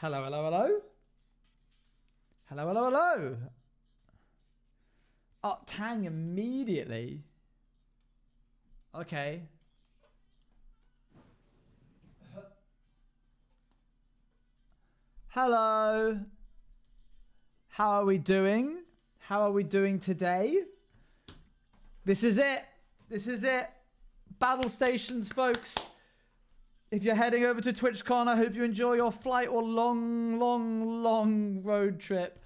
Hello, hello, hello. Hello, hello, hello. Oh, Tang immediately. Okay. Hello. How are we doing? How are we doing today? This is it. This is it. Battle stations, folks. If you're heading over to Twitchcon, I hope you enjoy your flight or long road trip.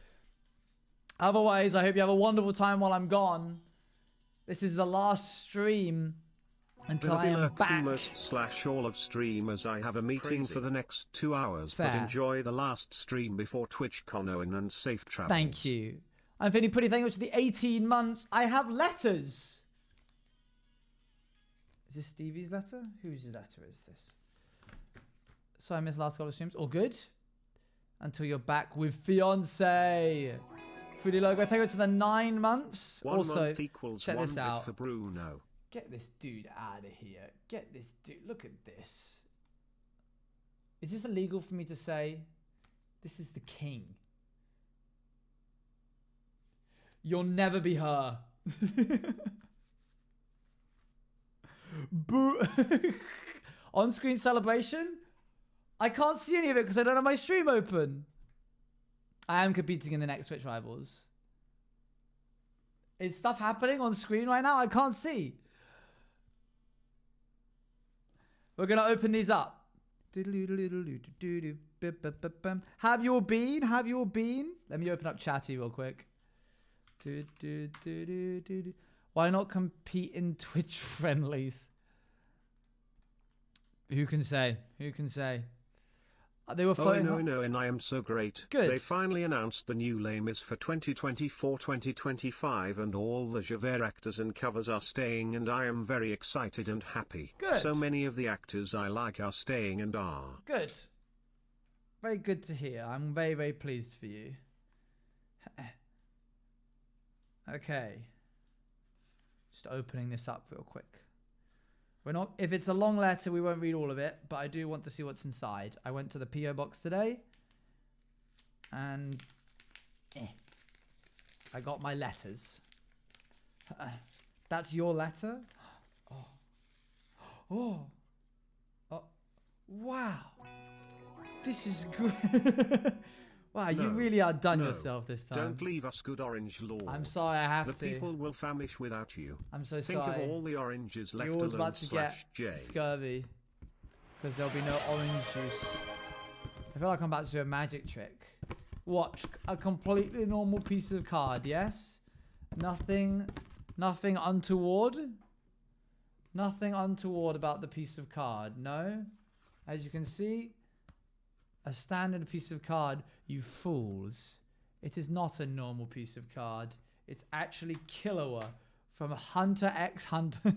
Otherwise, I hope you have a wonderful time while I'm gone. This is the last stream until I am back. / all of stream as I have a meeting for the next 2 hours. Fair. But enjoy the last stream before TwitchCon, Owen, and safe travels. Thank you. I'm feeling pretty thankful to the 18 months. I have letters. Is this Stevie's letter? Whose letter is this? So I missed the last couple of streams. All good. Until you're back with fiance. Foodie logo. Thank you to the 9 months. 1 also, month equals check 1 this bit out. for Bruno. Get this dude out of here. Get this dude. Look at this. Is this illegal for me to say? This is the king. You'll never be her. Boo. On-screen celebration? I can't see any of it because I don't have my stream open. I am competing in the next Twitch Rivals. Is stuff happening on screen right now? I can't see. We're going to open these up. Have you all been? Have you all been? Let me open up Chatty real quick. Why not compete in Twitch friendlies? Who can say? Who can say? They were floating. Oh no, and I am so great. Good. They finally announced the new lames for 2024-2025 and all the Javert actors and covers are staying and I am very excited and happy. Good. So many of the actors I like are staying and are. Good. Very good to hear. I'm very, very pleased for you. Okay. Just opening this up real quick. We're not, if it's a long letter, we won't read all of it, but I do want to see what's inside. I went to the PO box today and I got my letters. That's your letter? Oh. Oh. Oh. Wow. This is good. Wow, you really outdone yourself this time. Don't leave us, good orange lord. I'm sorry, I have to. The people will famish without you. I'm so Think sorry. of all the oranges left You're always alone about to get /J. scurvy because there'll be no orange juice. I feel like I'm about to do a magic trick. Watch, a completely normal piece of card, yes? Nothing untoward? Nothing untoward about the piece of card, no? As you can see, a standard piece of card, you fools. It is not a normal piece of card. It's actually Killua from Hunter x Hunter.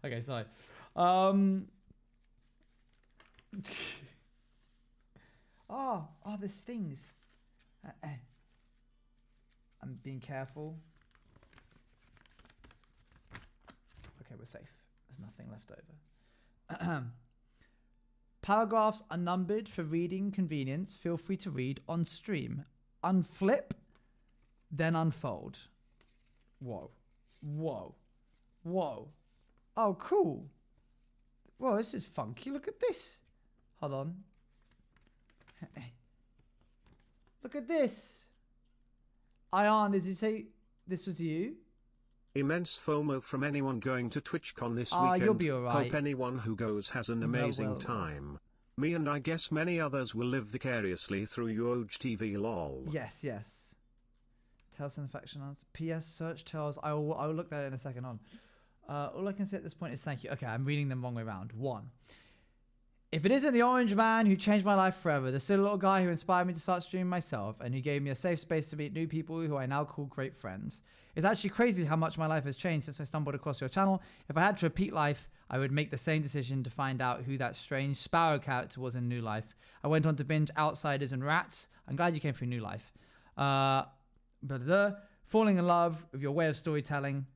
Okay, sorry. Oh, there's things. I'm being careful. Okay, we're safe. There's nothing left over. Paragraphs are numbered for reading convenience. Feel free to read on stream. Unflip, then unfold. Whoa. Whoa. Whoa. Oh, cool. Whoa, this is funky. Look at this. Hold on. Look at this. Ian, did you say this was you? Immense FOMO from anyone going to TwitchCon this weekend. You'll be alright. Hope anyone who goes has an amazing time. Me and I guess many others will live vicariously through UOG TV lol. Yes, yes. Tales and Faction answer. PS search tells. I will look that in a second on. All I can say at this point is thank you. Okay, I'm reading them wrong way around. 1. If it isn't the orange man who changed my life forever, the silly little guy who inspired me to start streaming myself and who gave me a safe space to meet new people who I now call great friends. It's actually crazy how much my life has changed since I stumbled across your channel. If I had to repeat life, I would make the same decision to find out who that strange Sparrow character was in New Life. I went on to binge Outsiders and Rats. I'm glad you came through New Life. Falling in love with your way of storytelling.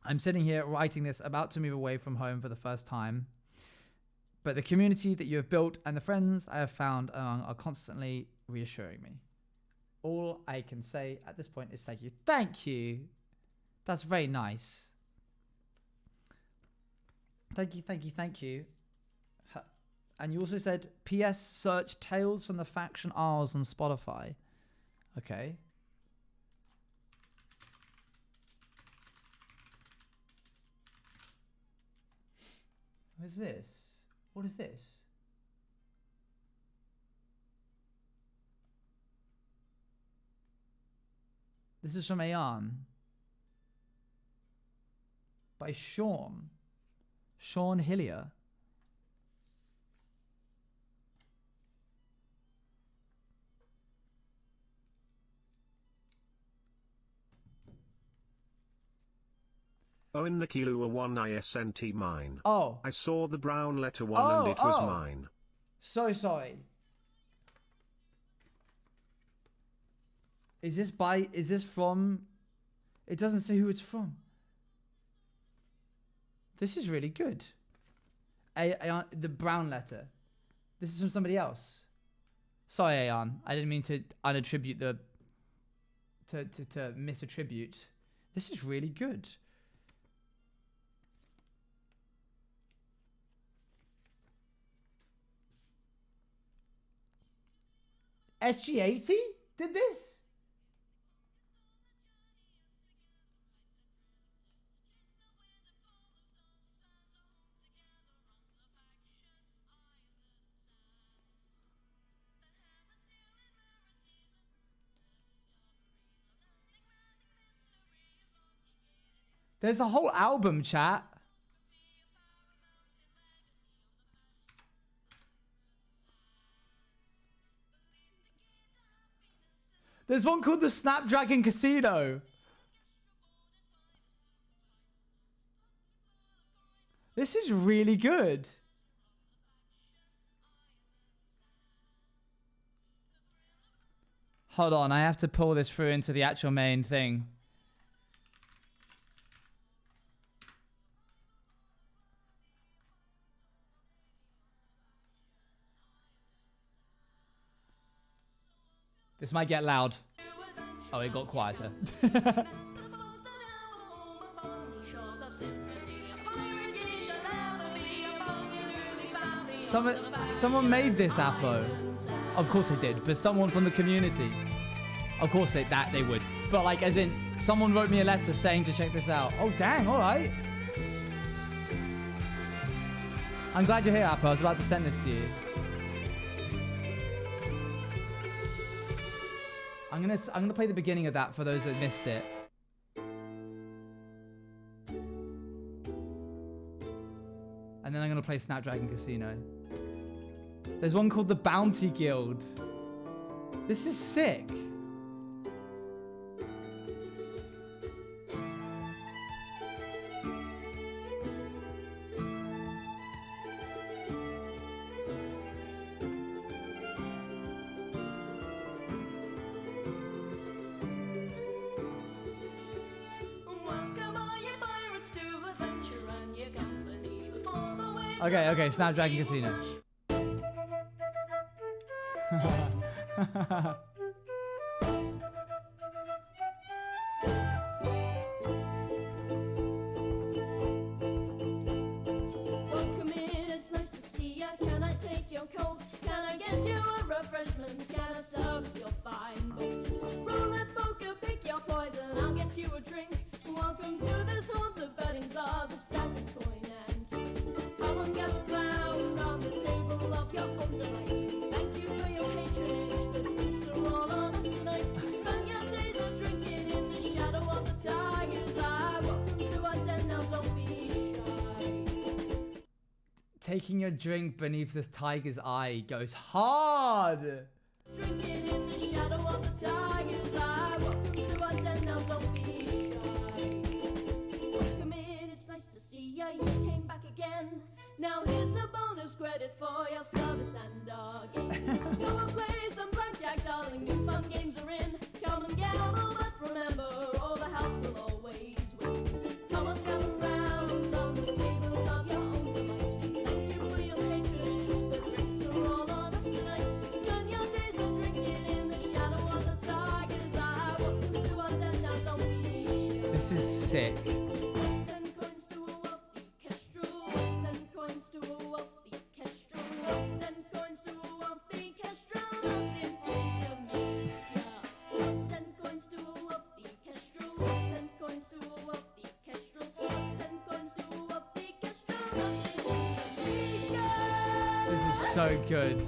I'm sitting here writing this, about to move away from home for the first time. But the community that you have built and the friends I have found are constantly reassuring me. All I can say at this point is thank you. Thank you. That's very nice. Thank you, thank you, thank you. And you also said, P.S. search Tales from the Faction Isles on Spotify. Okay. What is this? What is this? This is from Ayan. By Sean Hillier. Oh, in the Kilua one ISNT mine. Oh. I saw the brown letter one and it was mine. So sorry. Is this from? It doesn't say who it's from. This is really good. The brown letter. This is from somebody else. Sorry, Ayan. I didn't mean to unattribute the... To misattribute. This is really good. SG80 did this? There's a whole album, chat. There's one called the Snapdragon Casino. This is really good. Hold on, I have to pull this through into the actual main thing. This might get loud. Oh, it got quieter. Someone made this Appo. Of course they did, but someone from the community. Of course they would. But like, as in, someone wrote me a letter saying to check this out. Oh, dang, all right. I'm glad you're here, Appo. I was about to send this to you. I'm gonna play the beginning of that for those that missed it. And then I'm gonna play Snapdragon Casino. There's one called the Bounty Guild. This is sick. Okay, Snapdragon Casino. Welcome in, it's nice to see ya. Can I take your coat? Can I get you a refreshment? Can I service your fine boat? Roulette, poker, pick your poison. I'll get you a drink. Welcome to this haunt of betting czars of stackers, coin and king. Come on, gather round on the table of your home delight. Thank you for your patronage. The drinks are all on us tonight. Spend your days a drinking in the shadow of the tiger's eye. Welcome to our den, now don't be shy. Taking your drink beneath this tiger's eye goes hard. Drinking in the shadow of the tiger's eye. Welcome to our den, now don't be shy. Welcome in, it's nice to see ya. You came back again. Now here's a bonus credit for your service and our game. Come and play some blackjack, darling. New fun games are in. Come and gamble, but remember, all the house will always win. Come and gather round on the table of your own delight. We thank you for your patronage. This is sick. West End coins to a wealthy kestrel. West End coins to a wealthy kestrel. West End coins to a wealthy kestrel. Nothing please amnesia. West End coins to a wealthy kestrel. West End coins to a wealthy kestrel. West End coins to a wealthy kestrel. Nothing please amnesia. This is so good.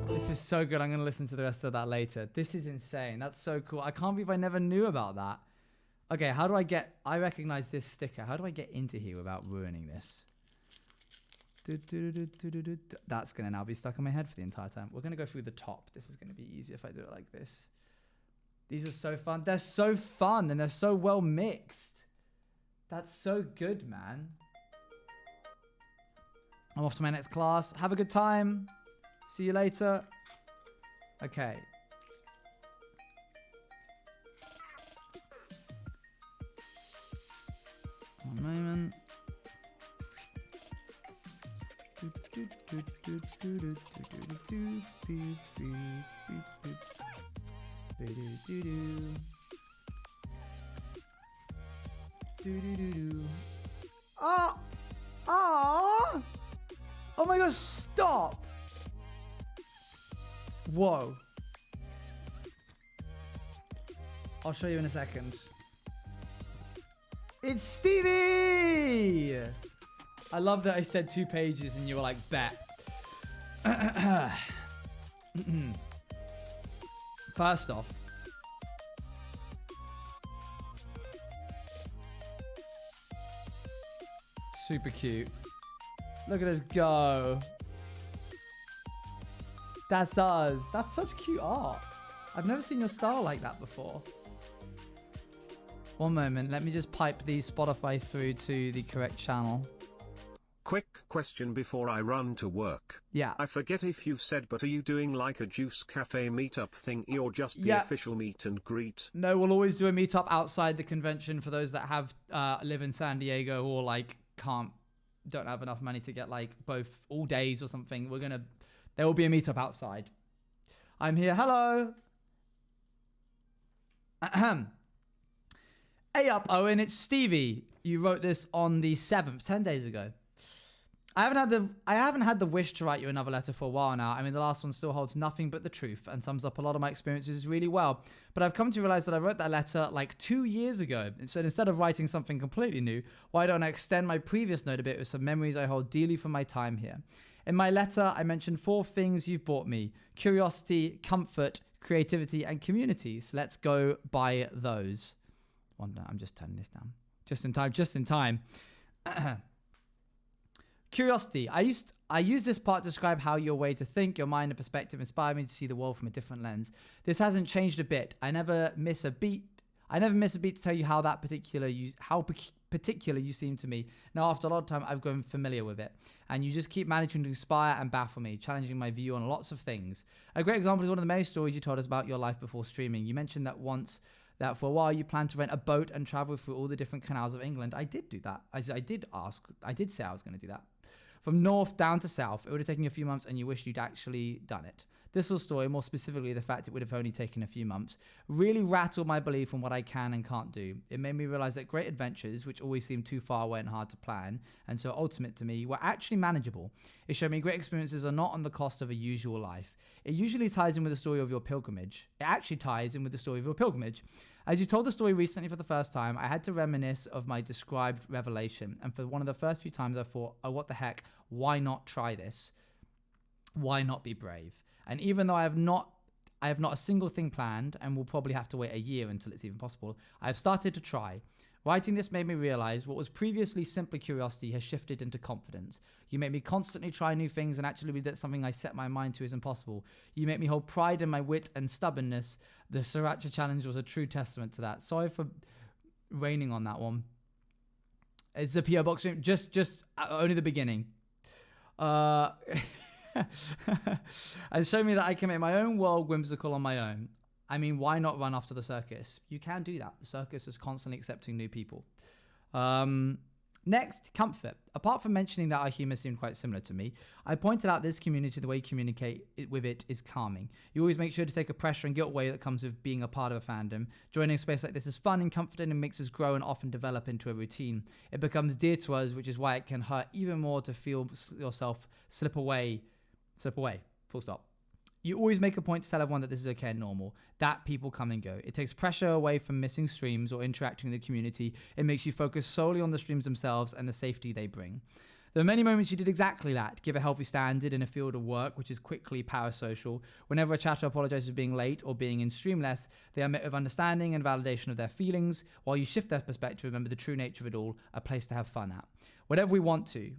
This is so good. I'm going to listen to the rest of that later. This is insane. That's so cool. I can't believe I never knew about that. Okay, how do I get... I recognize this sticker. How do I get into here without ruining this? That's going to now be stuck in my head for the entire time. We're going to go through the top. This is going to be easier if I do it like this. These are so fun. They're so fun and they're so well mixed. That's so good, man. I'm off to my next class. Have a good time. See you later. Okay. One moment. Oh! Oh! Oh my god, stop! Whoa. I'll show you in a second. It's Stevie! I love that I said 2 pages and you were like, bet. First off, super cute. Look at us go. That's us. That's such cute art. I've never seen your style like that before. One moment. Let me just pipe the Spotify through to the correct channel. Quick question before I run to work. Yeah. I forget if you've said, but are you doing like a Juice Cafe meetup thing or just the official meet and greet? No, we'll always do a meetup outside the convention for those that have live in San Diego or like don't have enough money to get like both all days or something. There will be a meetup outside. I'm here. Hello. Ahem. Hey up, Owen. It's Stevie. You wrote this on the 7th, 10 days ago. I haven't had the wish to write you another letter for a while now. I mean, the last one still holds nothing but the truth and sums up a lot of my experiences really well. But I've come to realize that I wrote that letter like 2 years ago. So instead of writing something completely new, why don't I extend my previous note a bit with some memories I hold dearly from my time here? In my letter, I mentioned 4 things you've brought me: curiosity, comfort, creativity, and community. So let's go by those. I'm just turning this down. Just in time. Curiosity. I use this part to describe how your way to think, your mind and perspective inspire me to see the world from a different lens. This hasn't changed a bit. I never miss a beat to tell you how particular you seem to me. Now, after a lot of time, I've grown familiar with it. And you just keep managing to inspire and baffle me, challenging my view on lots of things. A great example is one of the many stories you told us about your life before streaming. You mentioned that for a while you planned to rent a boat and travel through all the different canals of England. I did do that. I did say I was going to do that. From north down to south, it would have taken you a few months and you wish you'd actually done it. This little story, more specifically the fact it would have only taken a few months, really rattled my belief in what I can and can't do. It made me realize that great adventures, which always seemed too far away and hard to plan, and so ultimate to me, were actually manageable. It showed me great experiences are not on the cost of a usual life. It usually ties in with the story of your pilgrimage. It actually ties in with the story of your pilgrimage. As you told the story recently for the first time, I had to reminisce of my described revelation. And for one of the first few times I thought, oh, what the heck? Why not try this? Why not be brave? And even though I have not a single thing planned and will probably have to wait a year until it's even possible, I have started to try. Writing this made me realize what was previously simply curiosity has shifted into confidence. You make me constantly try new things and actually believe that something I set my mind to is impossible. You make me hold pride in my wit and stubbornness. The Sriracha challenge was a true testament to that. Sorry for raining on that one. It's the PO box. Just only the beginning. And show me that I can make my own world whimsical on my own. I mean, why not run after the circus? You can do that. The circus is constantly accepting new people. Next, comfort. Apart from mentioning that our humor seemed quite similar to me, I pointed out this community, the way you communicate with it is calming. You always make sure to take a pressure and guilt away that comes with being a part of a fandom. Joining a space like this is fun and comforting and makes us grow and often develop into a routine. It becomes dear to us, which is why it can hurt even more to feel yourself slip away, full stop. You always make a point to tell everyone that this is okay and normal, that people come and go. It takes pressure away from missing streams or interacting with the community. It makes you focus solely on the streams themselves and the safety they bring. There are many moments you did exactly that. Give a healthy standard in a field of work, which is quickly parasocial. Whenever a chatter apologizes for being late or being in streamless, they are met with understanding and validation of their feelings. While you shift their perspective, remember the true nature of it all, a place to have fun at. Whenever we want to.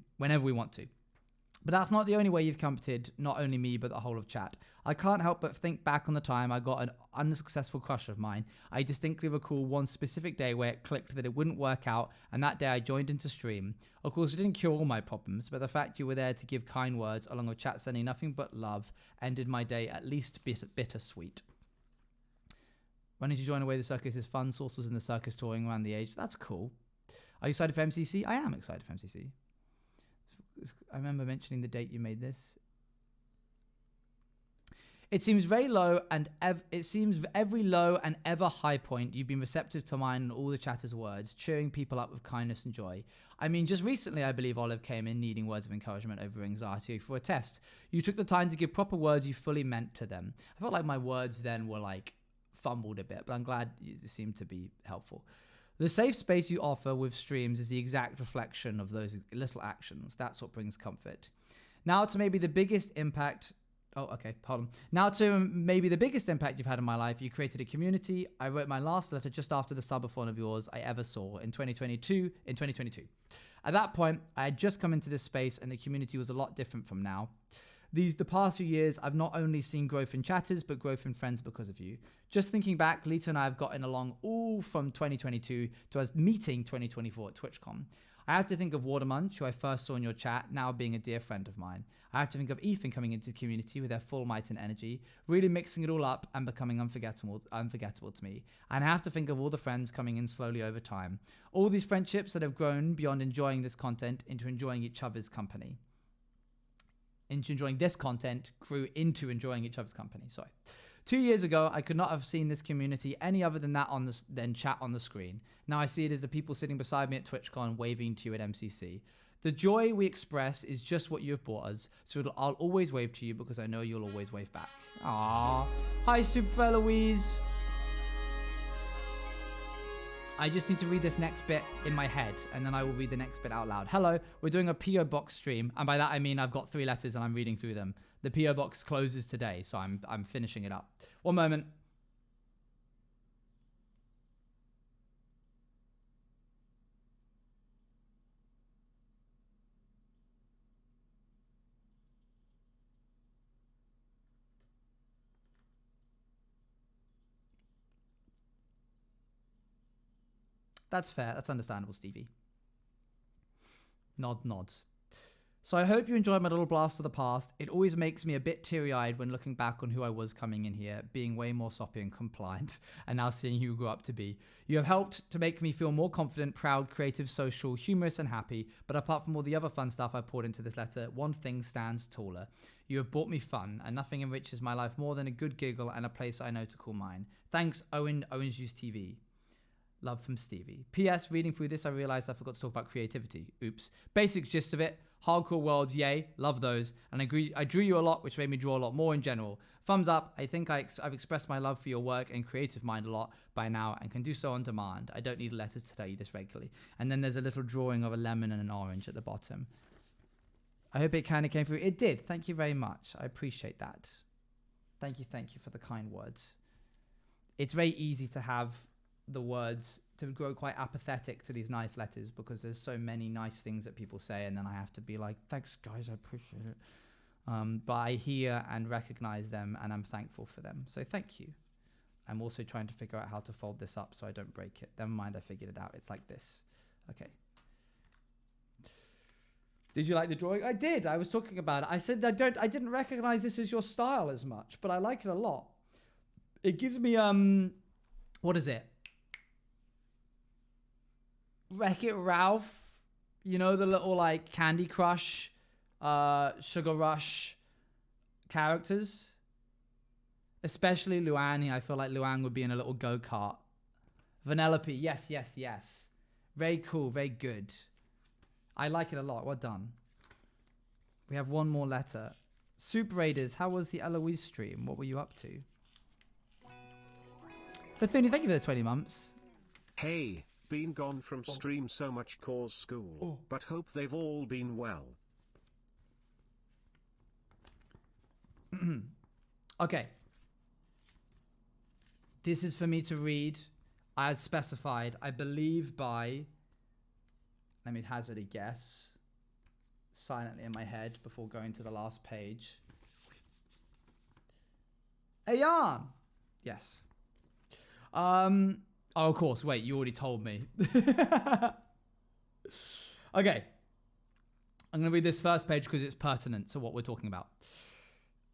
But that's not the only way you've comforted not only me, but the whole of chat. I can't help but think back on the time I got an unsuccessful crush of mine. I distinctly recall one specific day where it clicked that it wouldn't work out, and that day I joined into stream. Of course, it didn't cure all my problems, but the fact you were there to give kind words, along with chat sending nothing but love, ended my day at least bittersweet. When did you join Away the Circus is fun. Source was in the circus touring around the age. That's cool. Are you excited for MCC? I am excited for MCC. I remember mentioning the date you made this. It seems very low and it seems every low and ever high point you've been receptive to mine and all the chatter's words, cheering people up with kindness and joy. I mean, just recently I believe Olive came in needing words of encouragement over anxiety for a test. You took the time to give proper words you fully meant to them. I felt like my words then were like fumbled a bit, but I'm glad it seemed to be helpful. The safe space you offer with streams is the exact reflection of those little actions. That's what brings comfort. Now to maybe the biggest impact you've had in my life. You created a community. I wrote my last letter just after the subathon of yours I ever saw in 2022. At that point, I had just come into this space and the community was a lot different from now. The past few years, I've not only seen growth in chatters, but growth in friends because of you. Just thinking back, Lita and I have gotten along all from 2022 to us meeting 2024 at Twitchcon. I have to think of Watermunch, who I first saw in your chat, now being a dear friend of mine. I have to think of Ethan coming into the community with their full might and energy, really mixing it all up and becoming unforgettable to me. And I have to think of all the friends coming in slowly over time. All these friendships that have grown beyond enjoying this content into enjoying each other's company. Enjoying this content grew into enjoying each other's company. 2 years ago, I could not have seen this community any other than than chat on the screen. Now I see it as the people sitting beside me at TwitchCon waving to you at MCC. The joy we express is just what you have brought us, so I'll always wave to you because I know you'll always wave back. Aww. Hi, Super Louise. I just need to read this next bit in my head, and then I will read the next bit out loud. Hello, we're doing a P.O. Box stream, and by that I mean I've got 3 letters and I'm reading through them. The P.O. Box closes today, so I'm finishing it up. One moment. That's fair. That's understandable, Stevie. Nods. So I hope you enjoyed my little blast of the past. It always makes me a bit teary-eyed when looking back on who I was coming in here, being way more soppy and compliant, and now seeing who you grew up to be. You have helped to make me feel more confident, proud, creative, social, humorous, and happy. But apart from all the other fun stuff I poured into this letter, one thing stands taller. You have brought me fun, and nothing enriches my life more than a good giggle and a place I know to call mine. Thanks, Owens Juice TV. Love from Stevie. P.S. Reading through this, I realized I forgot to talk about creativity. Oops. Basic gist of it. Hardcore worlds, yay. Love those. And I drew you a lot, which made me draw a lot more in general. Thumbs up. I think I've expressed my love for your work and creative mind a lot by now and can do so on demand. I don't need letters to tell you this regularly. And then there's a little drawing of a lemon and an orange at the bottom. I hope it kind of came through. It did. Thank you very much. I appreciate that. Thank you for the kind words. It's very easy to have the words to grow quite apathetic to these nice letters because there's so many nice things that people say and then I have to be like, thanks guys, I appreciate it. But I hear and recognize them and I'm thankful for them. So thank you. I'm also trying to figure out how to fold this up so I don't break it. Never mind, I figured it out. It's like this. Okay. Did you like the drawing? I did. I was talking about it. I said I didn't recognize this as your style as much, but I like it a lot. It gives me what is it? Wreck-It Ralph You know the little like Candy Crush, Sugar Rush characters? Especially Luan. I feel like Luan would be in a little go-kart. Vanellope. Yes, yes, yes. Very cool. Very good. I like it a lot. Well done. We have one more letter. Soup Raiders. How was the Eloise stream? What were you up to? Bethany, thank you for the 20 months. Hey, been gone from stream so much cause school, but hope they've all been well. Okay. This is for me to read as specified, I believe by, let me hazard a guess, silently in my head before going to the last page. Ayan! Yes. Oh, of course. Wait, you already told me. Okay. I'm going to read this first page because it's pertinent to what we're talking about.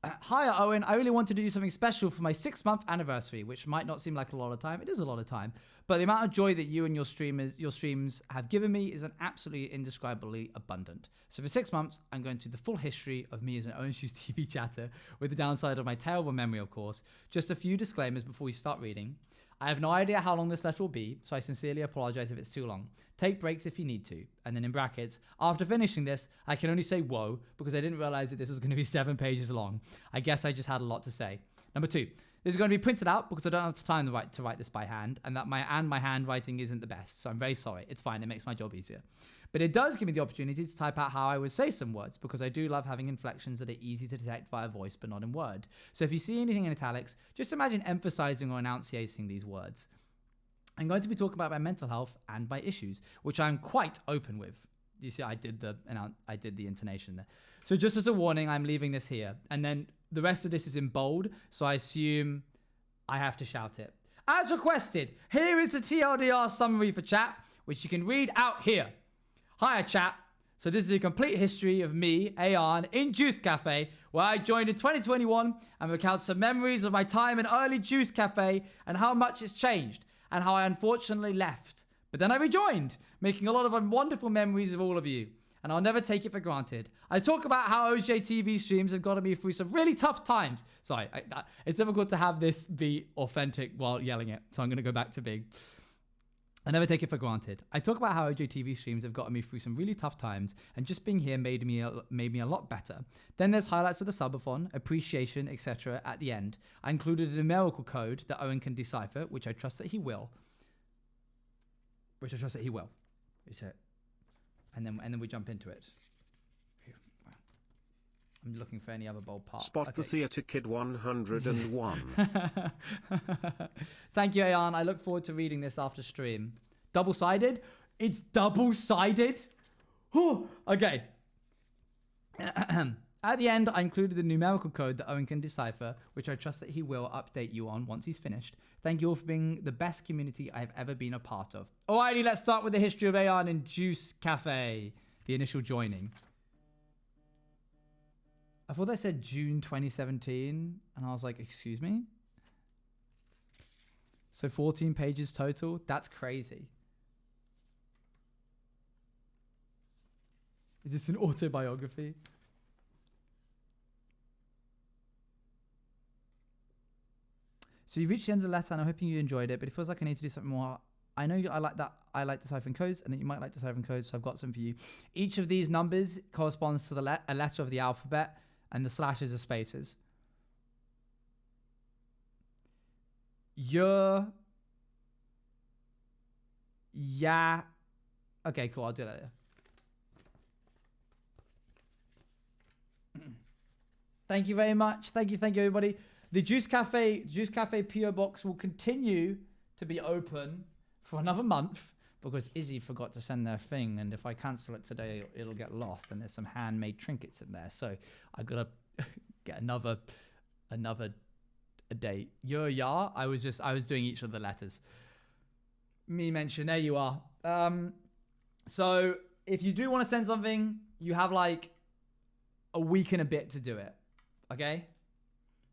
Hi, Owen. I really wanted to do something special for my 6-month anniversary, which might not seem like a lot of time. It is a lot of time. But the amount of joy that you and your streams have given me is an absolutely indescribably abundant. So for 6 months, I'm going to the full history of me as an Owens TV chatter, with the downside of my terrible memory, of course. Just a few disclaimers before we start reading. I have no idea how long this letter will be, so I sincerely apologize if it's too long. Take breaks if you need to. And then in brackets, after finishing this, I can only say whoa, because I didn't realize that this was going to be 7 pages long. I guess I just had a lot to say. Number 2, this is going to be printed out because I don't have time to write this by hand, and that my handwriting isn't the best, so I'm very sorry. It's fine, it makes my job easier. But it does give me the opportunity to type out how I would say some words, because I do love having inflections that are easy to detect via voice but not in word. So if you see anything in italics, just imagine emphasizing or enunciating these words. I'm going to be talking about my mental health and my issues, which I'm quite open with. You see, I did the intonation there. So just as a warning, I'm leaving this here. And then the rest of this is in bold, so I assume I have to shout it. As requested, here is the TLDR summary for chat, which you can read out here. Hiya, chat. So this is a complete history of me, Ayan, in Juice Cafe, where I joined in 2021 and recount some memories of my time in early Juice Cafe and how much it's changed and how I unfortunately left. But then I rejoined, making a lot of wonderful memories of all of you. And I'll never take it for granted. I talk about how OJTV streams have gotten me through some really tough times. Sorry, it's difficult to have this be authentic while yelling it. So I'm going to go back to being... I never take it for granted. I talk about how OJTV streams have gotten me through some really tough times, and just being here made me a lot better. Then there's highlights of the subathon, appreciation, etc. at the end. I included a numerical code that Owen can decipher, which I trust that he will. Is it? And then we jump into it. I'm looking for any other bold part. Spot the Theatre Kid 101. Thank you, Ayan. I look forward to reading this after stream. Double-sided? It's double-sided? Okay. At the end, I included the numerical code that Owen can decipher, which I trust that he will update you on once he's finished. Thank you all for being the best community I've ever been a part of. Alrighty, let's start with the history of Ayan in Juice Cafe. The initial joining. I thought they said June 2017, and I was like, excuse me? So 14 pages total? That's crazy. Is this an autobiography? So you've reached the end of the letter, and I'm hoping you enjoyed it, but it feels like I need to do something more. I know I like deciphering codes, and that you might like deciphering codes, so I've got some for you. Each of these numbers corresponds to a letter of the alphabet, and the slashes are spaces. Yeah. Okay, cool. I'll do that later. Thank you very much. Thank you, everybody. The Juice Cafe PO box will continue to be open for another month because Izzy forgot to send their thing, and if I cancel it today, it'll get lost, and there's some handmade trinkets in there, so I gotta get another date. Yeah. I was doing each of the letters. Me mention, there you are. So if you do want to send something, you have like a week and a bit to do it. Okay?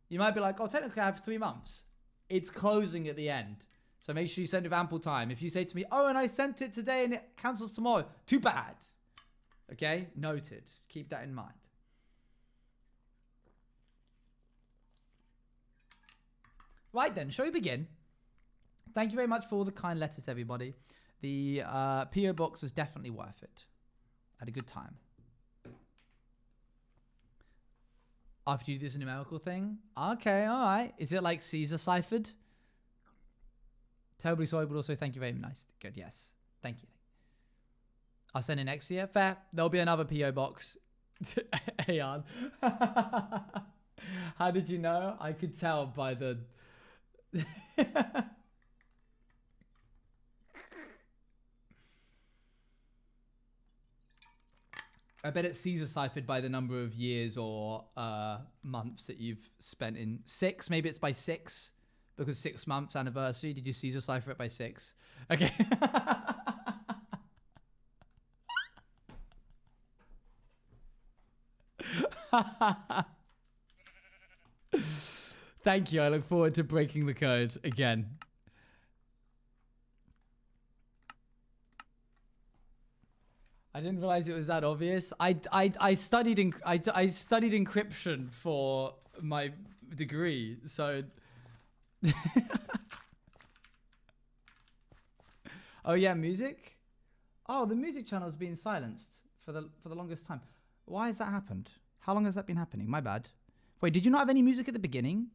You might be like, oh, technically I have 3 months. It's closing at the end. So make sure you send it with ample time. If you say to me, oh, and I sent it today and it cancels tomorrow, too bad. Okay, noted. Keep that in mind. Right then, shall we begin? Thank you very much for all the kind letters, everybody. The PO box was definitely worth it. I had a good time. After you do this numerical thing? Okay, alright. Is it like Caesar ciphered? Terribly sorry, but also thank you very nice. Good, yes. Thank you. I'll send it next year. Fair. There'll be another PO box. Aeon. How did you know? I could tell by the... I bet it's Caesar ciphered by the number of years or months that you've spent in. 6, maybe it's by 6 because 6 months anniversary. Did you Caesar cipher it by 6? Okay. Thank you. I look forward to breaking the code again. I didn't realize it was that obvious. I studied encryption for my degree, so. Oh yeah, music. Oh, the music channel's been silenced for the longest time. Why has that happened? How long has that been happening? My bad. Wait, did you not have any music at the beginning?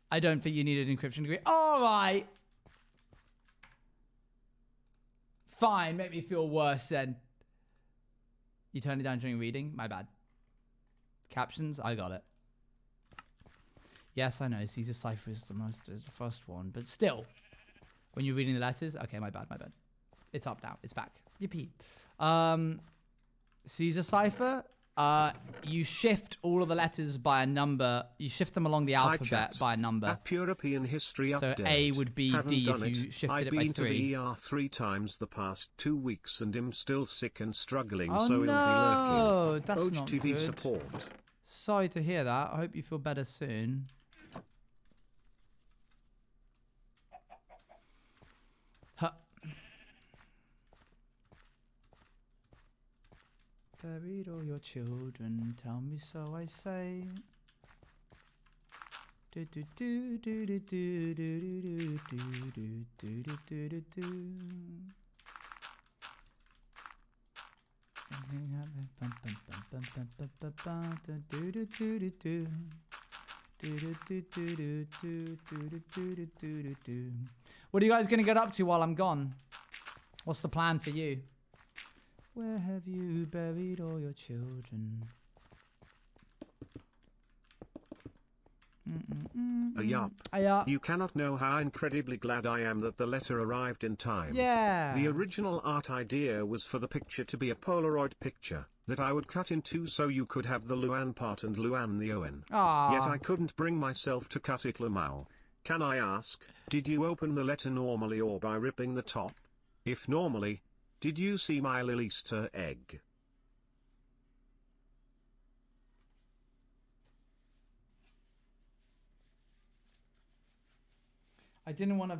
I don't think you need an encryption degree. All right. Fine, make me feel worse then. You turned it down during reading? My bad. Captions? I got it. Yes, I know. Caesar cipher is the first one, but still. When you're reading the letters? Okay, my bad. It's up now. It's back. Yippee. Caesar cipher, you shift all of the letters by a number. You shift them along the alphabet by a number. App European history so update. A would be Haven't D done if you it. shifted I've it by been 3. to the ER 3 times the past 2 weeks and am still sick and struggling, Oh so it'll be no, lurking. that's not TV good. support. Sorry to hear that. I hope you feel better soon. Huh. Buried all your children, tell me so I say. Do do do do do do do do do do do do do do. What are you guys gonna get up to while I'm gone? What's the plan for you? Where have you buried all your children? Yup. You cannot know how incredibly glad I am that the letter arrived in time. Yeah. The original art idea was for the picture to be a Polaroid picture that I would cut in 2 so you could have the Luan part and Luan the Owen. Aww. Yet I couldn't bring myself to cut it Lamal. Can I ask, did you open the letter normally or by ripping the top? If normally, did you see my little Easter egg? I didn't want to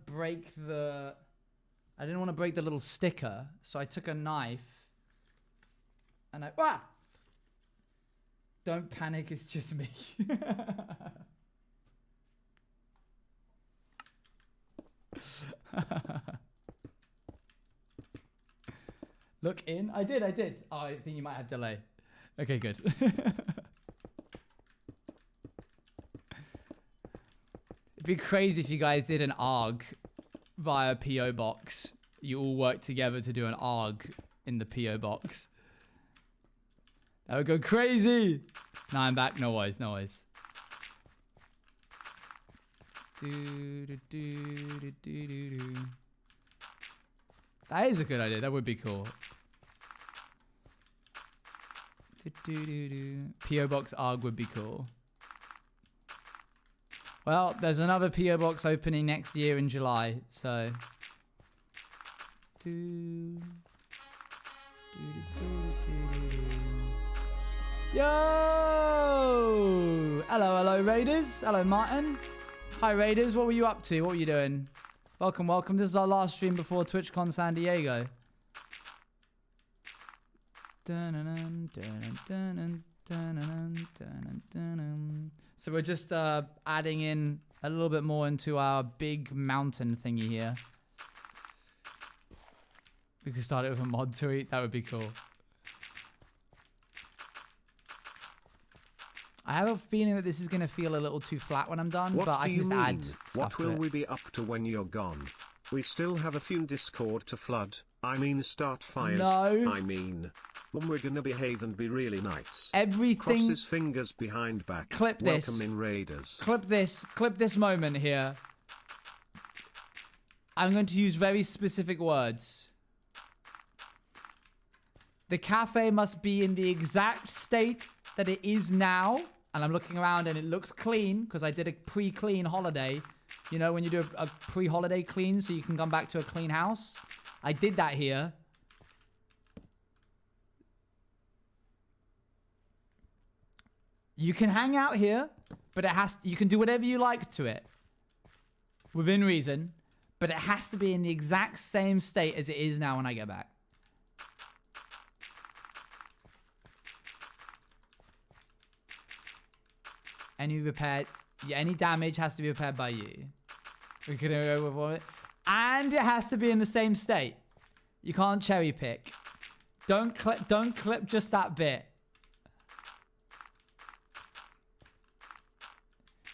break the little sticker, so I took a knife and Don't panic, it's just me. Look in. I did. Oh, I think you might have delay. Okay, good. It'd be crazy if you guys did an ARG via PO box. You all worked together to do an ARG in the PO box. That would go crazy. Now I'm back. No worries. No worries. That is a good idea. That would be cool. PO box ARG would be cool. Well, there's another PO box opening next year in July, so. Yo! Hello, Raiders. Hello, Martin. Hi, Raiders. What were you up to? What were you doing? Welcome, welcome. This is our last stream before TwitchCon San Diego. So we're just adding in a little bit more into our big mountain thingy here. We could start it with a mod tweet. That would be cool. I have a feeling that this is going to feel a little too flat when I'm done, but I can just add stuff to it. What will we be up to when you're gone? We still have a few Discord to flood. I mean, start fires. No. I mean, when we're gonna behave and be really nice. Everything. Crosses fingers behind back. Clip this. Welcome in Raiders. Clip this. Clip this moment here. I'm going to use very specific words. The cafe must be in the exact state that it is now. And I'm looking around and it looks clean because I did a pre-clean holiday. You know, when you do a pre-holiday clean so you can come back to a clean house. I did that here. You can hang out here, but you can do whatever you like to it. Within reason. But it has to be in the exact same state as it is now when I get back. Any repair, yeah, any damage has to be repaired by you. We could go with it. And it has to be in the same state. You can't cherry pick. Don't clip just that bit.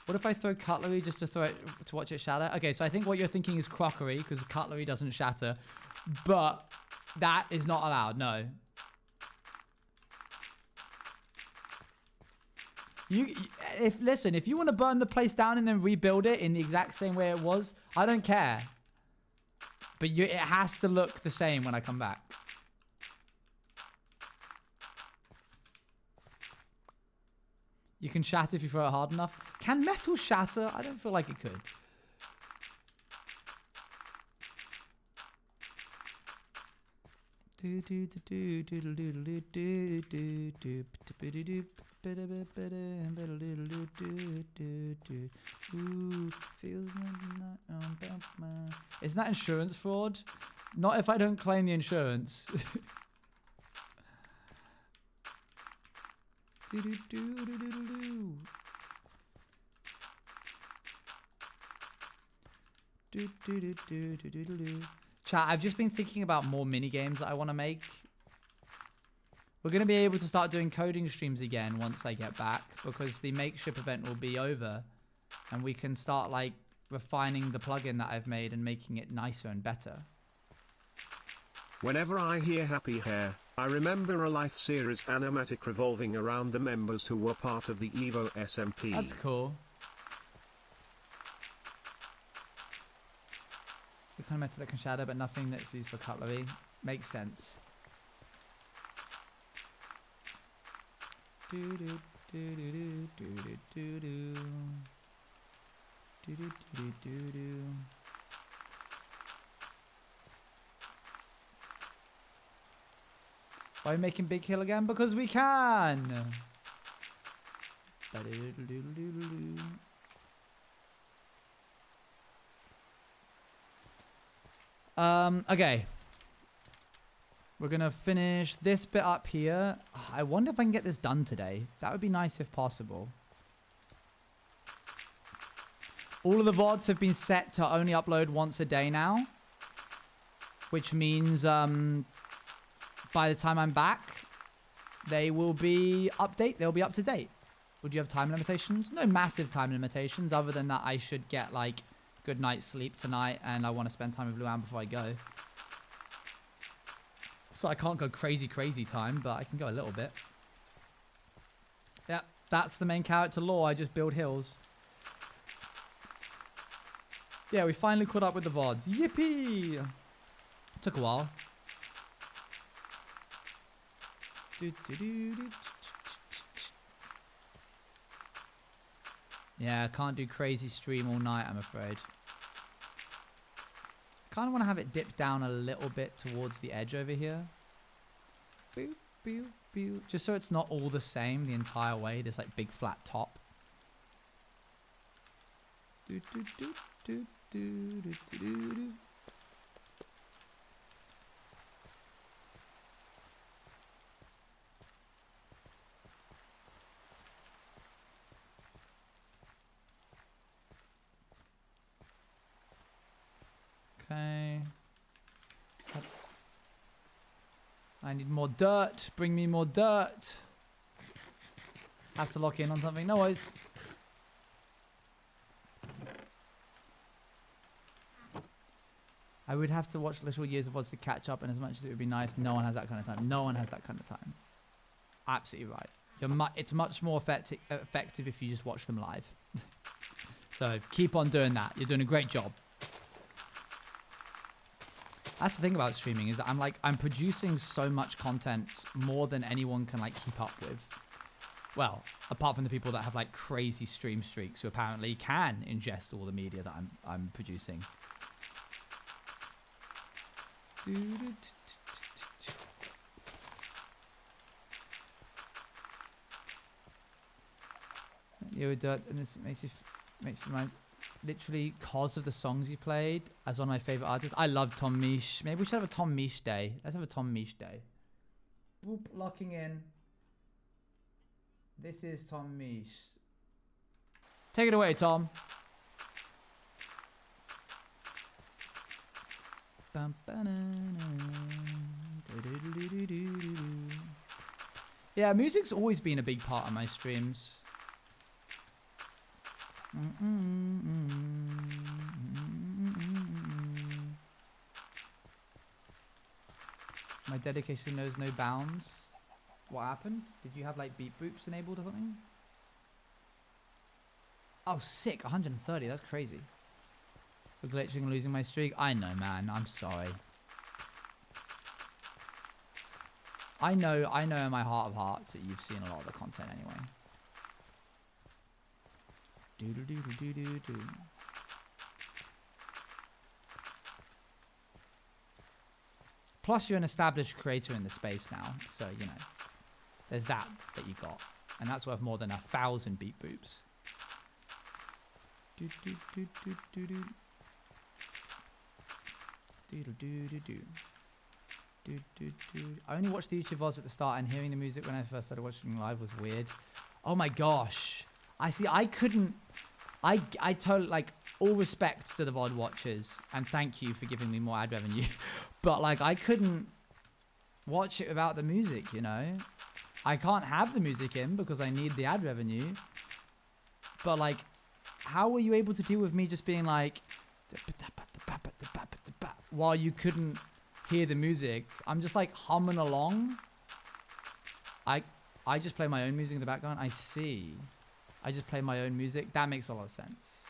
What if I throw cutlery just to throw it to watch it shatter? Okay, so I think what you're thinking is crockery because cutlery doesn't shatter. But that is not allowed, no. Listen, if you want to burn the place down and then rebuild it in the exact same way it was, I don't care. But it has to look the same when I come back. You can shatter if you throw it hard enough. Can metal shatter? I don't feel like it could. Ooh, feels Isn't that insurance fraud? Not if I don't claim the insurance. Chat, I've just been thinking about more mini games that I want to make. We're going to be able to start doing coding streams again once I get back because the makeship event will be over and we can start like refining the plugin that I've made and making it nicer and better. Whenever I hear Happy Hair, I remember a life series animatic revolving around the members who were part of the Evo SMP. That's cool. The kind of metal that can shatter, but nothing that's used for cutlery. Makes sense. Why are we making Big Hill again? Because we can! Okay. We're gonna finish this bit up here. I wonder if I can get this done today. That would be nice if possible. All of the VODs have been set to only upload once a day now. Which means, by the time I'm back, they will be they'll be up to date. Would you have time limitations? No massive time limitations, other than that I should get, like, good night's sleep tonight, and I want to spend time with Luann before I go. So I can't go crazy time, but I can go a little bit. Yep, that's the main character lore. I just build hills. Yeah, we finally caught up with the VODs. Yippee! Took a while. Yeah, I can't do crazy stream all night, I'm afraid. Kind of want to have it dip down a little bit towards the edge over here. Boop, boop, boop. Just so it's not all the same the entire way. There's like big flat top. Do, do, do, do, do. Okay. I need more dirt. Bring me more dirt. Have to lock in on something. No worries. I would have to watch Little Years of Oz to catch up, and as much as it would be nice, no one has that kind of time. No one has that kind of time. Absolutely right. It's much more effective if you just watch them live. So keep on doing that. You're doing a great job. That's the thing about streaming, is that I'm producing so much content more than anyone can keep up with. Well, apart from the people that have crazy stream streaks who apparently can ingest all the media that I'm producing. You and this makes me literally cause of the songs you played as one of my favorite artists. I love Tom Misch. Maybe we should have a Tom Misch day. Let's have a Tom Misch day. Whoop, locking in. This is Tom Misch. Take it away, Tom. Yeah, music's always been a big part of my streams. My dedication knows no bounds. What happened? Did you have beep boops enabled or something? Oh, sick. 130. That's crazy. For glitching and losing my streak. I know, man. I'm sorry. I know in my heart of hearts that you've seen a lot of the content anyway. Do. Plus, you're an established creator in the space now, so you know there's that you got, and that's worth more than 1,000 beat boops. Do. I only watched the YouTube VODs at the start, and hearing the music when I first started watching live was weird. Oh my gosh. I see. I couldn't. I totally all respect to the VOD watchers, and thank you for giving me more ad revenue. But I couldn't watch it without the music. You know, I can't have the music in because I need the ad revenue. But how were you able to deal with me just being while you couldn't hear the music? I'm just humming along. I just play my own music in the background. I see. I just play my own music. That makes a lot of sense.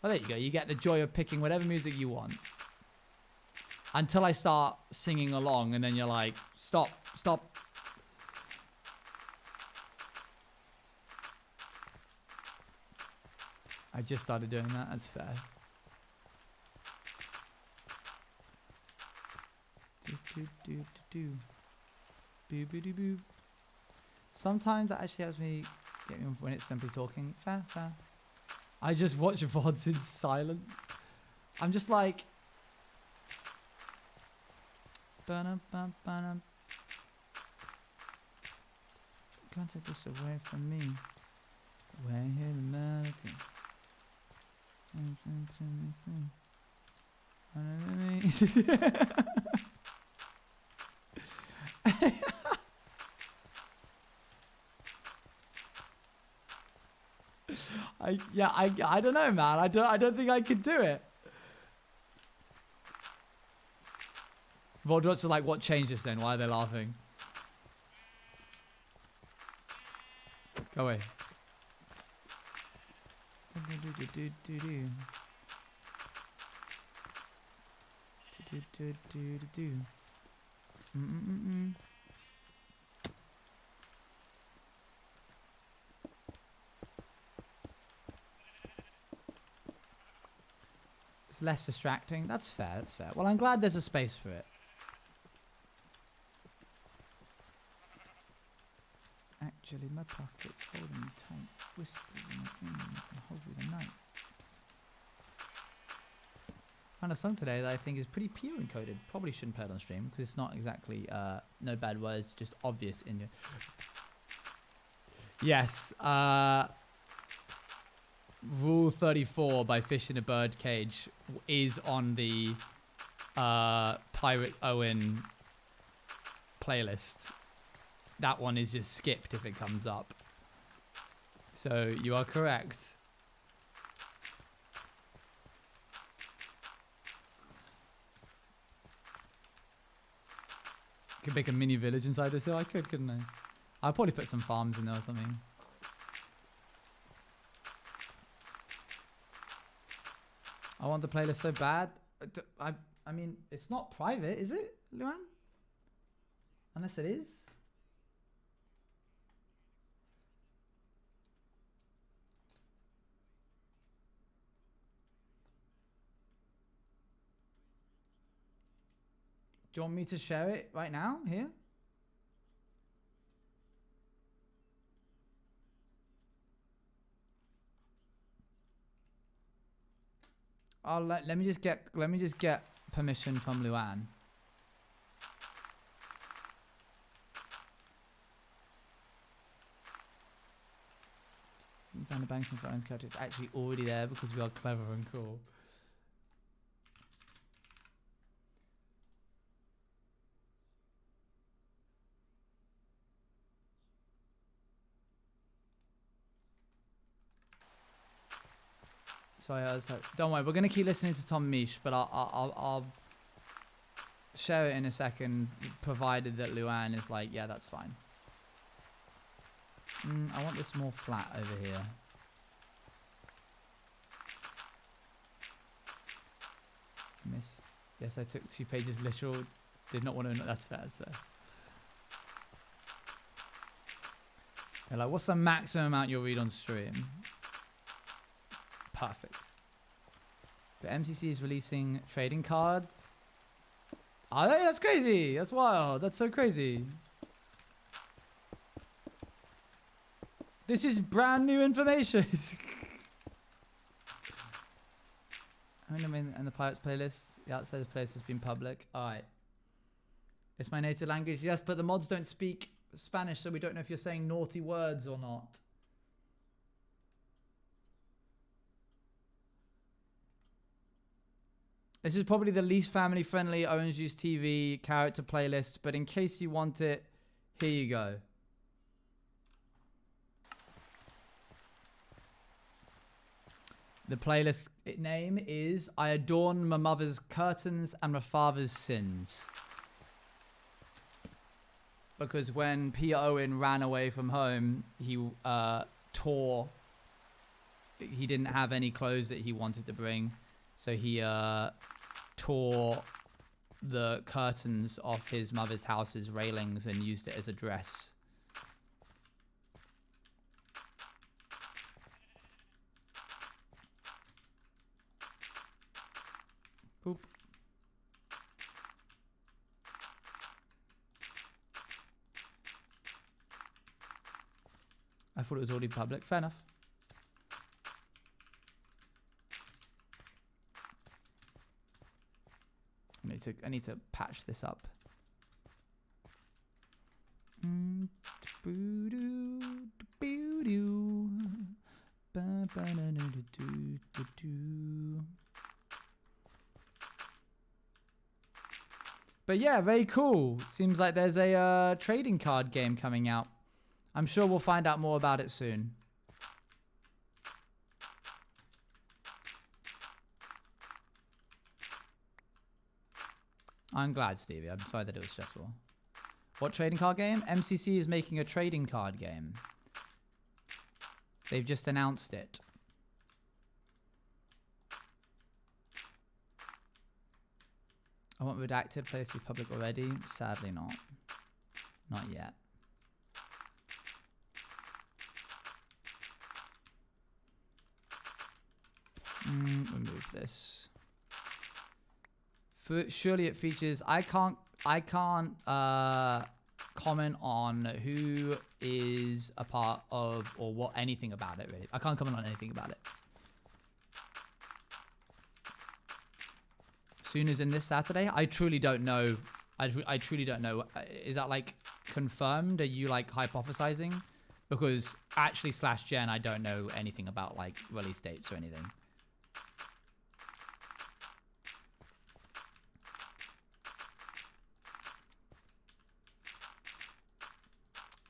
Well, there you go. You get the joy of picking whatever music you want. Until I start singing along, and then you're like, stop. I just started doing that. That's fair. Boo. Sometimes that actually helps me get me when it's simply talking. Fair. I just watch VODs in silence. I'm just can't take this away from me. Where here the melody. I don't know, man. I don't think I could do it. Voldrots are what changed this then? Why are they laughing? Go away. It's less distracting. That's fair. Well, I'm glad there's a space for it. Actually, my pocket's holding me tight. Whispers in my ear and hold through the night. Found a song today that I think is pretty pure encoded. Probably shouldn't play it on stream because it's not exactly no bad words, just obvious in your. Yes. Rule 34 by Fish in a Bird Cage is on the Pirate Owen playlist. That one is just skipped if it comes up. So you are correct. Could make a mini village inside this hill. I could, couldn't I? I'll probably put some farms in there or something. I want the playlist so bad. I mean, it's not private, is it, Luan? Unless it is. Do you want me to share it right now, here? Let me just get permission from Luan. We found the banks and Owens character. It's actually already there because we are clever and cool. So I was like, don't worry, we're gonna keep listening to Tom Misch, but I'll share it in a second, provided that Luan is like, yeah, that's fine. I want this more flat over here. Miss. Yes, I took 2 pages literal. Did not want to know. That's fair. So. They're like, what's the maximum amount you'll read on stream? Perfect. The MCC is releasing trading card. Oh, that's crazy. That's wild. That's so crazy. This is brand new information. I'm in the Pirates playlist. The outside of the playlist has been public. Alright. It's my native language. Yes, but the mods don't speak Spanish, so we don't know if you're saying naughty words or not. This is probably the least family-friendly Owens Juice TV character playlist, but in case you want it, here you go. The playlist name is I Adorn My Mother's Curtains and My Father's Sins. Because when Peter Owen ran away from home, he tore... He didn't have any clothes that he wanted to bring. So he tore the curtains off his mother's house's railings and used it as a dress. Boop. I thought it was already public. Fair enough. I need to patch this up. But yeah, very cool. Seems like there's a trading card game coming out. I'm sure we'll find out more about it soon. I'm glad, Stevie. I'm sorry that it was stressful. What trading card game? MCC is making a trading card game. They've just announced it. I want redacted. Place to be public already. Sadly not. Not yet. Remove this. Surely it features. I can't comment on who is a part of or what anything about it really. I can't comment on anything about it. Soon as in this Saturday? I truly don't know. I truly don't know. Is that like confirmed? Are you like hypothesizing? Because actually /gen, I don't know anything about like release dates or anything.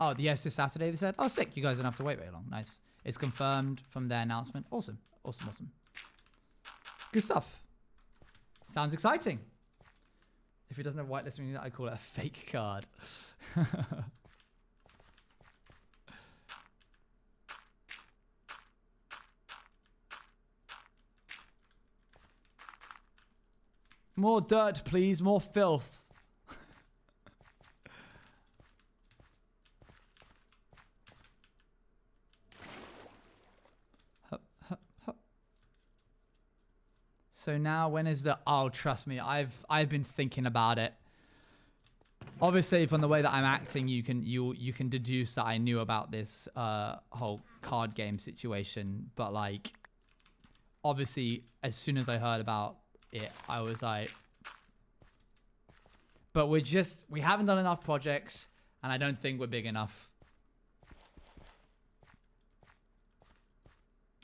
Oh, yes, this Saturday they said. Oh, sick. You guys don't have to wait very long. Nice. It's confirmed from their announcement. Awesome. Awesome, awesome. Good stuff. Sounds exciting. If it doesn't have whitelisting, I call it a fake card. More dirt, please. More filth. So now, when is the? Oh, trust me, I've been thinking about it. Obviously, from the way that I'm acting, you can deduce that I knew about this whole card game situation. But like, obviously, as soon as I heard about it, I was like, but we haven't done enough projects, and I don't think we're big enough.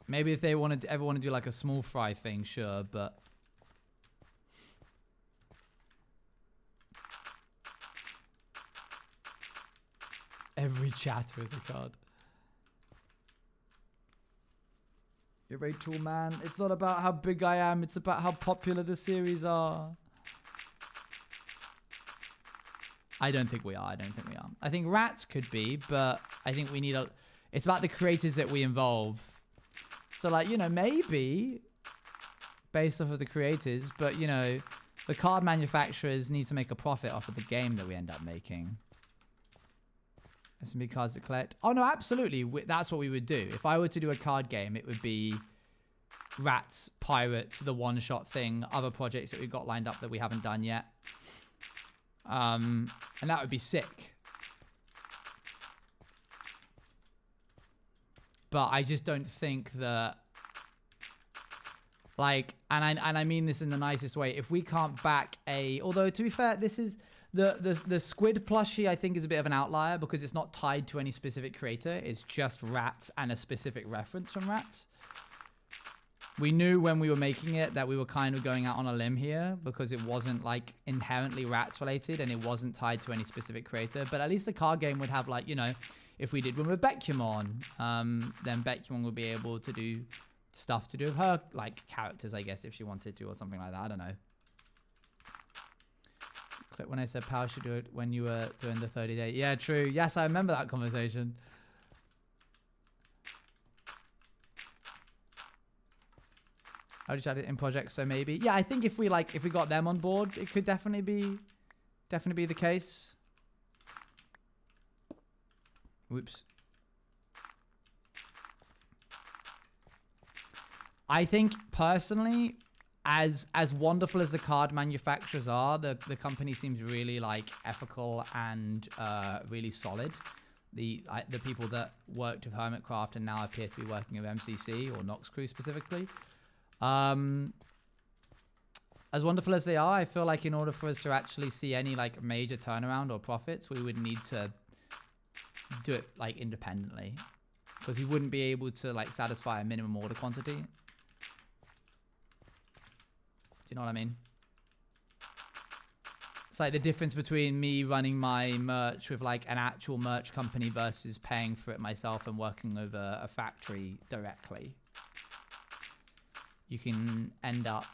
Maybe if they ever want to do like a small fry thing, sure, but every chatter is a card. You're very tall, man. It's not about how big I am. It's about how popular the series are. I don't think we are. I don't think we are. I think Rats could be, but I think we need it's about the creators that we involve. So, like, you know, maybe based off of the creators, but, you know, the card manufacturers need to make a profit off of the game that we end up making. SMB cards to collect. Oh, no, absolutely. That's what we would do. If I were to do a card game, it would be Rats, Pirates, the one-shot thing, other projects that we've got lined up that we haven't done yet. And that would be sick. But I just don't think that, like, and I mean this in the nicest way. If we can't back although to be fair, this is the squid plushie. I think is a bit of an outlier because it's not tied to any specific creator. It's just Rats and a specific reference from Rats. We knew when we were making it that we were kind of going out on a limb here because it wasn't like inherently Rats related and it wasn't tied to any specific creator. But at least the card game would have, like, you know. If we did one with Becumon, then Becumon would be able to do stuff to do with her, like, characters, I guess, if she wanted to, or something like that. I don't know. Clip when I said Power should do it when you were doing the 30-day. Yeah, true. Yes, I remember that conversation. I just added it in projects, so maybe. Yeah, I think if we got them on board, it could definitely be the case. Whoops. I think personally, as wonderful as the card manufacturers are, the company seems really like ethical and really solid. The people that worked with Hermitcraft and now appear to be working with MCC or Nox Crew specifically. As wonderful as they are, I feel like in order for us to actually see any like major turnaround or profits, we would need to do it like independently because we wouldn't be able to like satisfy a minimum order quantity. Do you know what I mean? It's like the difference between me running my merch with like an actual merch company versus paying for it myself and working with a factory directly. You can end up,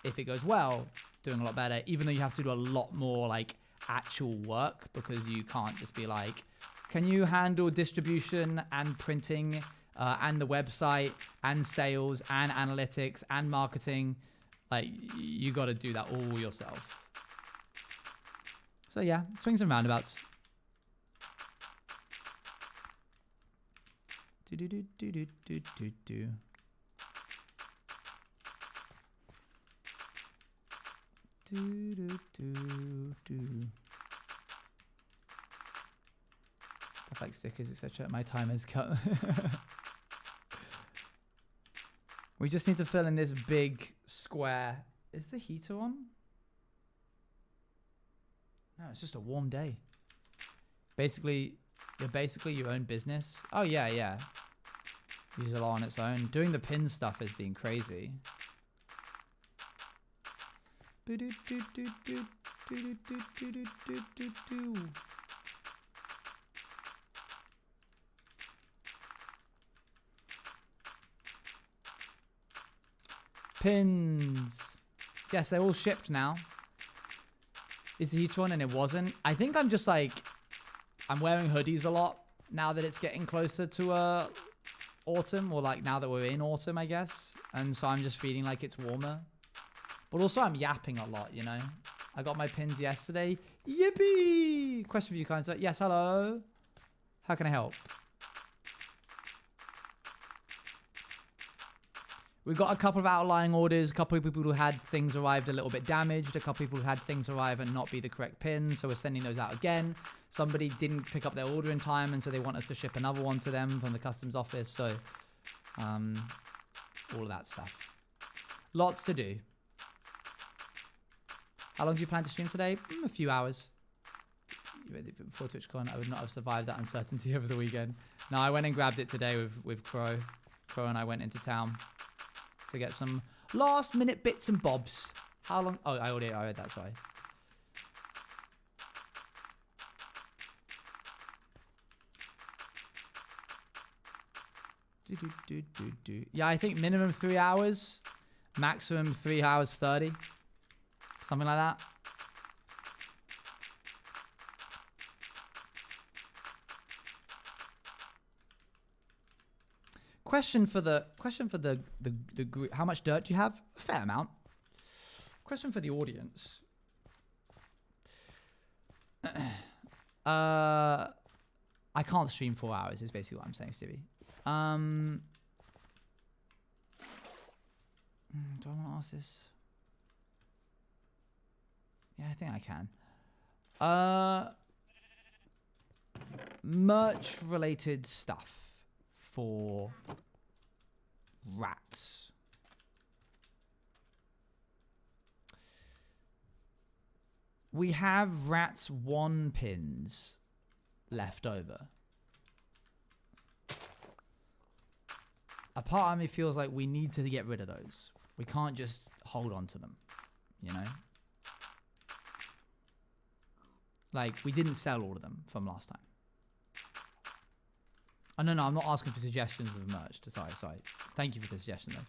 if it goes well, doing a lot better, even though you have to do a lot more like actual work because you can't just be like, can you handle distribution and printing and the website and sales and analytics and marketing? Like, you got to do that all yourself. So yeah, swings and roundabouts. Do do do do do do do do. Do do do do. Stuff like stickers, etc. My time is cut. We just need to fill in this big square. Is the heater on? No, it's just a warm day. Basically, you're basically your own business. Oh, yeah, yeah. Use it all on its own. Doing the pin stuff has been crazy. Pins. Yes, they're all shipped now. Is each one? And it wasn't. I think I'm just like, I'm wearing hoodies a lot now that it's getting closer to autumn, or like now that we're in autumn, I guess. And so I'm just feeling like it's warmer. But also I'm yapping a lot, you know. I got my pins yesterday. Yippee! Question for you, kind sir. Yes, hello. How can I help? We got a couple of outlying orders, a couple of people who had things arrived a little bit damaged, a couple of people who had things arrive and not be the correct pin, so we're sending those out again. Somebody didn't pick up their order in time, and so they want us to ship another one to them from the customs office, so all of that stuff. Lots to do. How long do you plan to stream today? A few hours. Before TwitchCon, I would not have survived that uncertainty over the weekend. No, I went and grabbed it today with Crow. Crow and I went into town to get some last minute bits and bobs. How long? Oh, I read that, sorry. Yeah, I think minimum 3 hours, maximum 3 hours 30. Something like that. Question for the group. How much dirt do you have? A fair amount. Question for the audience. I can't stream 4 hours is basically what I'm saying, Stevie. Do I want to ask this? Yeah, I think I can. Merch related stuff for rats. We have Rats 1 pins left over. A part of me feels like we need to get rid of those. We can't just hold on to them, you know? Like, we didn't sell all of them from last time. Oh, no, I'm not asking for suggestions of merch. Sorry. Thank you for the suggestion, though.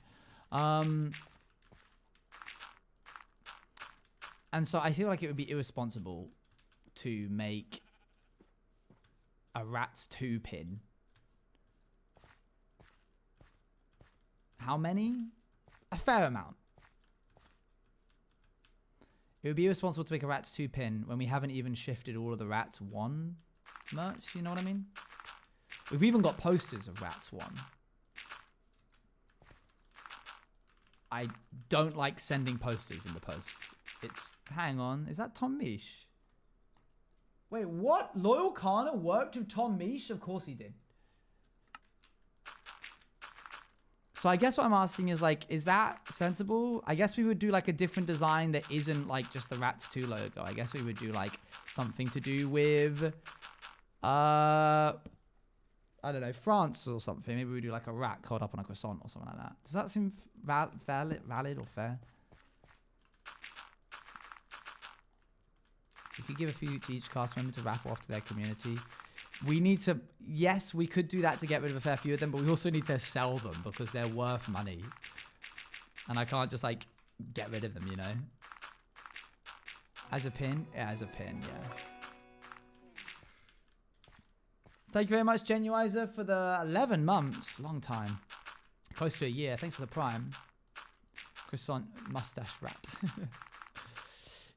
And so I feel like it would be irresponsible to make a Rats 2 pin. How many? A fair amount. It would be irresponsible to make a Rats 2 pin when we haven't even shifted all of the Rats 1 merch, you know what I mean? We've even got posters of Rats 1. I don't like sending posters in the post. It's... Hang on. Is that Tom Misch? Wait, what? Loyal Kana worked with Tom Misch? Of course he did. So I guess what I'm asking is, like, is that sensible? I guess we would do, like, a different design that isn't, like, just the Rats 2 logo. I guess we would do, like, something to do with... I don't know, France or something. Maybe we do like a rat curled up on a croissant or something like that. Does that seem valid or fair? We could give a few to each cast member to raffle off to their community. We need to... Yes, we could do that to get rid of a fair few of them, but we also need to sell them because they're worth money. And I can't just, like, get rid of them, you know? As a pin? Yeah, as a pin, yeah. Thank you very much, Genuizer, for the 11 months. Long time. Close to a year. Thanks for the prime. Croissant mustache rat.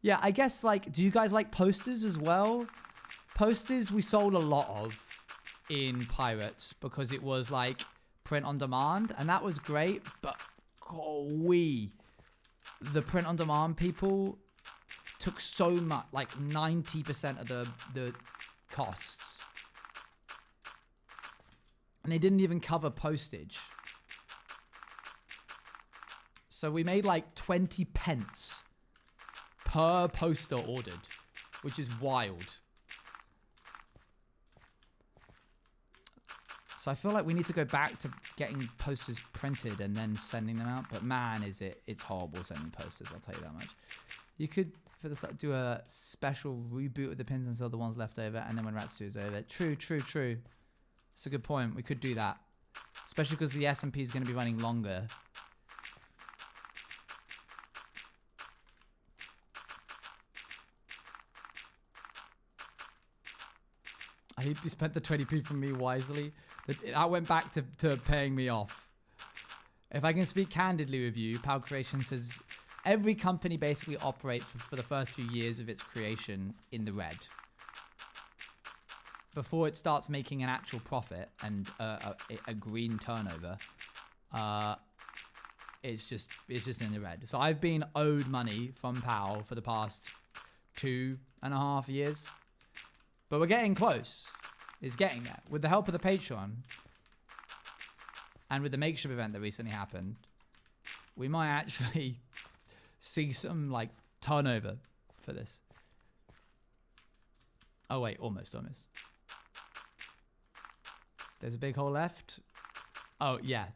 Yeah, I guess, like, do you guys like posters as well? Posters we sold a lot of in Pirates because it was, like, print on demand. And that was great, but the print on demand people took so much, like 90% of the costs. And they didn't even cover postage. So we made like 20 pence per poster ordered. which is wild. So I feel like we need to go back to getting posters printed and then sending them out. But man, it's horrible sending posters, I'll tell you that much. You could, for the start, do a special reboot of the pins and sell the ones left over, and then when Rats 2 is over. True. It's a good point. We could do that. Especially because the SMP is going to be running longer. I hope you spent the 20p from me wisely. That went back to paying me off. If I can speak candidly with you, Pal Creation says every company basically operates for the first few years of its creation in the red. Before it starts making an actual profit and a green turnover, it's just in the red. So I've been owed money from PAL for the past 2.5 years. But we're getting close. It's getting there. With the help of the Patreon and with the makeshift event that recently happened, we might actually see some like turnover for this. Oh wait, almost. There's a big hole left. Oh yeah,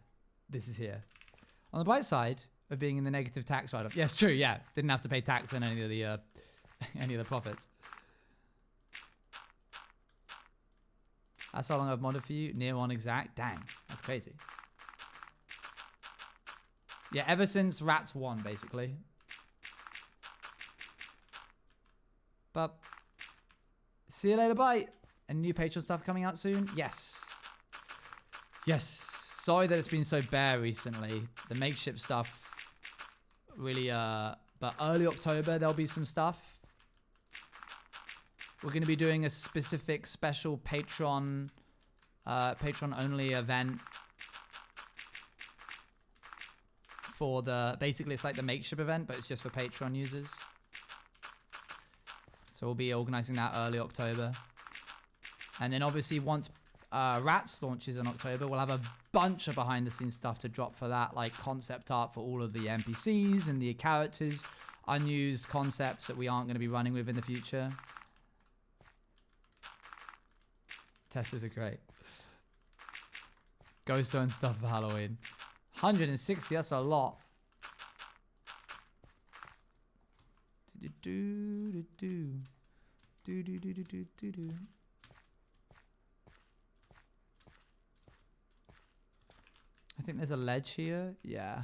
this is here. On the bright side of being in the negative tax write-off. Yes, true. Yeah, didn't have to pay tax on any of the profits. That's how long I've modded for you. Near on exact. Dang, that's crazy. Yeah, ever since Rats 1, basically. But see you later, bye. And new Patreon stuff coming out soon? Yes. Sorry that it's been so bare recently. The makeshift stuff really, but early October there'll be some stuff. We're going to be doing a specific special Patreon only event for basically it's like the makeshift event, but it's just for Patreon users. So we'll be organizing that early October. And then obviously once Rats launches in October, we'll have a bunch of behind the scenes stuff to drop for that, like concept art for all of the NPCs and the characters, unused concepts that we aren't going to be running with in the future. Testers are great. Ghost Own stuff for Halloween. 160, that's a lot. I think there's a ledge here. Yeah.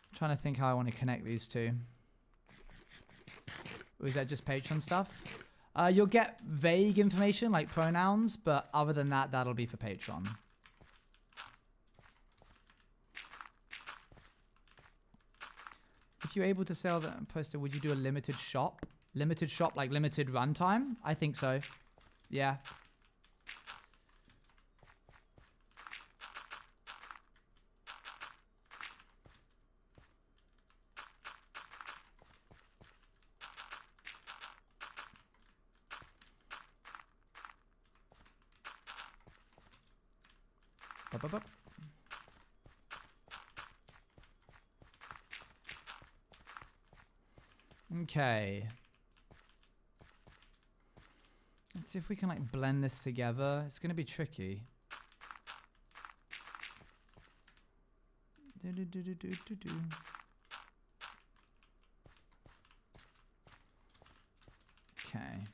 I'm trying to think how I want to connect these two. Or is that just Patreon stuff? You'll get vague information like pronouns, but other than that, that'll be for Patreon. If you're able to sell that poster, would you do a limited shop? Limited shop, like limited runtime? I think so. Yeah. Up. Okay. Let's see if we can like blend this together. It's gonna be tricky. Okay.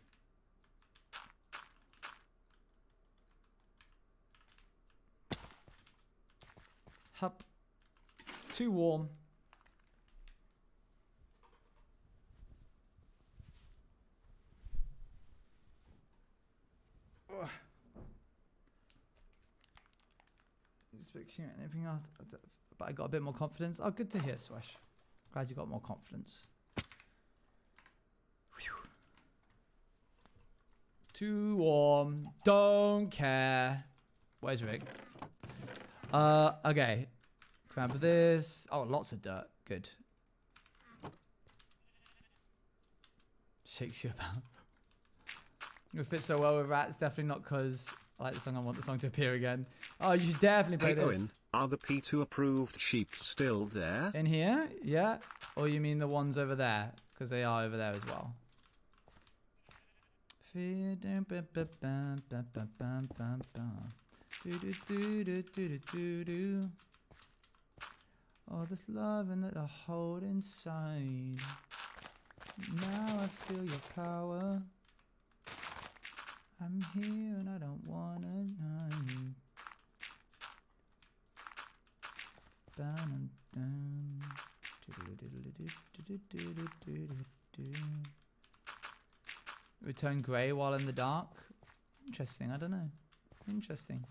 Hup. Too warm. Just a bit cute. Anything else? But I got a bit more confidence. Oh, good to hear, Swash. Glad you got more confidence. Whew. Too warm. Don't care. Where's Rick? Okay. Grab this. Oh, lots of dirt. Good. Shakes you about. It fits so well with Rats. Definitely not because I like the song. I want the song to appear again. Oh, you should definitely play Hey, this. Owen, Are the P2 approved sheep still there? In here? Yeah. Or you mean the ones over there? Because they are over there as well. Oh, this love and that I hold inside. Now I feel your power. I'm here and I don't wanna hide. Return grey while in the dark. Interesting, I don't know. Interesting.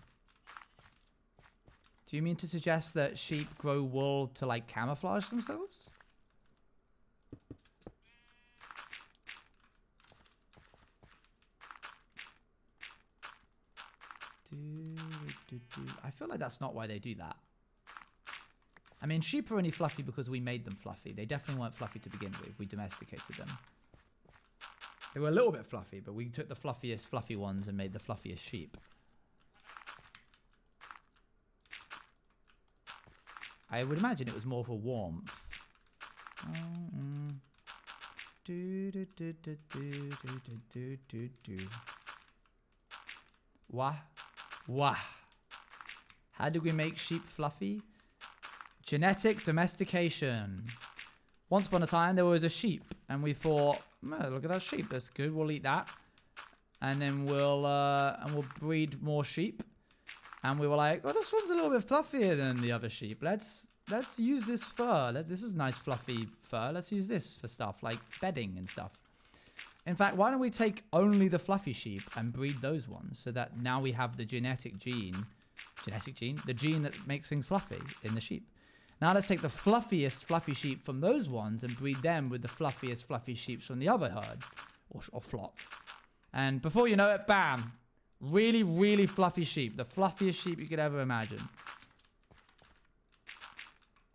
Do you mean to suggest that sheep grow wool to like camouflage themselves? I feel like that's not why they do that. I mean, sheep are only fluffy because we made them fluffy. They definitely weren't fluffy to begin with. We domesticated them. They were a little bit fluffy, but we took the fluffiest fluffy ones and made the fluffiest sheep. I would imagine it was more for warmth. Wah. Wah. How do we make sheep fluffy? Genetic domestication. Once upon a time, there was a sheep, and we thought, oh, look at that sheep. That's good. We'll eat that, and then we'll breed more sheep. And we were like, oh, this one's a little bit fluffier than the other sheep. Let's use this fur. This is nice fluffy fur. Let's use this for stuff like bedding and stuff. In fact, why don't we take only the fluffy sheep and breed those ones so that now we have the the gene that makes things fluffy in the sheep. Now let's take the fluffiest fluffy sheep from those ones and breed them with the fluffiest fluffy sheep from the other herd or flock. And before you know it, bam, really, really fluffy sheep. The fluffiest sheep you could ever imagine.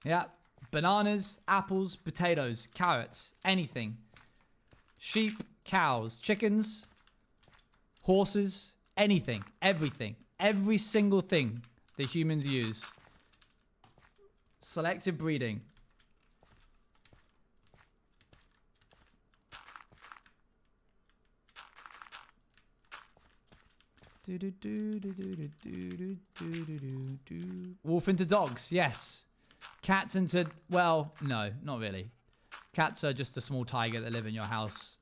Yeah, bananas, apples, potatoes, carrots, anything. Sheep, cows, chickens, horses, anything, everything. Every single thing that humans use. Selective breeding. Wolf into dogs, yes. Cats into, well, no, not really. Cats are just a small tiger that live in your house.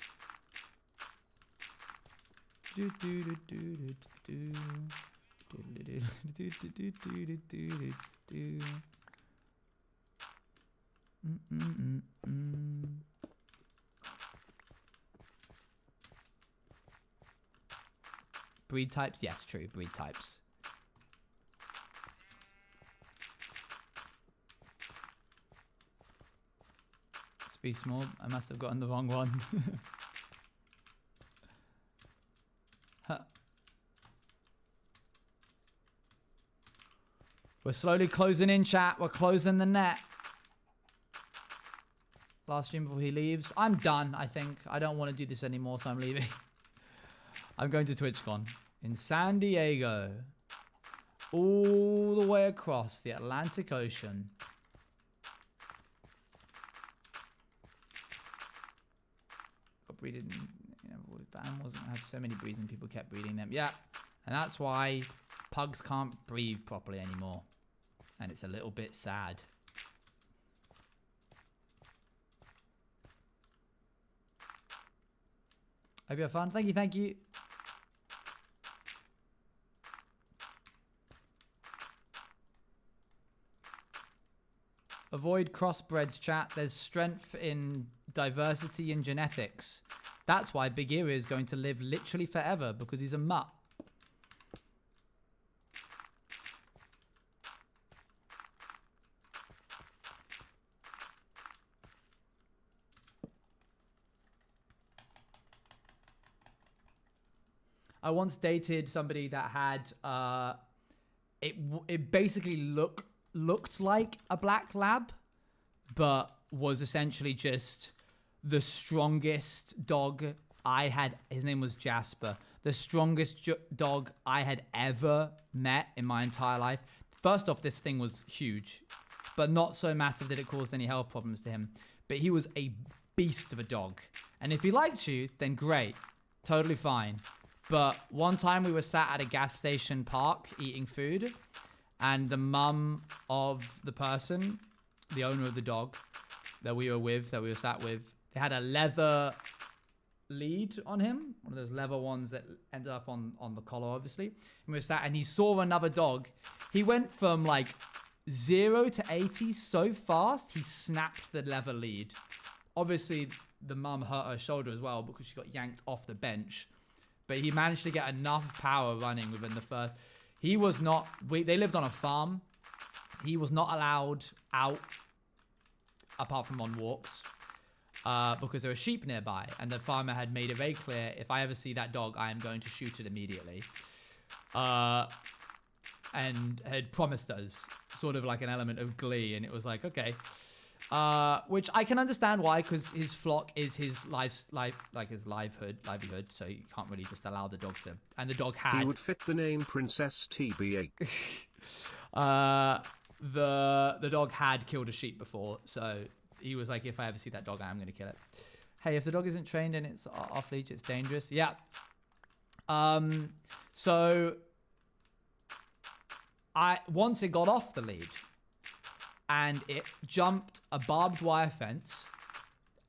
Breed types? Yes, true. Breed types. Be small. I must have gotten the wrong one. Huh. We're slowly closing in, chat. We're closing the net. Last stream before he leaves. I'm done, I think. I don't want to do this anymore, so I'm leaving. I'm going to Twitchcon in San Diego. All the way across the Atlantic Ocean. Breeding, you know, animals have so many breeds and people kept breeding them. Yeah, and that's why pugs can't breathe properly anymore. And it's a little bit sad. Hope you have fun. Thank you, thank you. Avoid crossbreds, chat. There's strength in diversity in genetics. That's why Big Ear is going to live literally forever, because he's a mutt. I once dated somebody that had it basically looked like a black lab, but was essentially just the strongest dog I had. His name was Jasper. The strongest dog I had ever met in my entire life. First off, this thing was huge, but not so massive that it caused any health problems to him. But he was a beast of a dog. And if he liked you, then great. Totally fine. But one time we were sat at a gas station park eating food, and the mum of the person, the owner of the dog that we were sat with, they had a leather lead on him, one of those leather ones that ended up on the collar, obviously. And we were sat, and he saw another dog. He went from like 0 to 80 so fast, he snapped the leather lead. Obviously, the mum hurt her shoulder as well because she got yanked off the bench. But he managed to get enough power running within the first. He was not. They lived on a farm. He was not allowed out apart from on walks because there were sheep nearby. And the farmer had made it very clear, if I ever see that dog, I am going to shoot it immediately. And had promised us sort of like an element of glee. And it was like, okay. Which I can understand why, because his flock is his livelihood, so you can't really just allow the dog to. And the dog had. He would fit the name Princess TBA. The dog had killed a sheep before, so he was like, if I ever see that dog, I am going to kill it. Hey, if the dog isn't trained and it's off leash, it's dangerous. Yeah. So once it got off the lead, and it jumped a barbed wire fence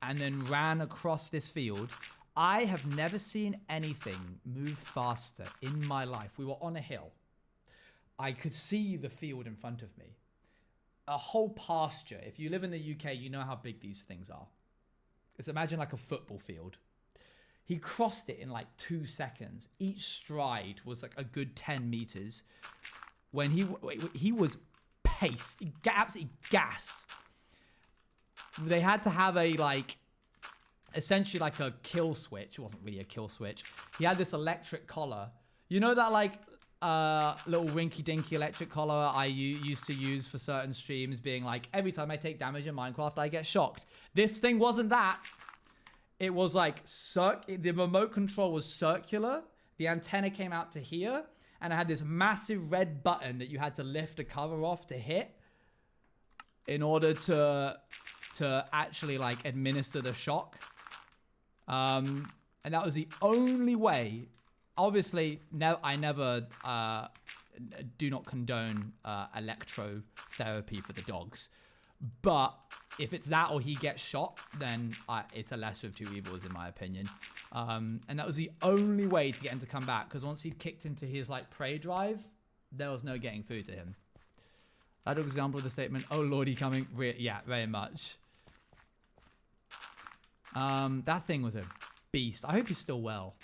and then ran across this field. I have never seen anything move faster in my life. We were on a hill. I could see the field in front of me. A whole pasture. If you live in the UK, you know how big these things are. Just imagine like a football field. He crossed it in like 2 seconds. Each stride was like a good 10 meters. When he was paced, absolutely gassed. They had to have a essentially like a kill switch. It wasn't really a kill switch. He had this electric collar. You know that like little rinky-dinky electric collar I used to use for certain streams, being like, every time I take damage in Minecraft, I get shocked. This thing wasn't that. It was like the remote control was circular. The antenna came out to here. And I had this massive red button that you had to lift the cover off to hit in order to actually like administer the shock. And that was the only way. Obviously, I never do not condone electrotherapy for the dogs. But if it's that or he gets shot, then it's a lesser of two evils in my opinion. And that was the only way to get him to come back, because once he'd kicked into his like prey drive, there was no getting through to him. That example of the statement, "Oh lordy, coming." Yeah, very much. That thing was a beast. I hope he's still well.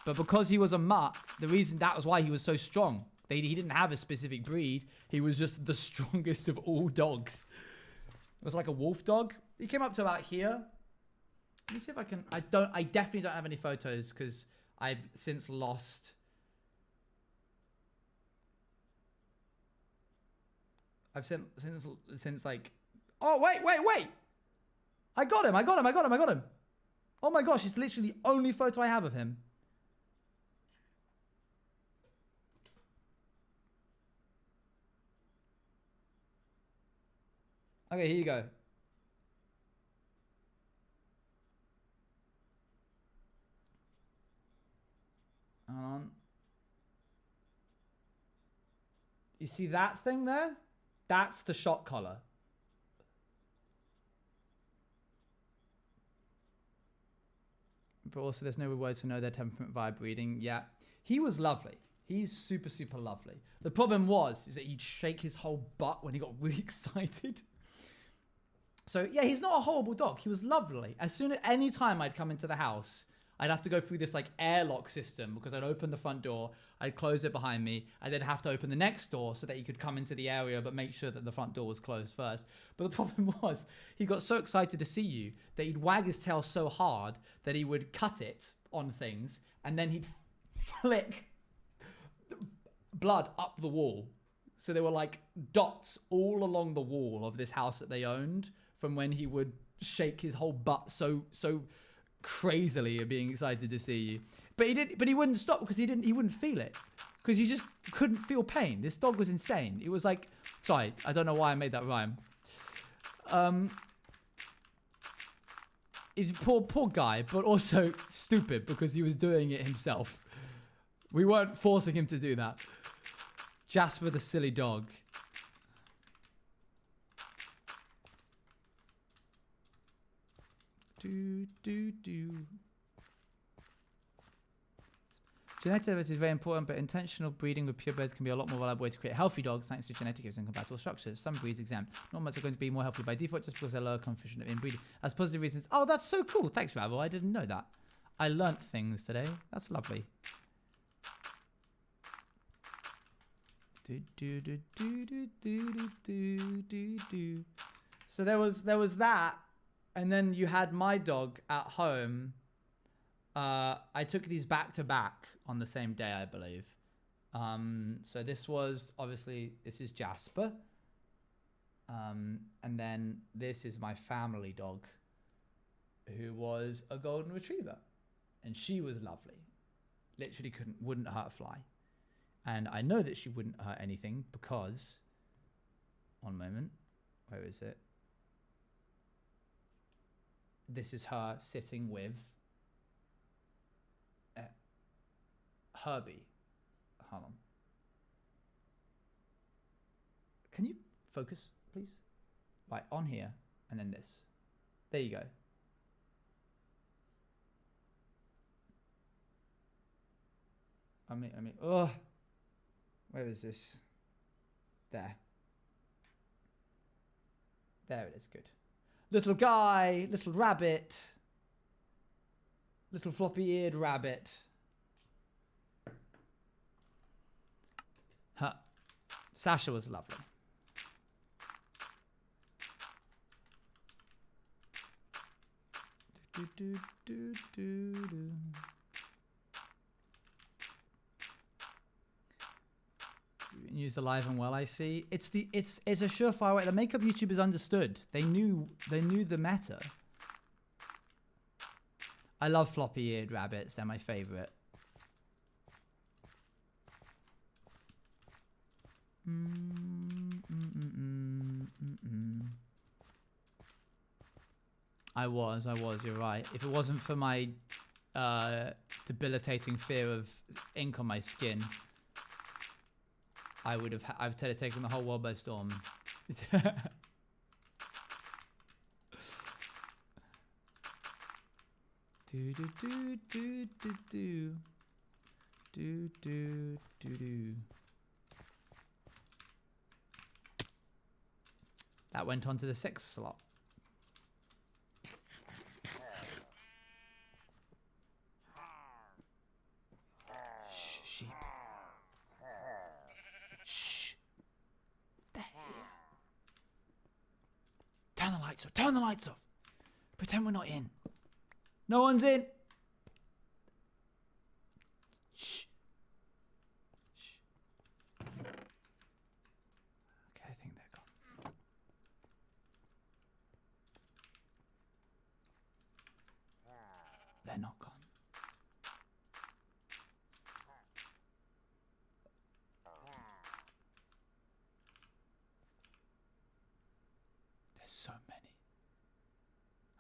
But because he was a mutt, the reason that was why he was so strong. He didn't have a specific breed. He was just the strongest of all dogs. It was like a wolf dog. He came up to about here. Let me see if I can. I definitely don't have any photos because I've since lost. I've since like. Oh wait! I got him! Oh my gosh! It's literally the only photo I have of him. Okay, here you go. You see that thing there? That's the shock collar. But also there's no way to know their temperament via breeding. Yeah. He was lovely. He's super, super lovely. The problem is that he'd shake his whole butt when he got really excited. So yeah, he's not a horrible dog. He was lovely. Any time I'd come into the house, I'd have to go through this like airlock system because I'd open the front door, I'd close it behind me, I'd then have to open the next door so that he could come into the area but make sure that the front door was closed first. But the problem was, he got so excited to see you that he'd wag his tail so hard that he would cut it on things and then he'd flick blood up the wall. So there were like dots all along the wall of this house that they owned from when he would shake his whole butt so crazily at being excited to see you. But he wouldn't stop because he wouldn't feel it. Because you just couldn't feel pain. This dog was insane. It was like, sorry, I don't know why I made that rhyme. He's a poor guy, but also stupid because he was doing it himself. We weren't forcing him to do that. Jasper the silly dog. Genetic diversity is very important, but intentional breeding with purebreds can be a lot more reliable way to create healthy dogs thanks to genetics and compatible structures. Some breeds exempt. Not much are going to be more healthy by default just because they're lower coefficient of inbreeding. As positive reasons. Oh, that's so cool. Thanks, Ravel. I didn't know that. I learnt things today. That's lovely. So there was that, and then you had my dog at home. I took these back to back on the same day, I believe. So this is Jasper. And then this is my family dog, who was a golden retriever, and she was lovely. Literally wouldn't hurt a fly. And I know that she wouldn't hurt anything because, one moment, where is it? This is her sitting with Herbie. Hold on. Can you focus, please? Right, on here, and then this. There you go. Oh. Where is this? There. There it is, good. Little guy, little rabbit. Little floppy-eared rabbit. Huh. Sasha was lovely. Use alive and well, I see. It's a surefire way. The makeup YouTubers understood. They knew the meta. I love floppy-eared rabbits. They're my favorite. I was. You're right. If it wasn't for my debilitating fear of ink on my skin, I've taken the whole world by storm. That went on to the 6th slot. Shh, sheep. Shh. They're here. Turn the lights off. Turn the lights off. Pretend we're not in. No one's in. Shh. Shh. Okay, I think they're gone. They're not gone. There's so many.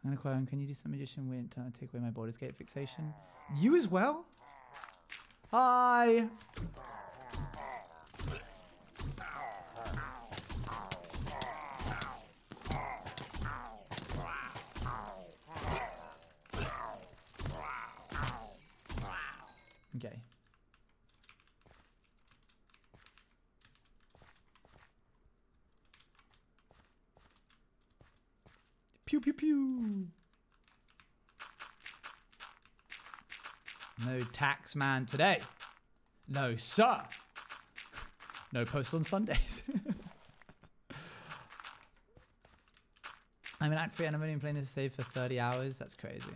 I'm gonna quote, can you do some magician win to take away my Baldur's Gate fixation? You as well? Hi! Okay. Pew pew pew. No tax man today. No sir. No post on Sundays. I'm in Act 3 and I'm only playing this save for 30 hours. That's crazy.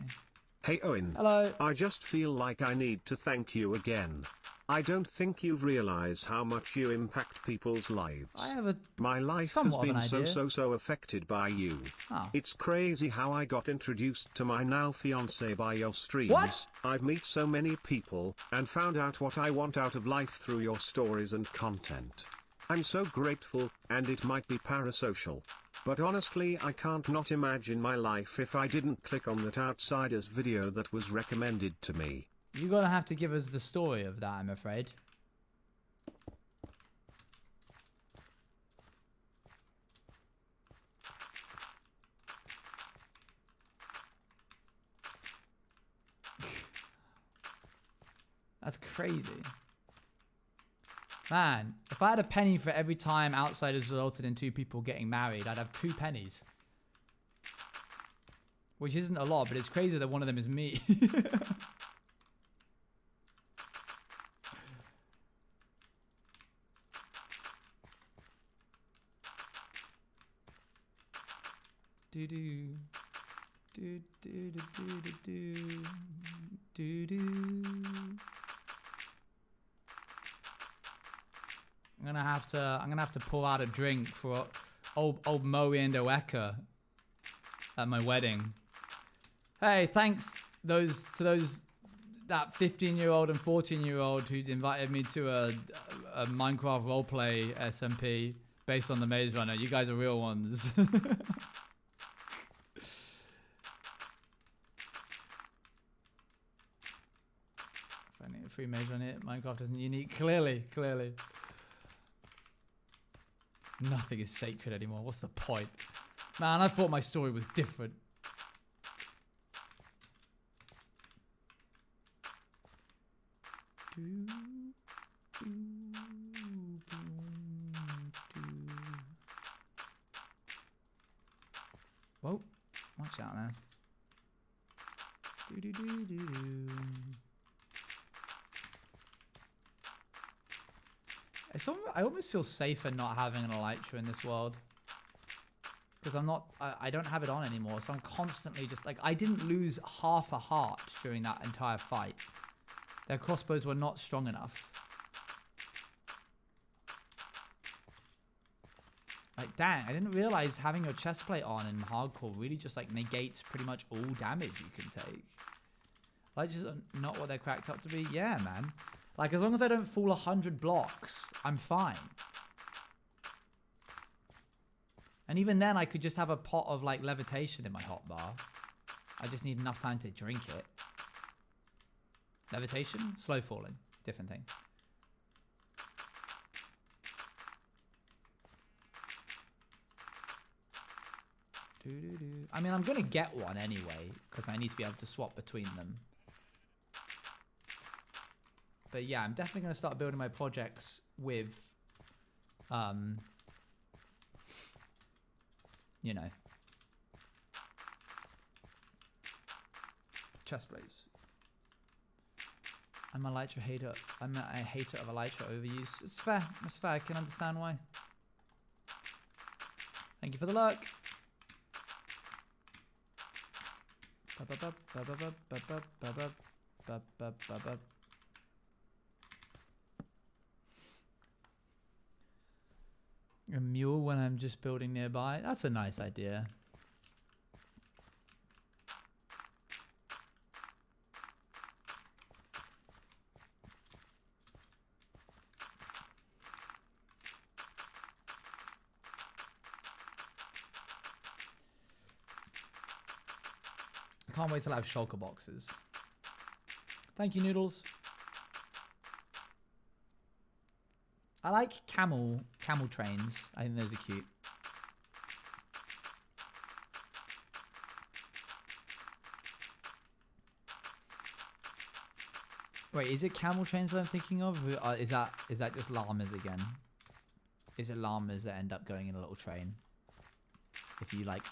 Hey Owen. Hello. I just feel like I need to thank you again. I don't think you've realized how much you impact people's lives. I have a My life has somewhat of an been idea. so affected by you. Oh. It's crazy how I got introduced to my now fiancé by your streams. What? I've met so many people, and found out what I want out of life through your stories and content. I'm so grateful, and it might be parasocial. But honestly, I can't not imagine my life if I didn't click on that Outsiders video that was recommended to me. You're gonna have to give us the story of that, I'm afraid. That's crazy. Man, if I had a penny for every time Outsiders resulted in 2 people getting married, I'd have 2 pennies. Which isn't a lot, but it's crazy that one of them is me. Do do do do do do do do do. I'm gonna have to pull out a drink for old Moe and Oeka at my wedding. Hey, thanks that 15-year-old and 14-year-old who invited me to a Minecraft roleplay SMP based on the Maze Runner. You guys are real ones. Finding a free Maze Runner, Minecraft isn't unique. Clearly. Nothing is sacred anymore. What's the point? Man, I thought my story was different. Whoa. Watch out now. I almost feel safer not having an elytra in this world. Because I don't have it on anymore. So I'm constantly just like, I didn't lose half a heart during that entire fight. Their crossbows were not strong enough. Like, dang, I didn't realize having your chest plate on in hardcore really just like negates pretty much all damage you can take. Like, just not what they're cracked up to be. Yeah, man. Like, as long as I don't fall 100 blocks, I'm fine. And even then, I could just have a pot of, like, levitation in my hotbar. I just need enough time to drink it. Levitation? Slow falling. Different thing. I mean, I'm going to get one anyway, because I need to be able to swap between them. But yeah, I'm definitely going to start building my projects with, you know, chest plates. I'm a elytra hater. I'm a hater of elytra overuse. It's fair. It's fair. I can understand why. Thank you for the luck. A mule when I'm just building nearby. That's a nice idea. I can't wait till I have shulker boxes. Thank you, Noodles. I like camel trains. I think those are cute. Wait, is it camel trains that I'm thinking of? Is that just llamas again? Is it llamas that end up going in a little train? If you like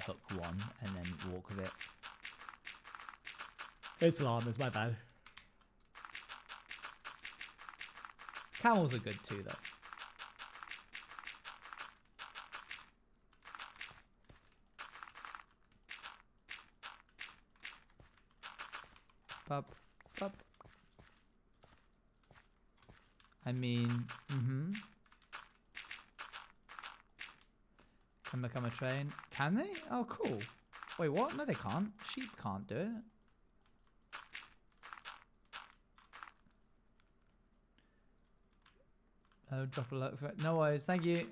hook one and then walk with it. It's llamas, my bad. Camels are good too, though. Bup, bup. I mean, can become a train. Can they? Oh, cool. Wait, what? No, they can't. Sheep can't do it. Oh, drop a look for it. No worries. Thank you.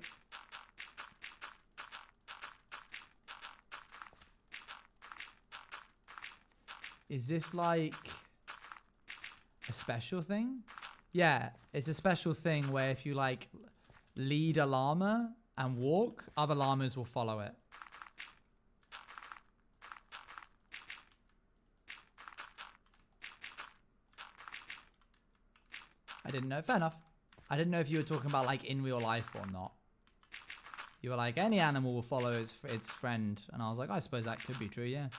Is this like a special thing? Yeah, it's a special thing where if you like lead a llama and walk, other llamas will follow it. I didn't know. Fair enough. I didn't know if you were talking about like in real life or not. You were like, any animal will follow its friend. And I was like, I suppose that could be true, yeah.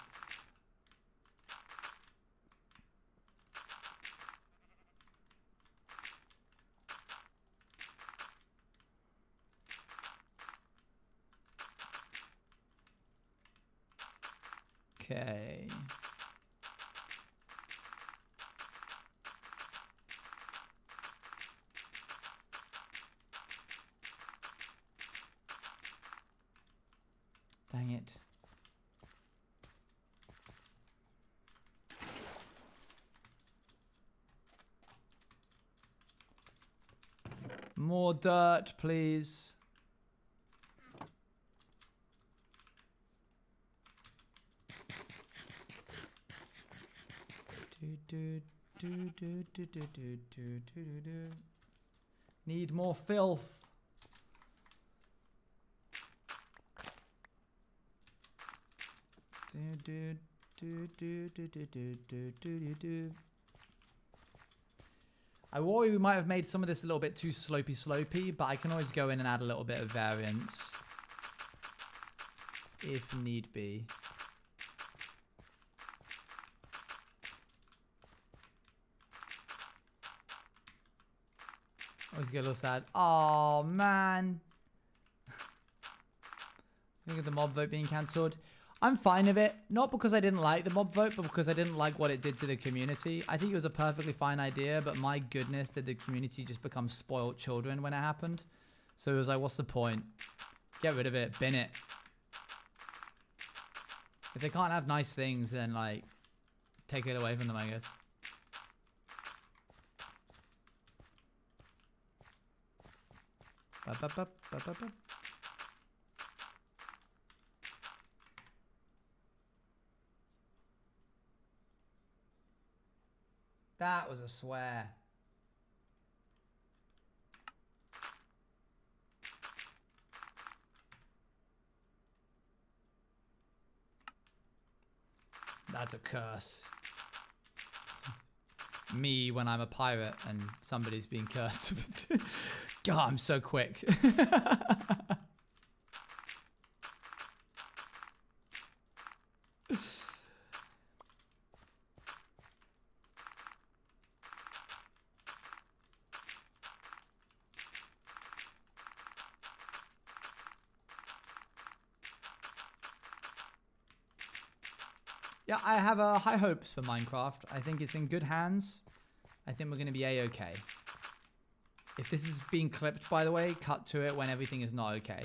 Okay. Dang it. More dirt, please. Need more filth. I worry we might have made some of this a little bit too slopey, but I can always go in and add a little bit of variance if need be. Always get a little sad. Oh man. Look at the mob vote being cancelled. I'm fine with it. Not because I didn't like the mob vote, but because I didn't like what it did to the community. I think it was a perfectly fine idea, but my goodness, did the community just become spoiled children when it happened. So it was like, what's the point? Get rid of it. Bin it. If they can't have nice things, then like, take it away from them, I guess. That was a swear. That's a curse. Me when I'm a pirate and somebody's being cursed. God, I'm so quick. Yeah, I have high hopes for Minecraft. I think it's in good hands. I think we're going to be a-okay. If this is being clipped, by the way, cut to it when everything is not okay.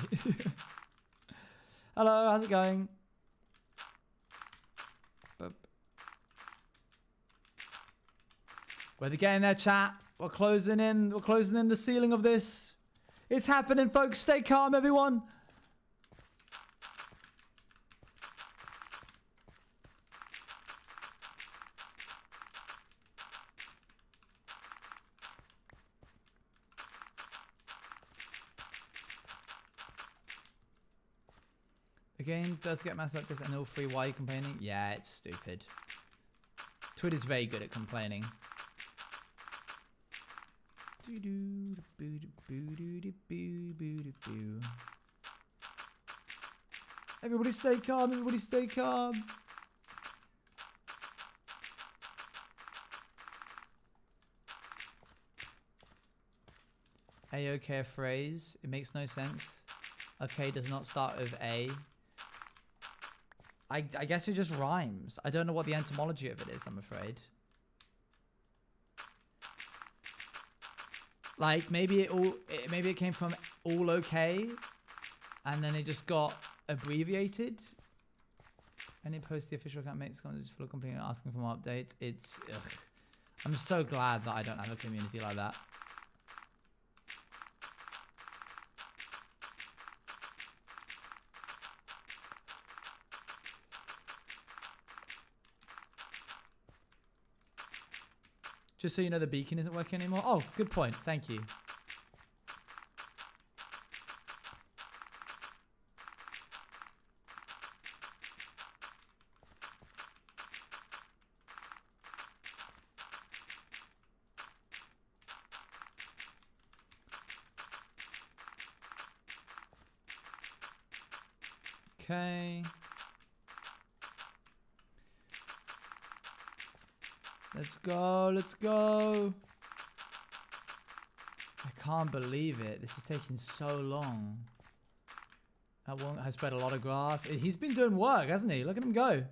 Hello, how's it going? Boop. We're getting there, chat. We're closing in. We're closing in the ceiling of this. It's happening, folks. Stay calm, everyone. The game does get mass updates and all free. Why are you complaining? Yeah, it's stupid. Twitter's very good at complaining. Everybody stay calm, everybody stay calm. A-okay phrase. It makes no sense. Okay does not start with A. I guess it just rhymes. I don't know what the etymology of it is, I'm afraid. Like maybe maybe it came from all okay, and then it just got abbreviated. And it posts the official account makes comments full of complaining asking for more updates. It's ugh. I'm so glad that I don't have a community like that. Just so you know, the beacon isn't working anymore. Oh, good point. Thank you. Okay. Let's go, let's go. I can't believe it. This is taking so long. That one has spread a lot of grass. He's been doing work, hasn't he? Look at him go.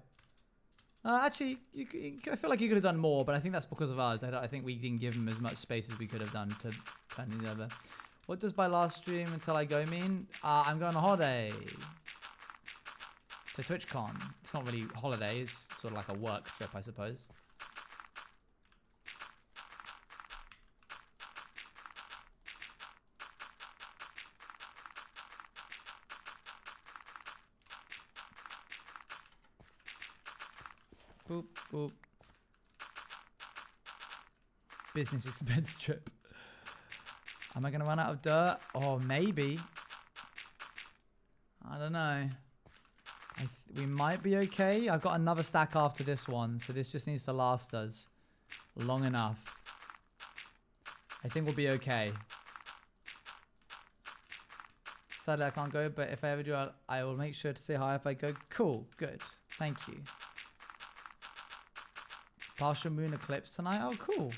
Actually, I feel like he could have done more, but I think that's because of us. I think we didn't give him as much space as we could have done to turn these over. What does by last stream until I go mean? I'm going on holiday. To Twitchcon. It's not really a holiday, it's sort of like a work trip, I suppose. Boop, boop. Business expense trip. Am I going to run out of dirt? Or maybe. I don't know. We might be okay. I've got another stack after this one, so this just needs to last us long enough. I think we'll be okay. Sadly, I can't go, but if I ever do, I will make sure to say hi if I go. Cool. Good. Thank you. Partial moon eclipse tonight. Oh, cool.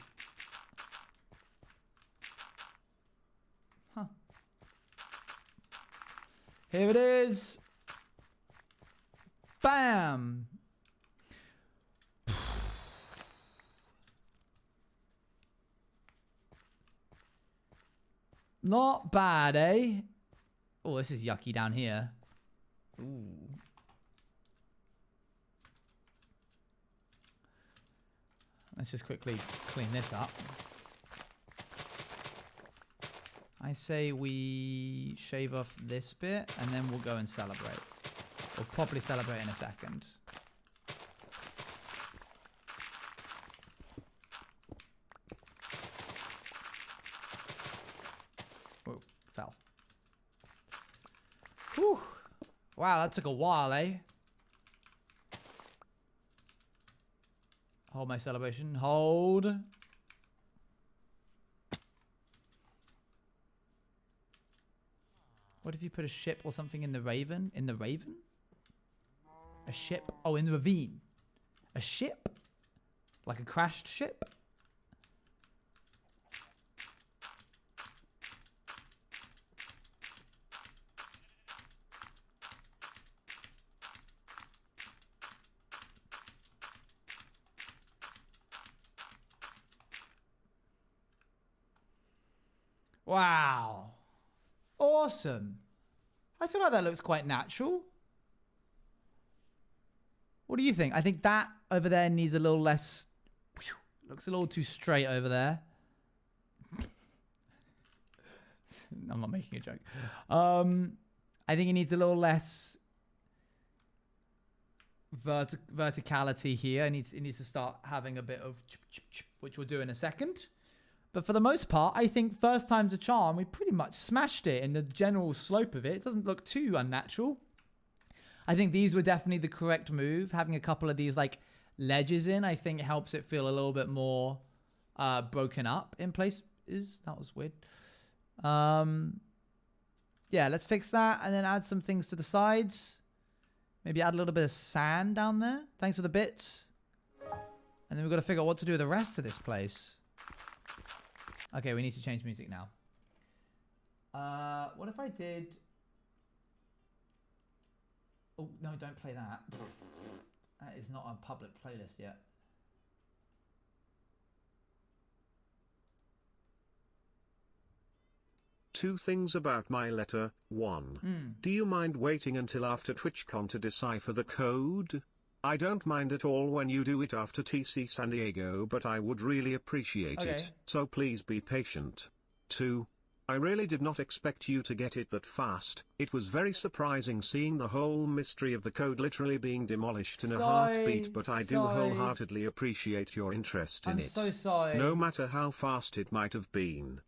Huh. Here it is. Bam! Not bad, eh? Oh, this is yucky down here. Ooh. Let's just quickly clean this up. I say we shave off this bit and then we'll go and celebrate. We'll probably celebrate in a second. Whoa, fell. Whew. Wow, that took a while, eh? Hold my celebration. Hold. What if you put a ship or something in the Raven? In the Raven? A ship? Oh, in the ravine. A ship? Like a crashed ship? Wow. Awesome. I feel like that looks quite natural. What do you think? I think that over there needs a little less... Looks a little too straight over there. I'm not making a joke. I think it needs a little less verticality here. It needs to start having a bit of... which we'll do in a second. But for the most part, I think first time's a charm. We pretty much smashed it in the general slope of it. It doesn't look too unnatural. I think these were definitely the correct move. Having a couple of these like ledges in, I think helps it feel a little bit more broken up in places. That was weird. Yeah, let's fix that and then add some things to the sides. Maybe add a little bit of sand down there. Thanks for the bits. And then we've got to figure out what to do with the rest of this place. Okay, we need to change music now. What if I did... Oh, no, don't play that. That is not a public playlist yet. 2 things about my letter. 1. Do you mind waiting until after TwitchCon to decipher the code? I don't mind at all when you do it after TC San Diego, but I would really appreciate it, so please be patient. 2. I really did not expect you to get it that fast. It was very surprising seeing the whole mystery of the code literally being demolished in a heartbeat, but I do wholeheartedly appreciate your interest in it. I'm so sorry. No matter how fast it might have been.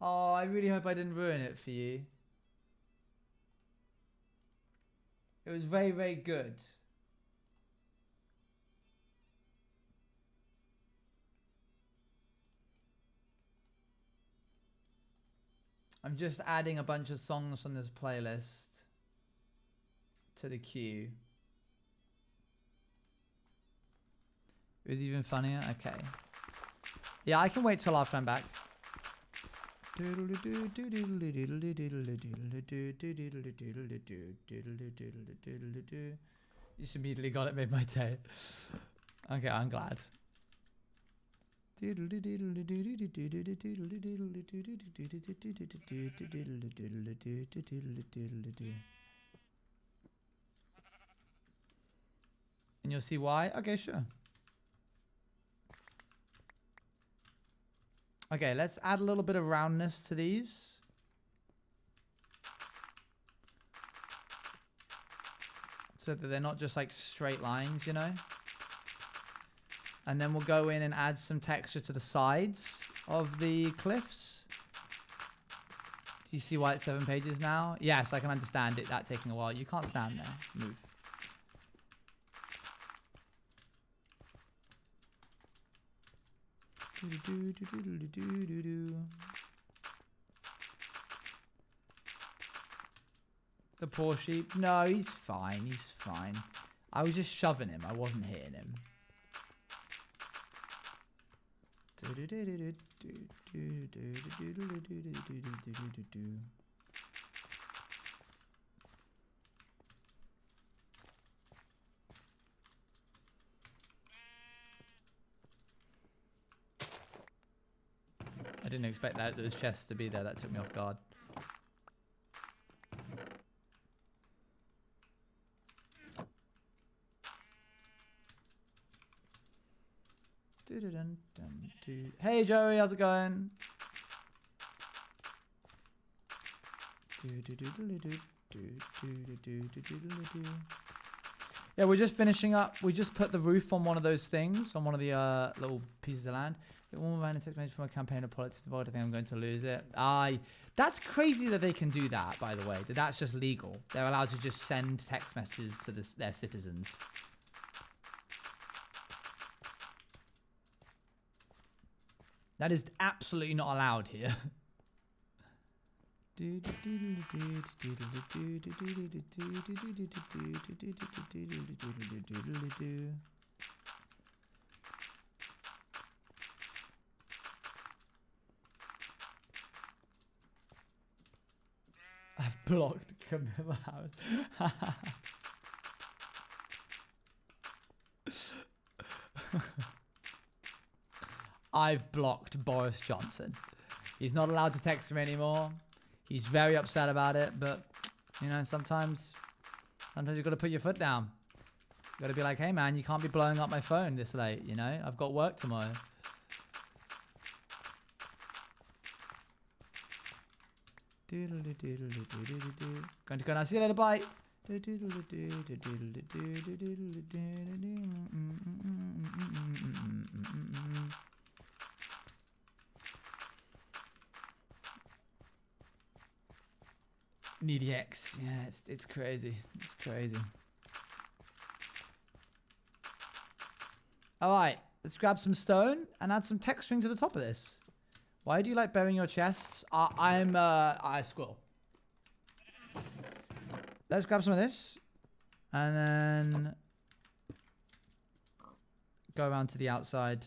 Oh, I really hope I didn't ruin it for you. It was very, very good. I'm just adding a bunch of songs on this playlist to the queue. It was even funnier? Okay. Yeah, I can wait till after I'm back. You just immediately got it, made my day. Okay, I'm glad. And you'll see why. Okay, sure. Okay, let's add a little bit of roundness to these. So that they're not just like straight lines, you know? And then we'll go in and add some texture to the sides of the cliffs. Do you see why it's 7 pages now? Yes, I can understand it, that taking a while. You can't stand there. Move. The poor sheep. No, he's fine. He's fine. I was just shoving him. I wasn't hitting him. I didn't expect those chests to be there. That took me off guard. Hey Joey, how's it going? Yeah, we're just finishing up. We just put the roof on one of those things, on one of the little pieces of land. It will random text message from a campaign of politics involved. I think I'm going to lose it. That's crazy that they can do that, by the way. That's just legal. They're allowed to just send text messages to their citizens. That is absolutely not allowed here. I've blocked Camilla House. I've blocked Boris Johnson. He's not allowed to text me anymore. He's very upset about it, but you know, sometimes you've got to put your foot down. You got to be like, hey man, you can't be blowing up my phone this late, you know? I've got work tomorrow. Going to go now. See you later, bye. Needy X. Yeah, it's crazy. It's crazy. Alright, let's grab some stone and add some texturing to the top of this. Why do you like burying your chests? I'm a squirrel. Let's grab some of this. And then go around to the outside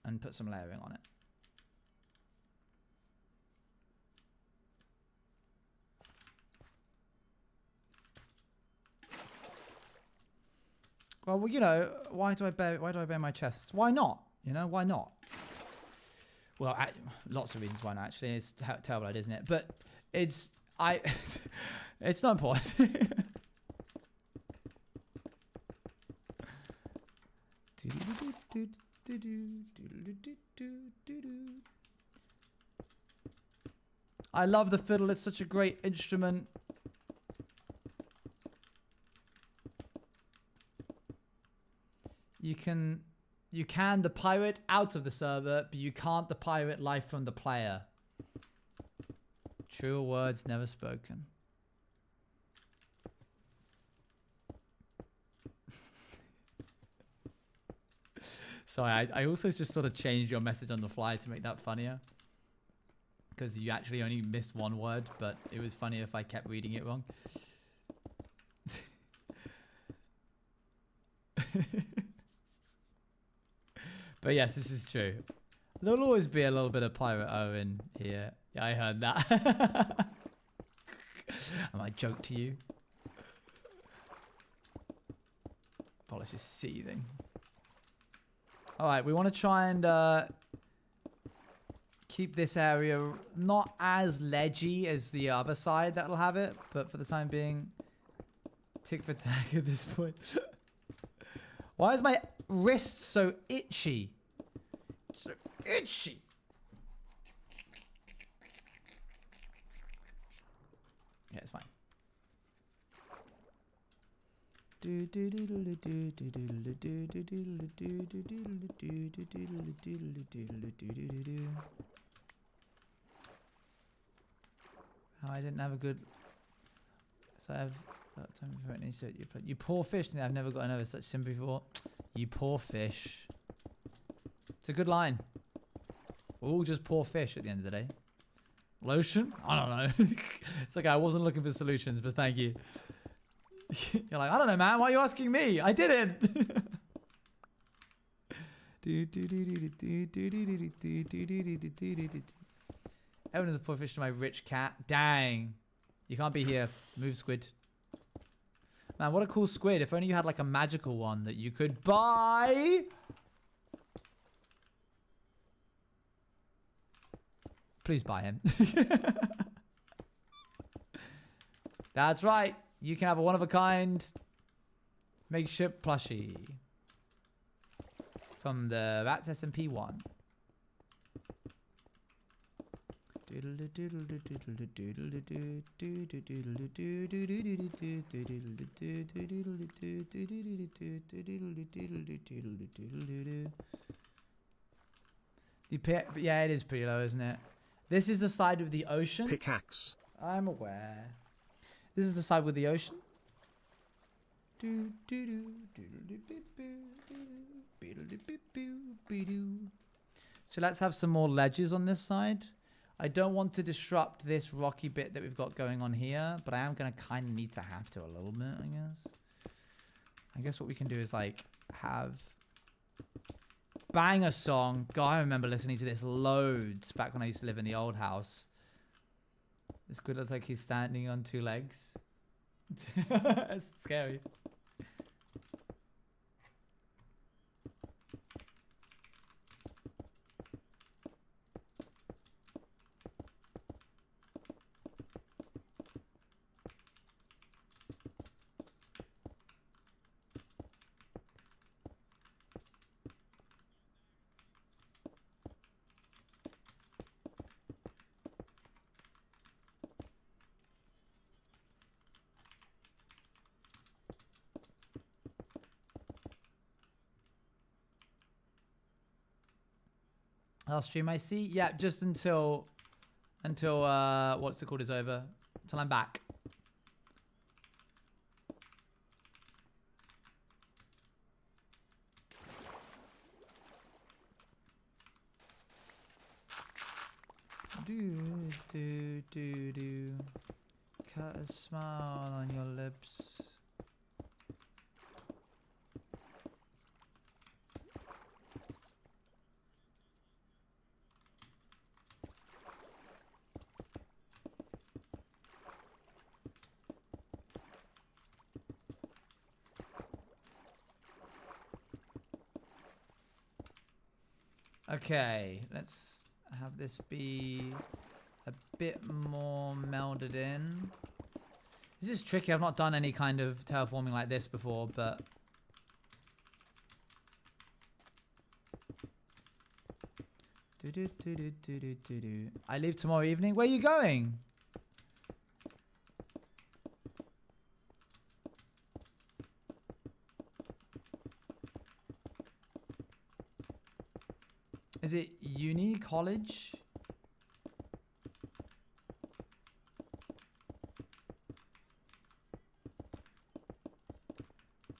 and put some layering on it. Well, you know, why do I bear my chests? Why not? You know, why not? Well, lots of reasons why not, actually. It's a terrible idea, isn't it? But it's it's not important. I love the fiddle. It's such a great instrument. You can the pirate out of the server, but you can't the pirate life from the player. True words never spoken. Sorry, I also just sort of changed your message on the fly to make that funnier. Because you actually only missed one word, but it was funnier if I kept reading it wrong. But yes, this is true. There'll always be a little bit of Pirate Owen here. Yeah, I heard that. I might joke to you. Polish is seething. Alright, we want to try and keep this area not as ledgy as the other side that'll have it, but for the time being, tick for tack at this point. Why is my wrist so itchy? So itchy. Yeah, it's fine. Oh, I didn't have a good. So I have time for any so you poor fish. I've never gotten over such sympathy before. You poor fish. It's a good line. We're all just poor fish at the end of the day. Lotion? I don't know. It's okay. I wasn't looking for solutions, but thank you. You're like, I don't know, man. Why are you asking me? I didn't. Everyone is a poor fish to my rich cat. Dang. You can't be here. Move, squid. Man, what a cool squid. If only you had like a magical one that you could buy. Please buy him. That's right. You can have a one-of-a-kind makeshift plushie from the Rats SMP 1. Yeah, it is pretty low, isn't it? This is the side of the ocean. Pickaxe. I'm aware. This is the side with the ocean. So let's have some more ledges on this side. I don't want to disrupt this rocky bit that we've got going on here, but I am going to kind of need to have to a little bit, I guess. I guess what we can do is like have bang a song. God, I remember listening to this loads back when I used to live in the old house. This squid looks like he's standing on two legs. That's scary. Last stream I see? Yeah, just until what's it called is over. Until I'm back. Do. Cut a smile on your lips. Okay, let's have this be a bit more melded in. This is tricky. I've not done any kind of terraforming like this before, but... I leave tomorrow evening. Where are you going? Is it uni, college?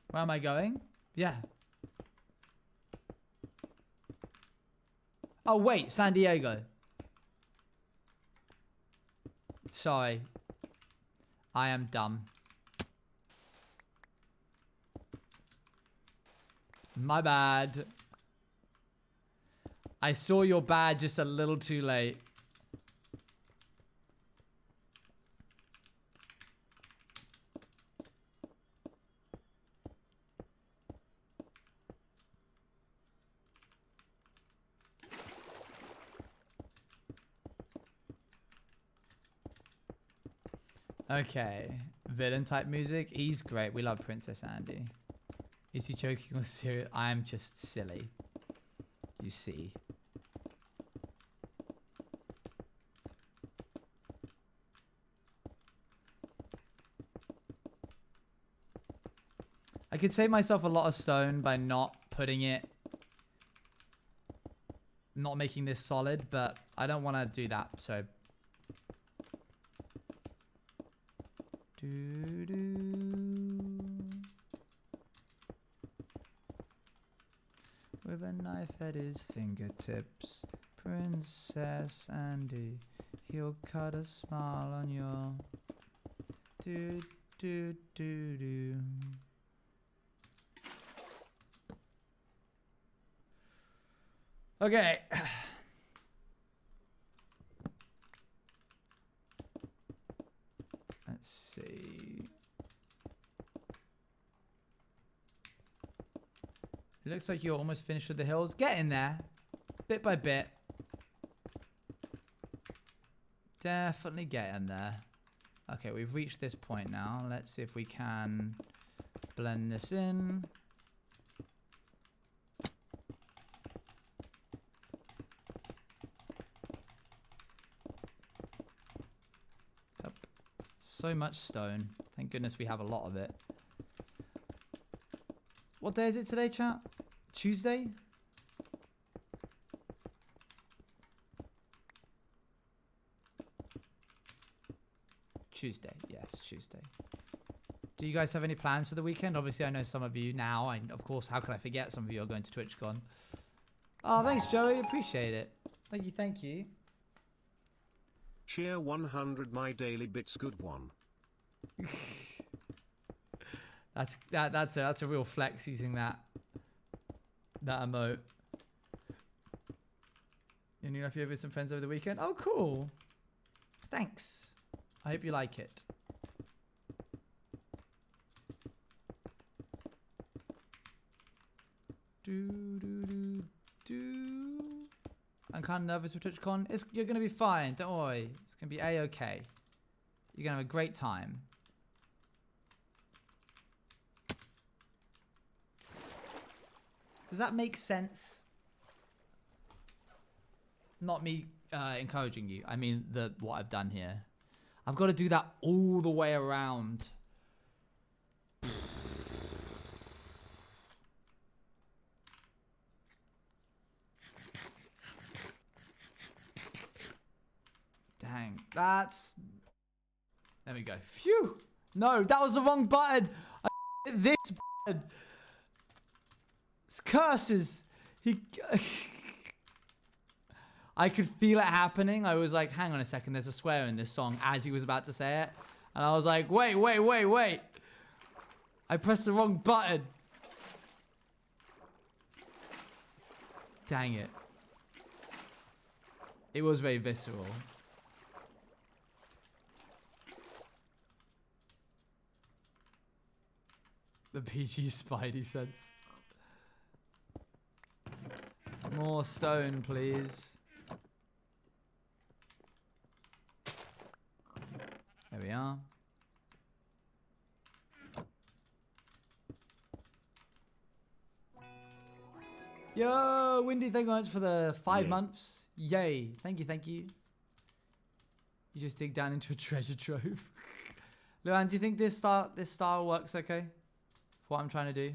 Where am I going? Yeah. Oh, wait, San Diego. Sorry. I am dumb. My bad. I saw your bad just a little too late. Okay. Villain type music. He's great. We love Princess Andy. Is he joking or serious? I am just silly. You see. I could save myself a lot of stone by not putting it... Not making this solid, but I don't want to do that, so... With a knife at his fingertips, Princess Andy, he'll cut a smile on your... Do, do, do, do. Okay. Let's see. It looks like you're almost finished with the hills. Get in there. Bit by bit. Definitely get in there. Okay, we've reached this point now. Let's see if we can blend this in. Yep. So much stone. Thank goodness we have a lot of it. What day is it today, chat? Tuesday? Tuesday. Yes, Tuesday. Do you guys have any plans for the weekend? Obviously, I know some of you now. And of course, how can I forget some of you are going to TwitchCon? Oh, thanks, Joey. Appreciate it. Thank you, thank you. Cheer 100 my daily bits, good one. That's a real flex using that emote. You know if you have some friends over the weekend? Oh, cool. Thanks. I hope you like it. I'm kind of nervous for TwitchCon. You're gonna be fine. Don't worry. It's gonna be a-okay. You're gonna have a great time. Does that make sense? Not me encouraging you. I mean what I've done here. I've got to do that all the way around. Dang, that's... There we go. Phew! No, that was the wrong button. I hit this button. It's curses. I could feel it happening. I was like, hang on a second, there's a swear in this song as he was about to say it. And I was like, wait. I pressed the wrong button. Dang it. It was very visceral. The PG Spidey sense. More stone, please. we are. Yo, Windy, thank you very much for the 5 months. Yay. Thank you, thank you. You just dig down into a treasure trove. Luan, do you think this style works okay? For what I'm trying to do?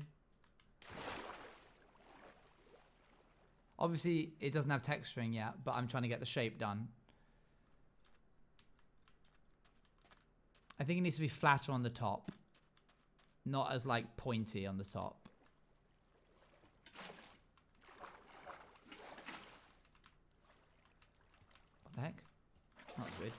Obviously, it doesn't have texturing yet, but I'm trying to get the shape done. I think it needs to be flatter on the top. Not as, like, pointy on the top. What the heck? That's weird.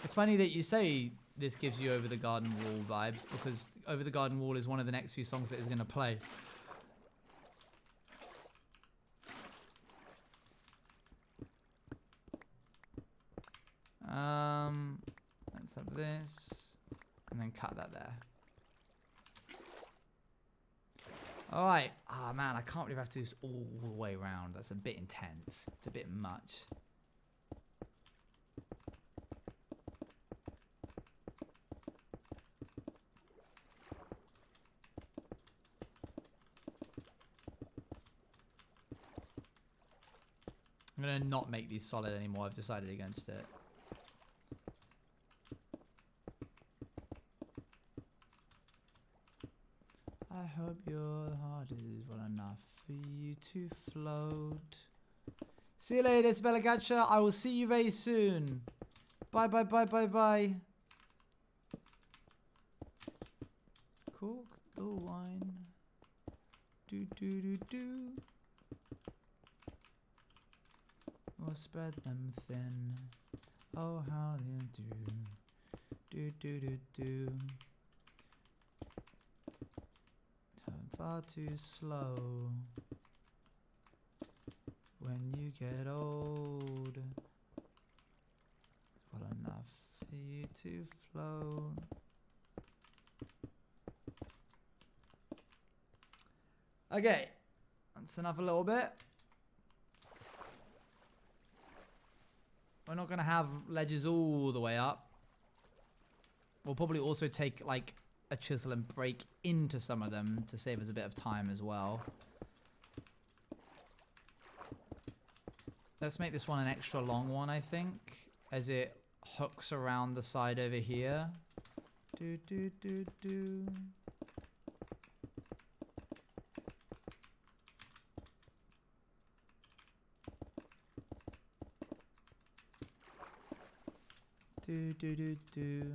It's funny that you say this gives you Over the Garden Wall vibes, because Over the Garden Wall is one of the next few songs that is going to play. Let's have this, and then cut that there. All right. Ah, man, I can't believe I have to do this all the way around. That's a bit intense. It's a bit much. I'm going to not make these solid anymore. I've decided against it. I hope your heart is well enough for you to float. See you later, it's Bella Gacha. I will see you very soon. Bye, bye, bye, bye, bye. Cook the wine. Do, do, do, do. Or spread them thin. Oh, how you do. Do, do, do, do. Far too slow. When you get old, it's well enough for you to float. Okay, that's enough a little bit. We're not going to have ledges all the way up. We'll probably also take like a chisel and break into some of them to save us a bit of time as well. Let's make this one an extra long one, I think, as it hooks around the side over here. Do, do, do, do. Do, do, do, do.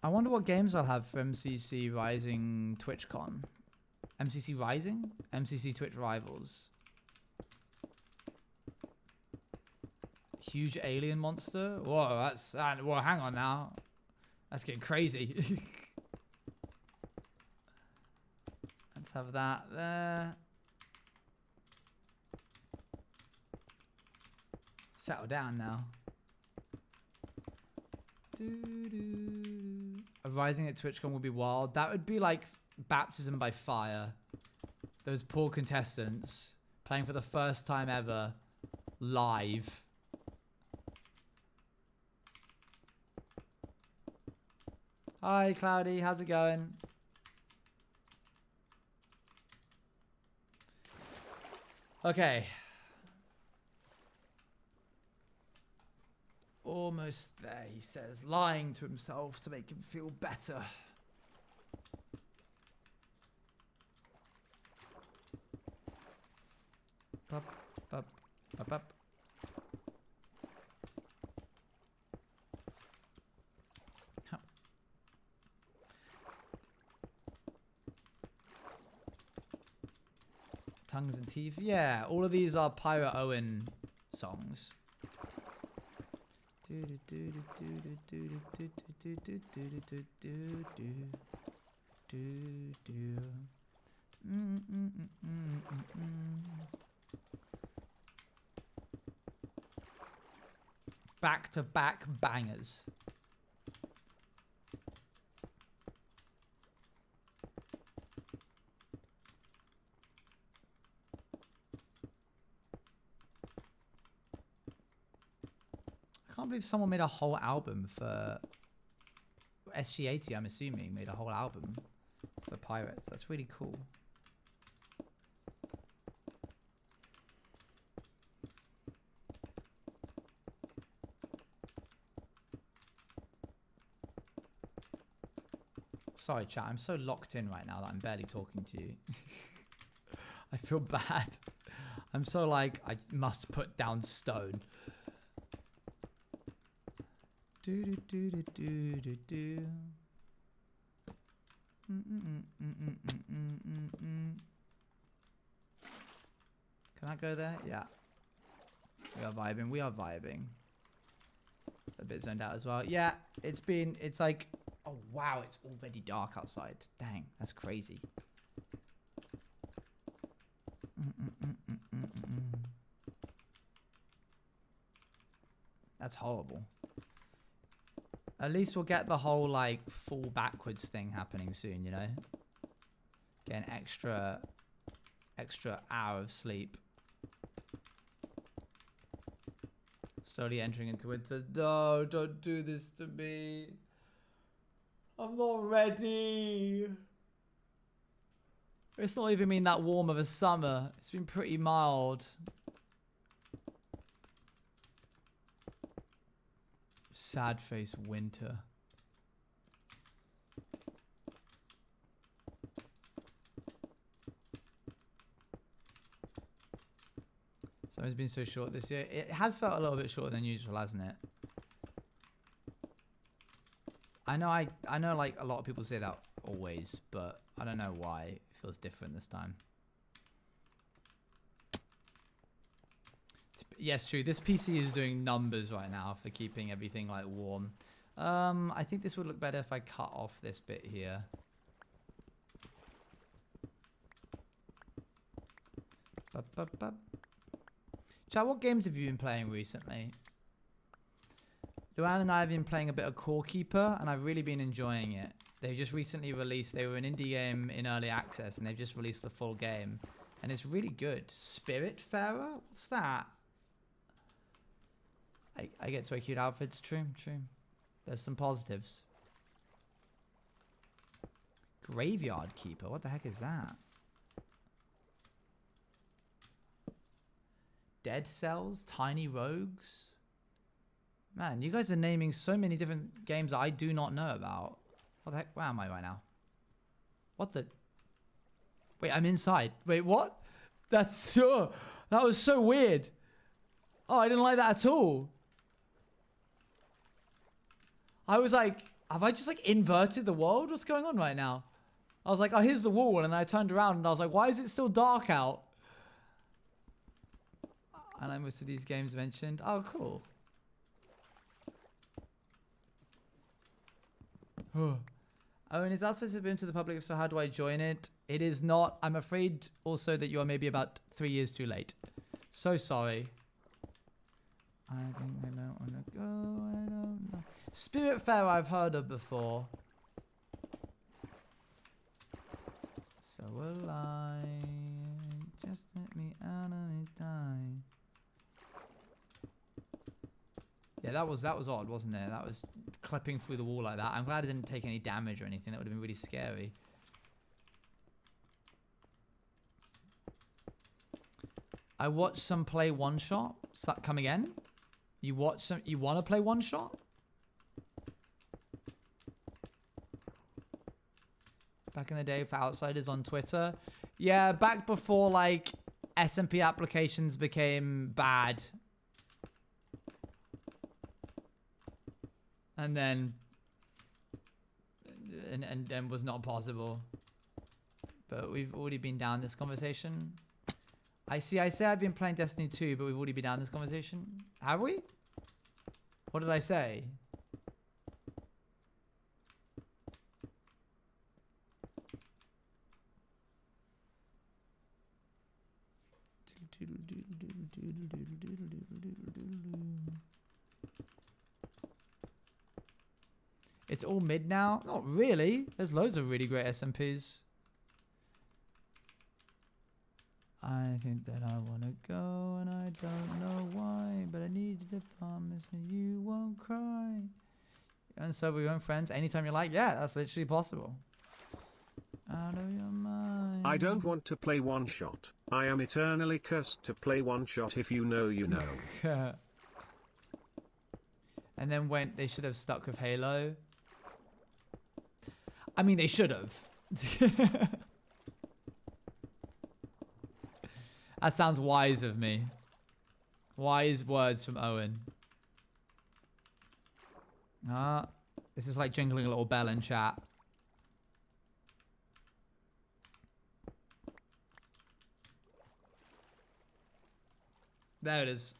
I wonder what games I'll have for MCC Rising TwitchCon. MCC Rising? MCC Twitch Rivals. Huge alien monster? Whoa, that's... Whoa, hang on now. That's getting crazy. Let's have that there. Settle down now. A Rising at TwitchCon would be wild. That would be like baptism by fire. Those poor contestants playing for the first time ever live. Hi Cloudy, how's it going? Okay. Almost there, he says, lying to himself to make him feel better. Bup, bup, bup, bup. Huh. Tongues and teeth. Yeah, all of these are Pirate Owen songs. Back to back bangers. can't believe someone made a whole album for SG80. I'm assuming made a whole album for Pirates. That's really cool. Sorry, chat. I'm so locked in right now that I'm barely talking to you. I feel bad. I'm so like, I must put down stone. Do do do do do do do. Can I go there? Yeah. We are vibing. We are vibing. A bit zoned out as well. Yeah, it's like, oh wow, it's already dark outside. Dang, that's crazy. That's horrible. At least we'll get the whole like fall backwards thing happening soon, you know? Get an extra hour of sleep. Slowly entering into winter. No, don't do this to me. I'm not ready. It's not even been that warm of a summer. It's been pretty mild. Sad face winter. Summer's been so short this year. It has felt a little bit shorter than usual, hasn't it? I know like a lot of people say that always, but I don't know why it feels different this time. Yes, true. This PC is doing numbers right now for keeping everything like warm. I think this would look better if I cut off this bit here. Chat, what games have you been playing recently? Luann and I have been playing a bit of Core Keeper, and I've really been enjoying it. They've just recently released, they were an indie game in early access, and they've just released the full game. And it's really good. Spiritfarer? What's that? I get to wear cute outfits. True, true. There's some positives. Graveyard Keeper? What the heck is that? Dead Cells? Tiny Rogues? Man, you guys are naming so many different games I do not know about. What the heck? Where am I right now? What the? Wait, I'm inside. Wait, what? That's so... That was so weird. Oh, I didn't like that at all. I was like, have I just like inverted the world? What's going on right now? I was like, oh, here's the wall. And then I turned around and I was like, why is it still dark out? And I most of these games mentioned. Oh, cool. Owen, is that supposed to be to the public? So how do I join it? It is not. I'm afraid also that you are maybe about 3 years too late. So sorry. I think I don't want to go. I don't know. Spiritfarer I've heard of before. So will I. Just let me out of it die. Yeah, that was odd, wasn't it? That was clipping through the wall like that. I'm glad I didn't take any damage or anything. That would have been really scary. I watched some play one shot. Come again? You watch some? You want to play one shot? Back in the day for outsiders on Twitter. Yeah, back before like SMP applications became bad. And then and was not possible. But we've already been down this conversation. I say I've been playing Destiny 2, but we've already been down this conversation. Have we? What did I say? It's all mid now? Not really. There's loads of really great SMPs. I think that I want to go and I don't know why, but I need you to promise me you won't cry. And so we went friends anytime you like. Yeah, that's literally possible. Out of your mind. I don't want to play one shot. I am eternally cursed to play one shot. If you know, you know. And then they should have stuck with Halo. I mean, they should have. That sounds wise of me. Wise words from Owen. This is like jingling a little bell in chat. There it is.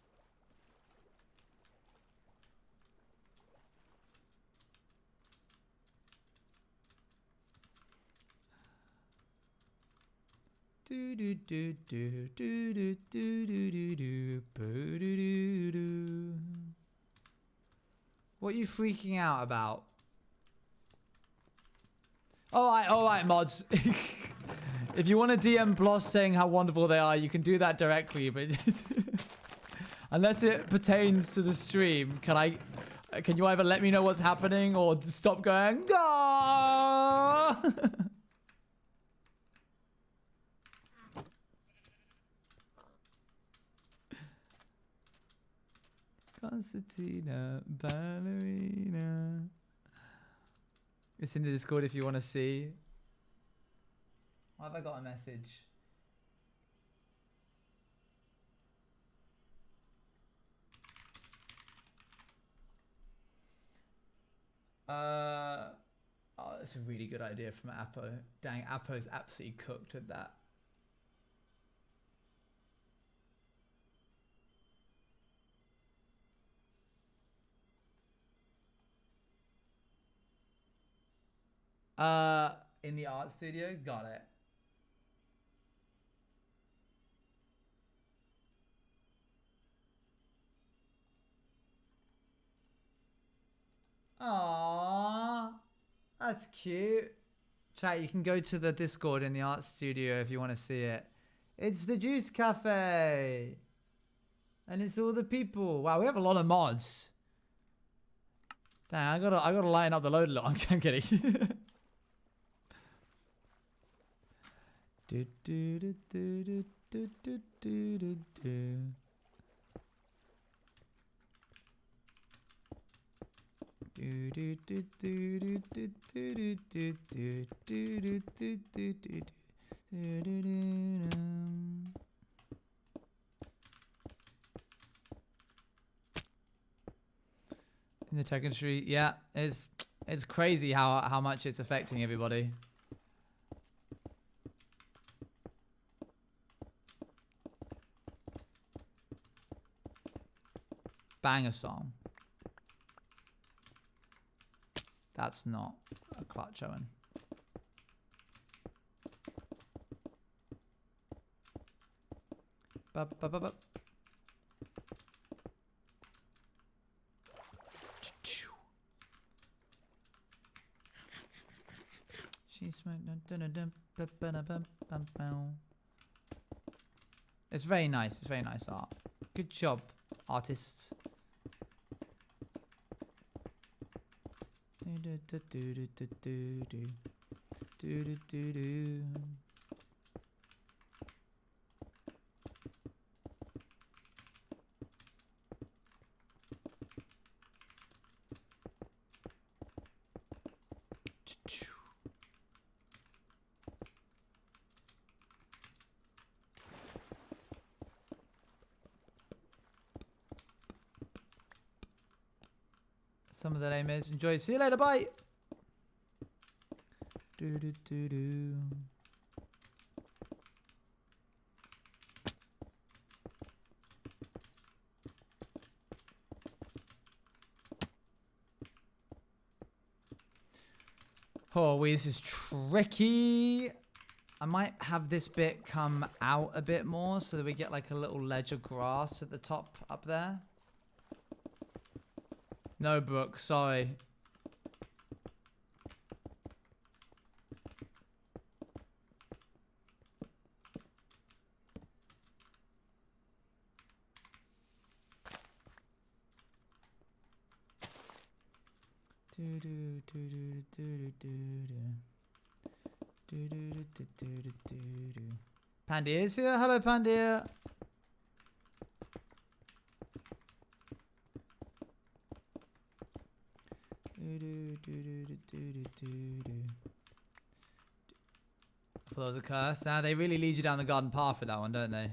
Do do do do do do do do do do do do do. What are you freaking out about? All right, mods. If you want to DM Bloss saying how wonderful they are, you can do that directly. But unless it pertains to the stream, can you either let me know what's happening or stop going? Ah! Constantina, ballerina. It's in the Discord if you want to see. Why have I got a message? Oh, that's a really good idea from Apo. Dang, Apo's absolutely cooked with that. In the art studio, got it. Aww, that's cute. Chat, you can go to the Discord in the art studio if you want to see it. It's the Juice Cafe. And it's all the people. Wow, we have a lot of mods. Dang, I gotta line up the load a lot. I'm kidding. Do do do do do do do do do. Do do do do do do do do do do do do do. In the tech industry, yeah, it's crazy how much it's affecting everybody. Banger song. That's not a clutch, Owen. Ba-ba-ba-ba. She smoked. It's very nice. It's very nice art. Good job, artists. Do do do do do do do do do do. Some of the name is enjoy. See you later. Bye. Do do do do. Oh, this is tricky. I might have this bit come out a bit more so that we get like a little ledge of grass at the top up there. No, Brooke, sorry. Pandia is here. Hello, Pandia. For those a curse. Now they really lead you down the garden path with that one, don't they?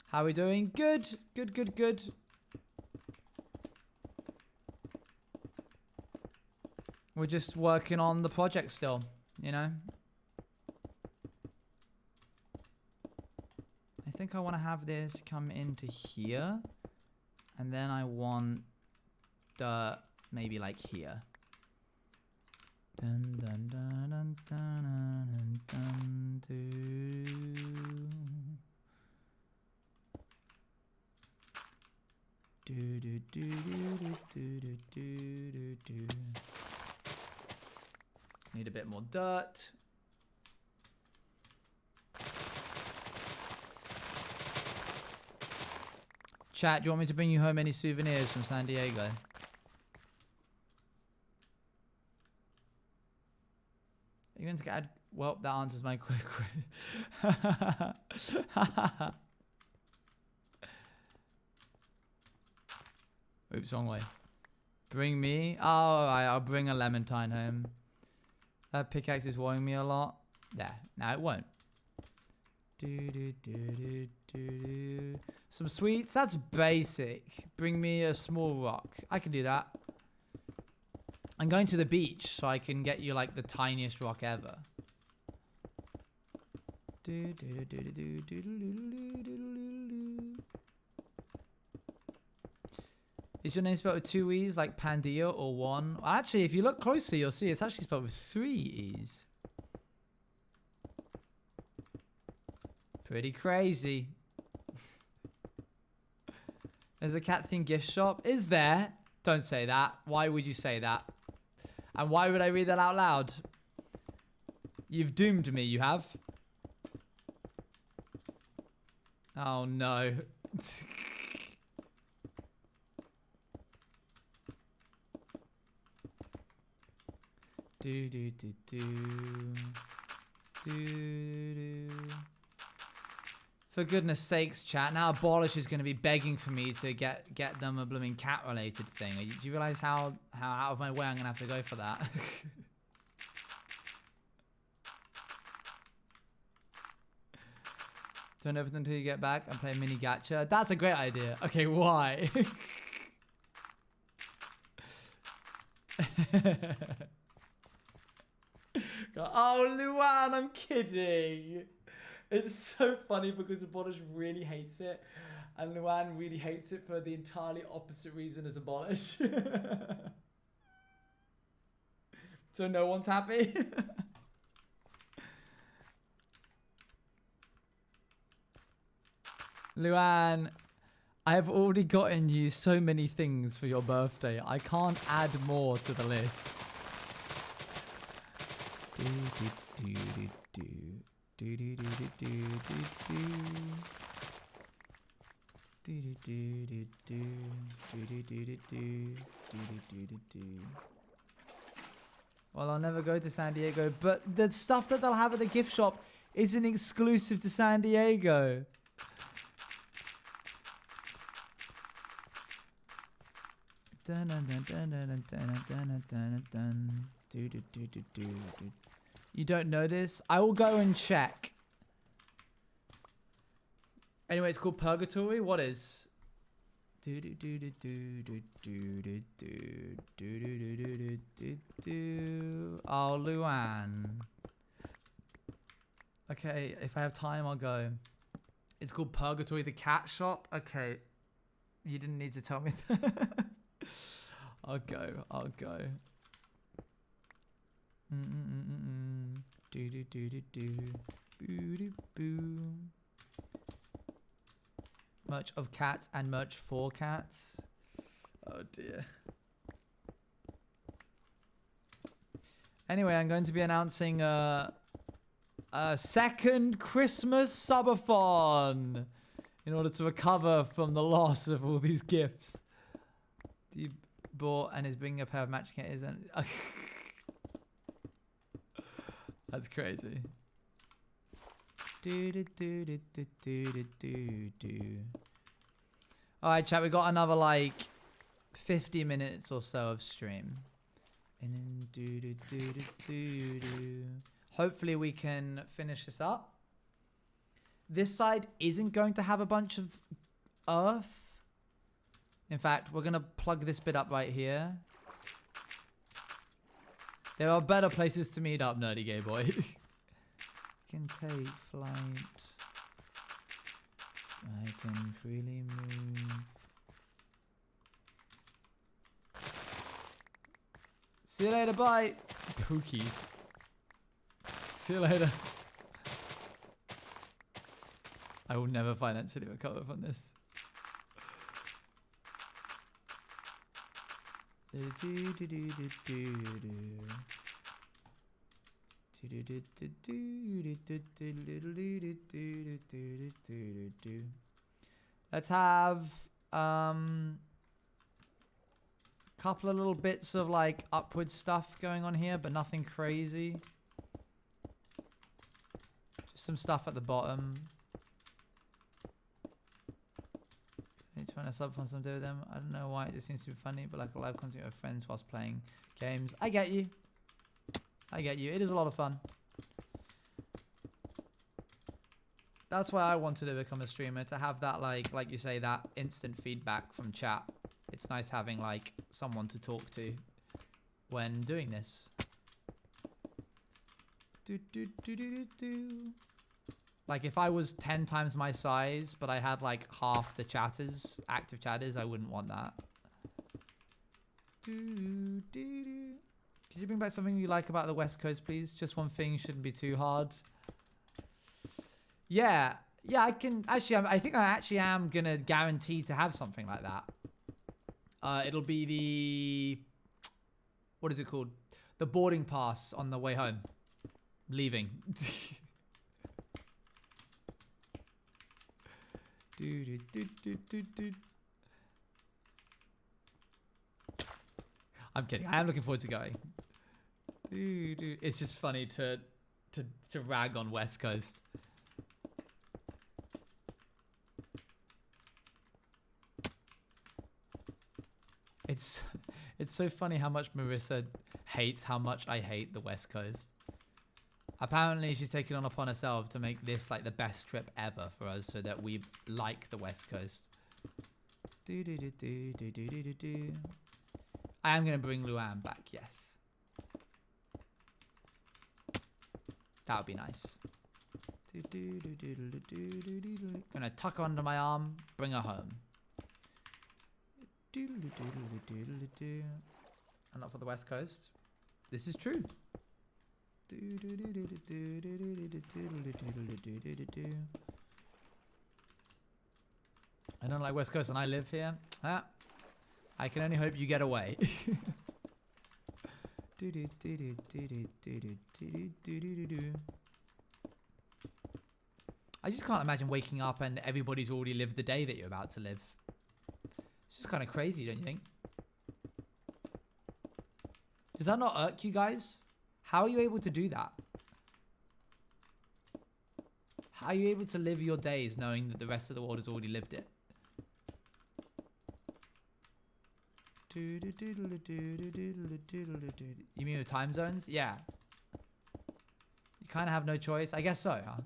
How are we doing? Good. Good, good, good. We're just working on the project still, you know? I think I want to have this come into here. And then I want the maybe like here. Dun dun dun dun dun dun dun. Do do do do do do do do. Need a bit more dirt. Chat, do you want me to bring you home any souvenirs from San Diego? Are you going to add? Well, that answers my quick question. Oops, wrong way. Bring me? Oh, alright, I'll bring a Lemontine home. That pickaxe is worrying me a lot. There. No, it won't. Some sweets? That's basic. Bring me a small rock. I can do that. I'm going to the beach, so I can get you, like, the tiniest rock ever. Is your name spelled with 2 E's, like Pandia, or 1? Well, actually, if you look closely, you'll see it's actually spelled with 3 E's. Pretty crazy. There's a cat-themed gift shop. Is there? Don't say that. Why would you say that? And why would I read that out loud? You've doomed me, you have. Oh, no. Do do do do do. For goodness sakes, chat! Now Abolish is going to be begging for me to get them a blooming cat-related thing. Do you realize how out of my way I'm going to have to go for that? Don't open until you get back and play mini gacha. That's a great idea. Okay, why? Oh, Luan, I'm kidding. It's so funny because Abolish really hates it. And Luan really hates it for the entirely opposite reason as Abolish. So no one's happy. Luan, I have already gotten you so many things for your birthday. I can't add more to the list. Well, I'll never go to San Diego, but the stuff that they'll have at the gift shop isn't exclusive to San Diego. You don't know this? I will go and check. Anyway, it's called Purgatory. What is? Oh, Luan. Okay, if I have time, I'll go. It's called Purgatory, the cat shop. Okay, you didn't need to tell me that. I'll go. I'll go. Do do do do do. Boo do boo. Merch of cats and merch for cats. Oh dear. Anyway, I'm going to be announcing a second Christmas subathon. in order to recover from the loss of all these gifts. He bought and is bringing a pair of matching kits and that's crazy. Alright, chat, we got another like 50 minutes or so of stream. And then hopefully we can finish this up. This side isn't going to have a bunch of earth. In fact, we're going to plug this bit up right here. There are better places to meet up, nerdy gay boy. Can take flight. I can freely move. See you later, bye. Pookies. See you later. I will never financially recover from this. Let's have couple of little bits of like upward stuff going on here, but nothing crazy. Just some stuff at the bottom. Need to find a sub fun someday with them. I don't know why, it just seems to be funny, but like a live concert with friends whilst playing games. I get you. I get you. It is a lot of fun. That's why I wanted to become a streamer, to have that like you say, that instant feedback from chat. It's nice having like someone to talk to when doing this. Like if I was 10 times my size, but I had like half the chatters, active chatters, I wouldn't want that. Could you bring back something you like about the West Coast, please? Just one thing, shouldn't be too hard. Yeah, I can actually. I think I actually am gonna guarantee to have something like that. It'll be the, what is it called? The boarding pass on the way home. Leaving. I'm kidding. I am looking forward to going. It's just funny to rag on West Coast. It's so funny how much Marissa hates how much I hate the West Coast. Apparently she's taken on upon herself to make this like the best trip ever for us, so that we like the West Coast. I am going to bring Luann back, yes. That would be nice. Gonna tuck her under my arm, bring her home. And not for the West Coast. This is true. I don't like West Coast and I live here. I can only hope you get away. I just can't imagine waking up and everybody's already lived the day that you're about to live. It's just kind of crazy, don't you think? Does that not irk you guys? How are you able to do that? How are you able to live your days knowing that the rest of the world has already lived it? You mean with time zones? Yeah. You kind of have no choice. I guess so, huh?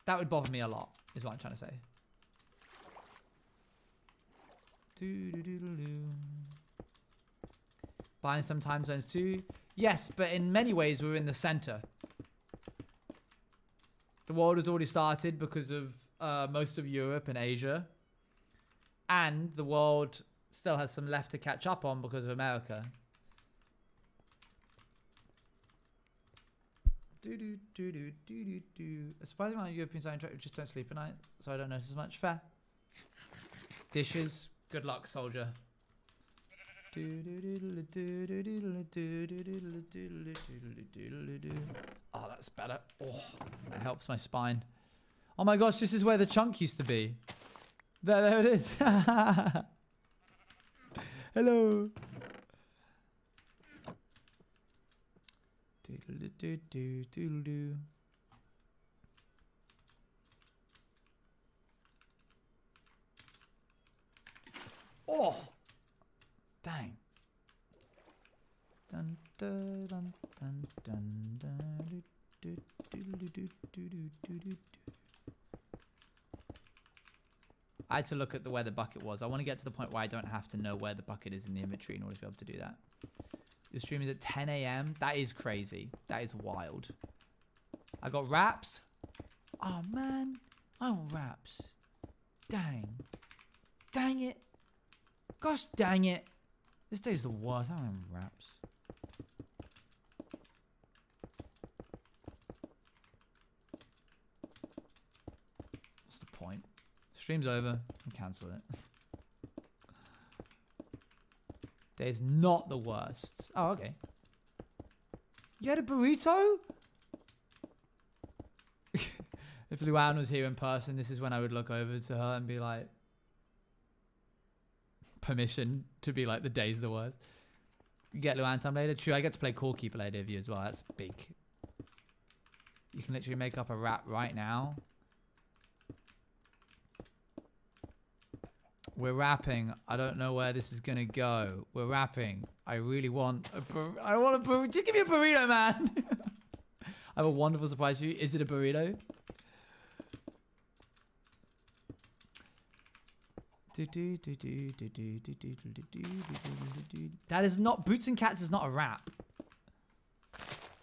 That would bother me a lot, is what I'm trying to say. Buying some time zones too. Yes, but in many ways we're in the center. The world has already started because of most of Europe and Asia. And the world still has some left to catch up on because of America. A surprising amount of Europeans I interact with just don't sleep at night, so I don't notice as much. Fair. Dishes. Good luck, soldier. Oh, that's better. Oh, that helps my spine. Oh my gosh, this is where the chunk used to be. There it is. Hello. Doodle-doo-doo-doo-doo-doo. Oh! Dang. Dun, dun, dun, dun, dun, dun, do, do, do, do, do, do, do, do. I had to look at where the bucket was. I want to get to the point where I don't have to know where the bucket is in the inventory in order to be able to do that. The stream is at 10 a.m. That is crazy. That is wild. I got wraps. Oh, man. I want wraps. Dang. Dang it. Gosh dang it. This day's the worst. I don't have wraps. What's the point? Stream's over. I'll cancel it. Day's not the worst. Oh, okay. You had a burrito? If Luann was here in person, this is when I would look over to her and be like, permission to be like, the day's the worst. You get Luann time later? True, I get to play Core Keeper later with you as well. That's big. You can literally make up a rap right now. We're rapping. I don't know where this is gonna go. We're rapping. I really want a burrito. I want a burrito. Just give me a burrito, man. I have a wonderful surprise for you. Is it a burrito? That is not... Boots and Cats is not a rap.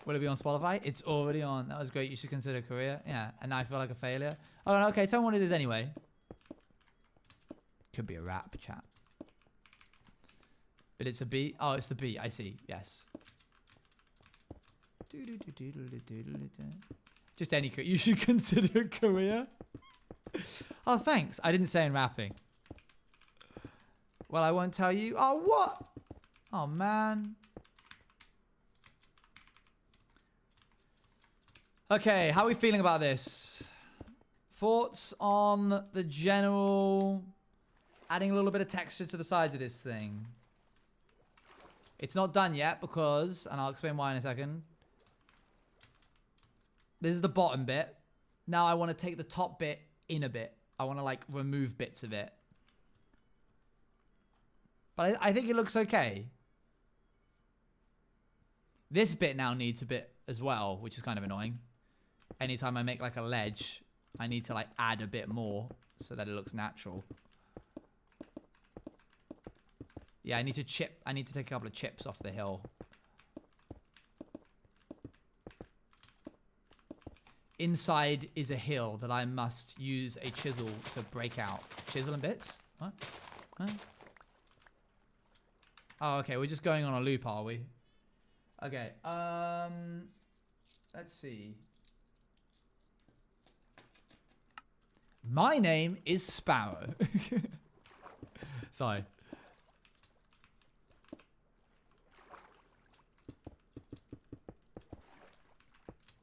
Will it be on Spotify? It's already on. That was great. You should consider Korea. Yeah. And now I feel like a failure. Oh, no, okay. Tell me what it is anyway. Could be a rap, chat. But it's a beat. Oh, it's the beat. I see. Yes. Just any... You should consider Korea. Oh, thanks. I didn't say in rapping. Well, I won't tell you. Oh, what? Oh, man. Okay, how are we feeling about this? Thoughts on the general... Adding a little bit of texture to the sides of this thing. It's not done yet because... And I'll explain why in a second. This is the bottom bit. Now I want to take the top bit in a bit. I want to, like, remove bits of it. But I think it looks okay. This bit now needs a bit as well, which is kind of annoying. Anytime I make like a ledge, I need to like add a bit more so that it looks natural. Yeah, I need to take a couple of chips off the hill. Inside is a hill that I must use a chisel to break out. Chisel and bits? What? Huh? Oh, okay. We're just going on a loop, are we? Okay. Let's see. My name is Sparrow. Sorry.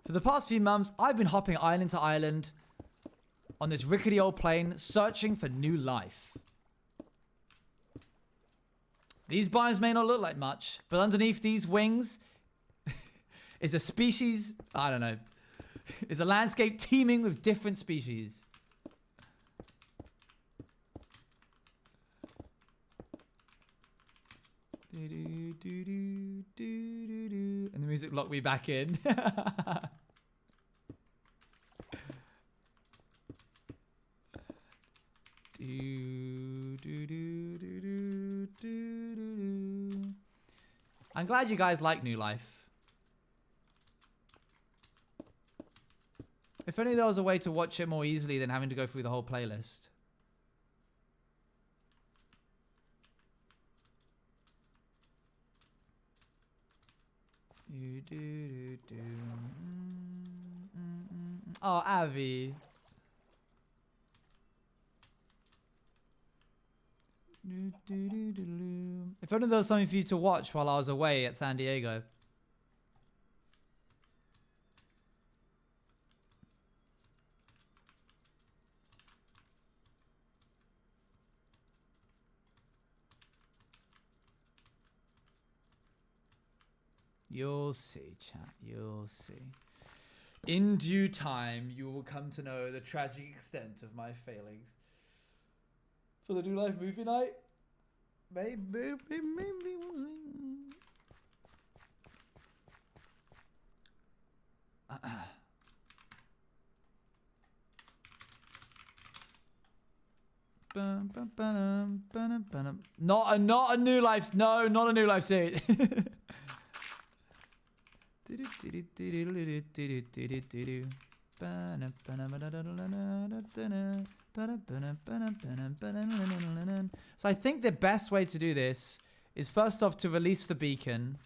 For the past few months, I've been hopping island to island on this rickety old plane, searching for new life. These biomes may not look like much, but underneath these wings is a species, I don't know, is a landscape teeming with different species. And the music locked me back in. I'm glad you guys like New Life. If only there was a way to watch it more easily than having to go through the whole playlist. Oh, Avi. If only there was something for you to watch while I was away at San Diego. You'll see, chat. You'll see. In due time, you will come to know the tragic extent of my failings. For the New Life movie night, maybe we'll see. Not a New Life. No, not a New Life series. So I think the best way to do this is first off to release the beacon.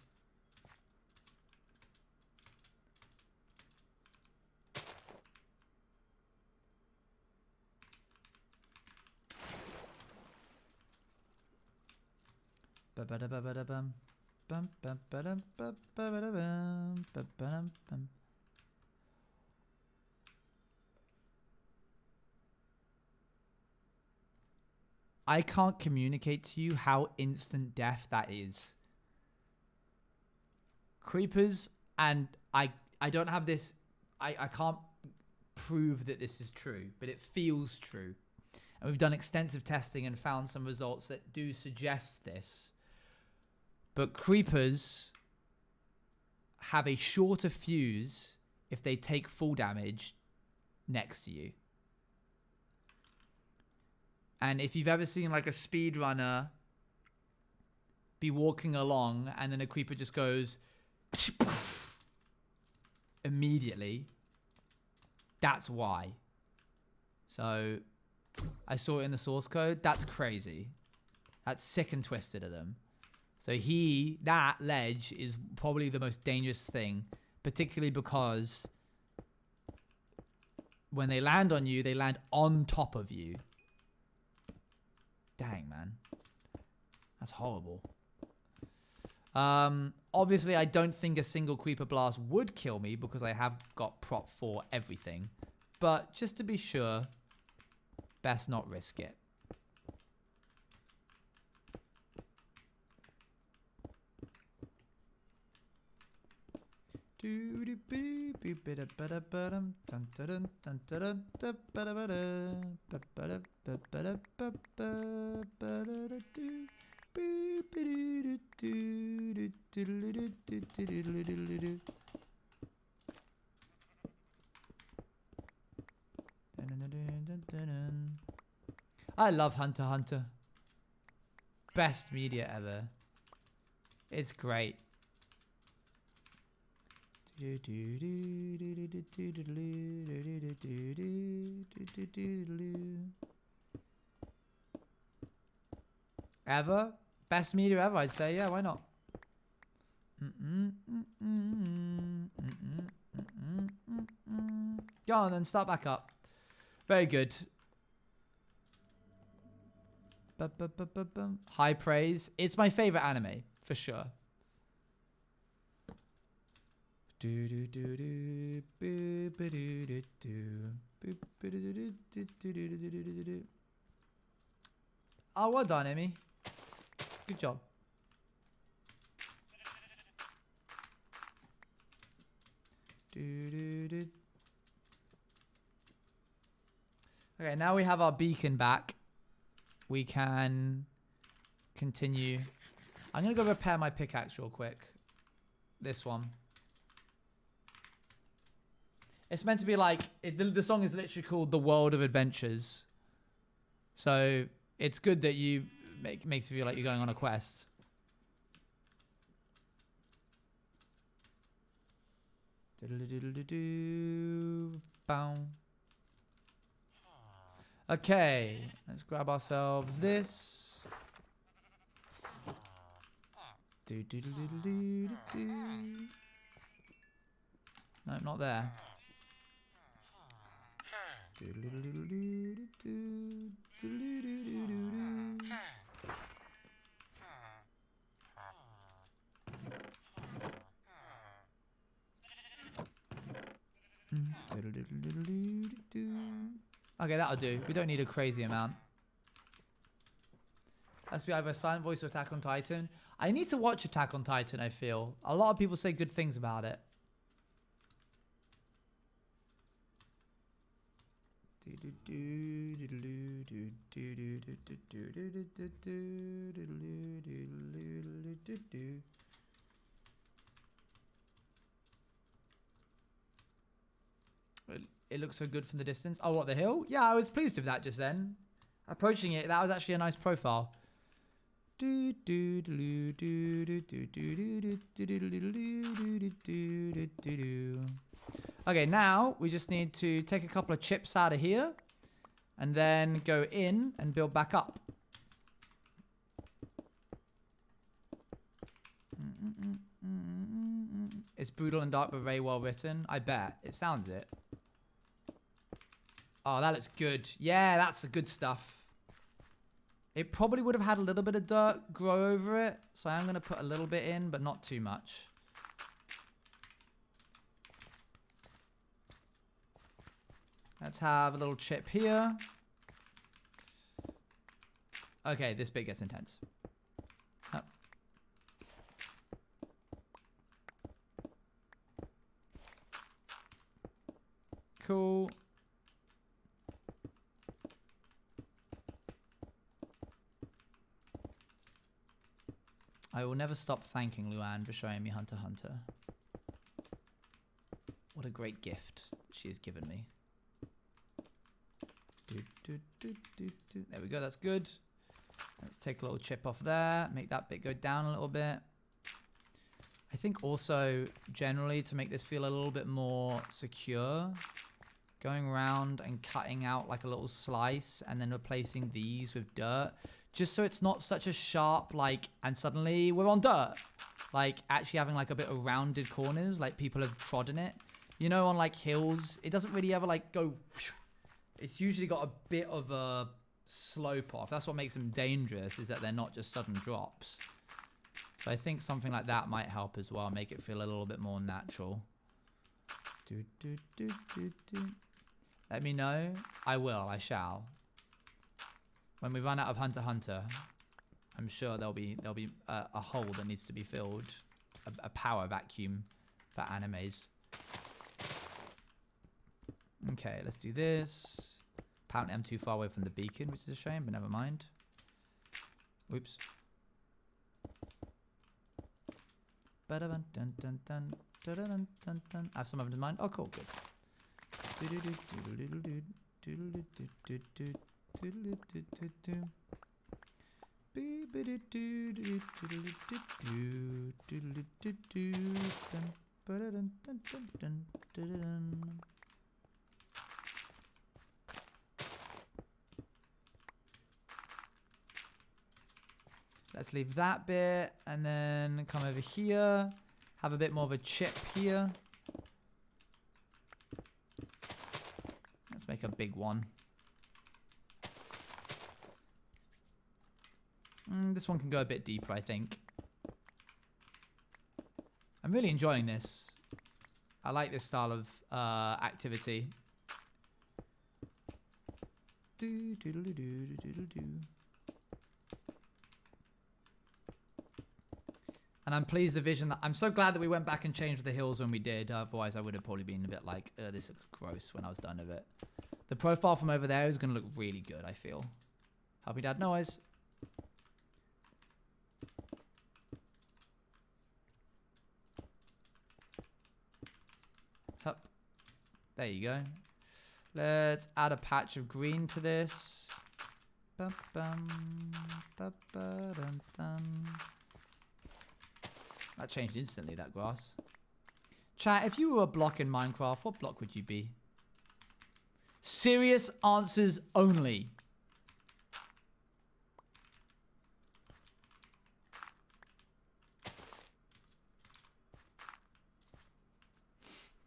I can't communicate to you how instant death that is. Creepers, and I don't have this, I can't prove that this is true, but it feels true. And we've done extensive testing and found some results that do suggest this. But creepers have a shorter fuse if they take full damage next to you. And if you've ever seen like a speedrunner be walking along and then a creeper just goes immediately, that's why. So I saw it in the source code. That's crazy. That's sick and twisted of them. So that ledge is probably the most dangerous thing, particularly because when they land on you, they land on top of you. Dang, man. That's horrible. Obviously, I don't think a single creeper blast would kill me because I have got prop for everything. But just to be sure, best not risk it. I love Hunter x Hunter. Best media ever. It's great. Ever? Best media ever, I'd say. Yeah, why not? Go on then, start back up. Very good. High praise. It's my favorite anime, for sure. Oh, well done, Amy. Good job. Okay, now we have our beacon back. We can continue. I'm going to go repair my pickaxe real quick. This one. It's meant to be like, the song is literally called The World of Adventures. So it's good that you makes you feel like you're going on a quest. Okay, let's grab ourselves this. No, not there. Okay, that'll do. We don't need a crazy amount. Has to be either a silent voice or Attack on Titan. I need to watch Attack on Titan, I feel. A lot of people say good things about it. It looks so good from the distance. Oh, what, the hill? Yeah, I was pleased with that just then. Approaching it, that was actually a nice profile. Okay, now we just need to take a couple of chips out of here and then go in and build back up. It's brutal and dark but very well written. I bet. It sounds it. Oh, that looks good. Yeah, that's the good stuff. It probably would have had a little bit of dirt grow over it. So I'm going to put a little bit in, but not too much. Let's have a little chip here. Okay, this bit gets intense. Oh. Cool. I will never stop thanking Luann for showing me Hunter x Hunter. What a great gift she has given me. There we go, that's good. Let's take a little chip off there, make that bit go down a little bit. I think also, generally, to make this feel a little bit more secure, going around and cutting out like a little slice and then replacing these with dirt, just so it's not such a sharp, like, and suddenly we're on dirt. Like, actually having like a bit of rounded corners, like people have trodden it. You know, on like hills, it doesn't really ever like go... It's usually got a bit of a slope off. That's what makes them dangerous, is that they're not just sudden drops. So I think something like that might help as well, make it feel a little bit more natural. Let me know. I will, I shall. When we run out of Hunter x Hunter, I'm sure there'll be a hole that needs to be filled. A power vacuum for animes. Okay, let's do this. Apparently I'm too far away from the beacon, which is a shame, but never mind. Oops. I have some of them in mind. Oh, cool, good. Let's leave that bit and then come over here. Have a bit more of a chip here. Let's make a big one. This one can go a bit deeper, I think. I'm really enjoying this. I like this style of activity. And I'm pleased the vision that... I'm so glad that we went back and changed the hills when we did. Otherwise, I would have probably been a bit like, this looks gross when I was done with it. The profile from over there is going to look really good, I feel. Happy Dad noise. Hup. There you go. Let's add a patch of green to this. Bum, bum, ba, ba, dun, dun. That changed instantly, that grass. Chat, if you were a block in Minecraft, what block would you be? Serious answers only.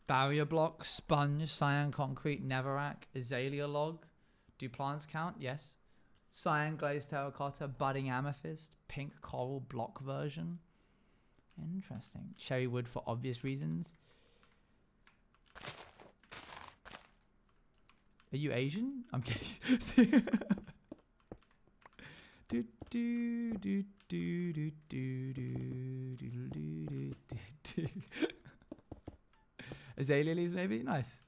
Barrier block, sponge, cyan concrete, netherrack, azalea log. Do plants count? Yes. Cyan glazed terracotta, budding amethyst, pink coral block version. Interesting. Cherry wood for obvious reasons. Are you Asian? I'm kidding. Do, do, do, do, do, do, do, do, do, do, do. Azalea leaves maybe? Nice.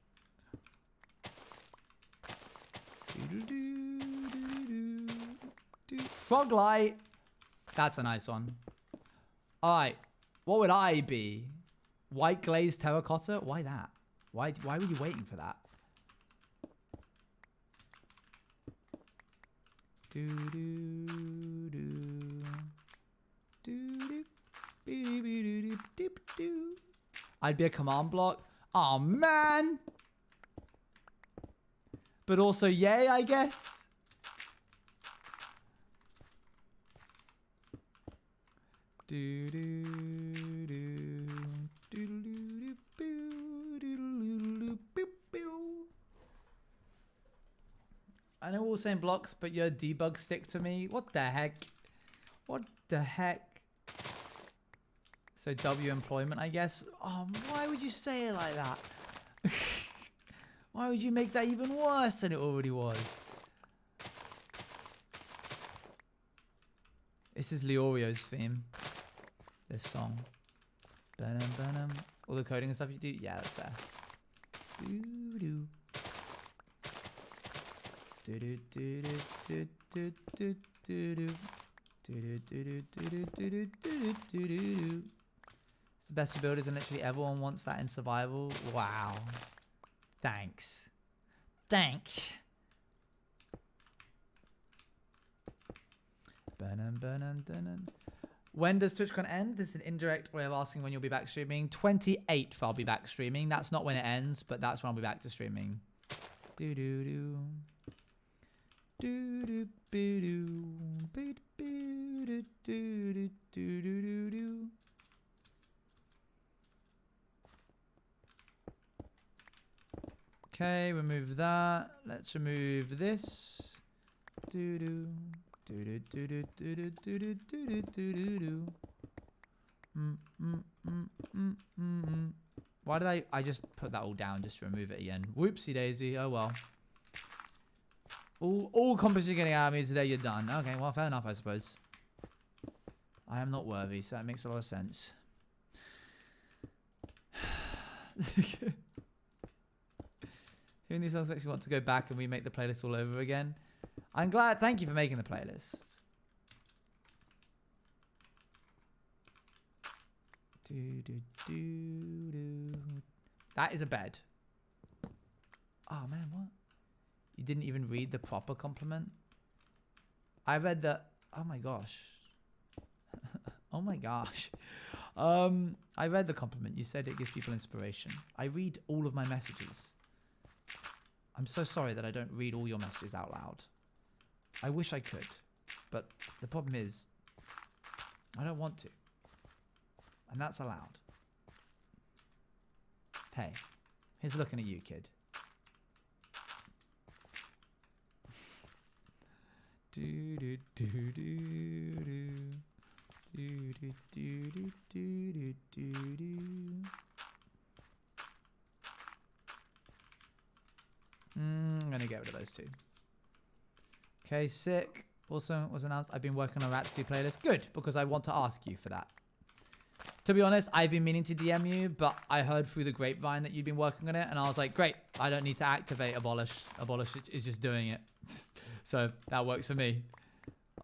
Frog light. That's a nice one. Alright. What would I be? White glazed terracotta? Why that? Why were you waiting for that? Do do do do do do do. I'd be a command block. Oh man. But also yay, I guess. Do do do do do do do do. I know we're all saying blocks, but your debug stick to me. What the heck? What the heck? So W employment, I guess. Oh, why would you say it like that? Why would you make that even worse than it already was? This is Leorio's theme. This song. Ba-dum, ba-dum. All the coding and stuff you do? Yeah, that's fair. Do-do. It's the best of builders and literally everyone wants that in survival. Wow. Thanks. Thanks. When does TwitchCon end? This is an indirect way of asking when you'll be back streaming. 28th I'll be back streaming. That's not when it ends, but that's when I'll be back to streaming. Do do do. Do do do do do do do do do. Okay, remove that. Let's remove this. Do do do do do do do do do do do do. Why did I just put that all down just to remove it again? Whoopsie daisy. Oh well. All compliments you're getting out of me today, you're done. Okay, well, fair enough, I suppose. I am not worthy, so that makes a lot of sense. Hearing these songs makes me want to go back and remake the playlist all over again. I'm glad. Thank you for making the playlist. Do, do, do, do. That is a bed. Oh, man, what? You didn't even read the proper compliment? I read the... Oh, my gosh. Oh, my gosh. I read the compliment. You said it gives people inspiration. I read all of my messages. I'm so sorry that I don't read all your messages out loud. I wish I could. But the problem is, I don't want to. And that's allowed. Hey, here's looking at you, kid. Do do do do do do do do do do do. I'm gonna get rid of those two. Okay, sick. Also was announced I've been working on Rats 2 playlist. Good, because I want to ask you for that. To be honest, I've been meaning to DM you, but I heard through the grapevine that you've been working on it, and I was like, great, I don't need to activate Abolish. Abolish is just doing it. So that works for me.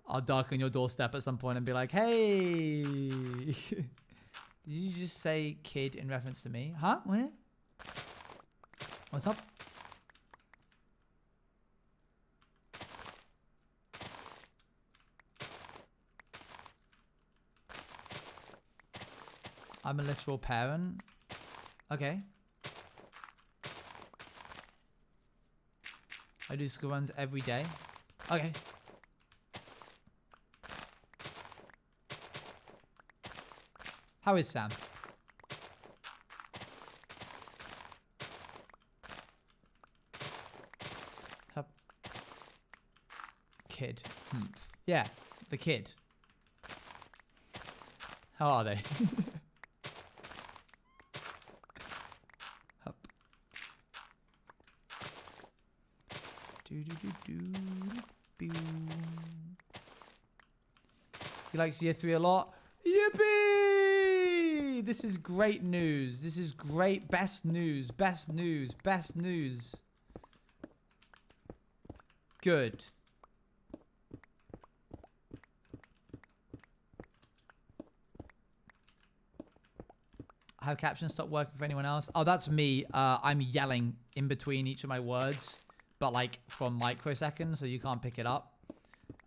I'll darken your doorstep at some point and be like, hey. Did you just say kid in reference to me? Huh? Where? What's up? I'm a literal parent. Okay. I do school runs every day. Okay. How is Sam? Kid. Yeah, the kid. How are they? He likes year 3 a lot. Yippee! This is great news. This is great. Best news. Best news. Best news. Good. Have captions stop working for anyone else? Oh, that's me. I'm yelling in between each of my words, but like from microseconds, so you can't pick it up.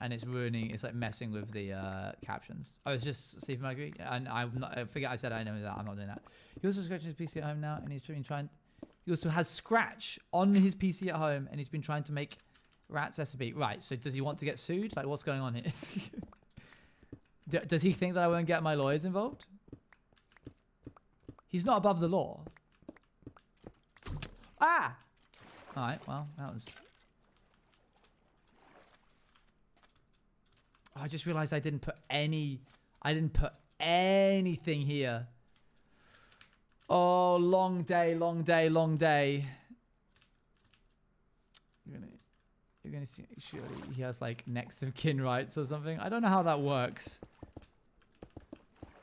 And it's ruining, it's like messing with the captions. I was just see if I agree. And I'm not, I forget I said I know that. I'm not doing that. He also scratches his PC at home now, and he's been trying. He also has Scratch on his PC at home, and he's been trying to make Rats SB. Right. So does he want to get sued? Like, what's going on here? Does he think that I won't get my lawyers involved? He's not above the law. Ah! All right. Well, that was. I just realized I didn't put anything here. Oh, long day, long day, long day. You're gonna see, surely he has like next of kin rights or something. I don't know how that works.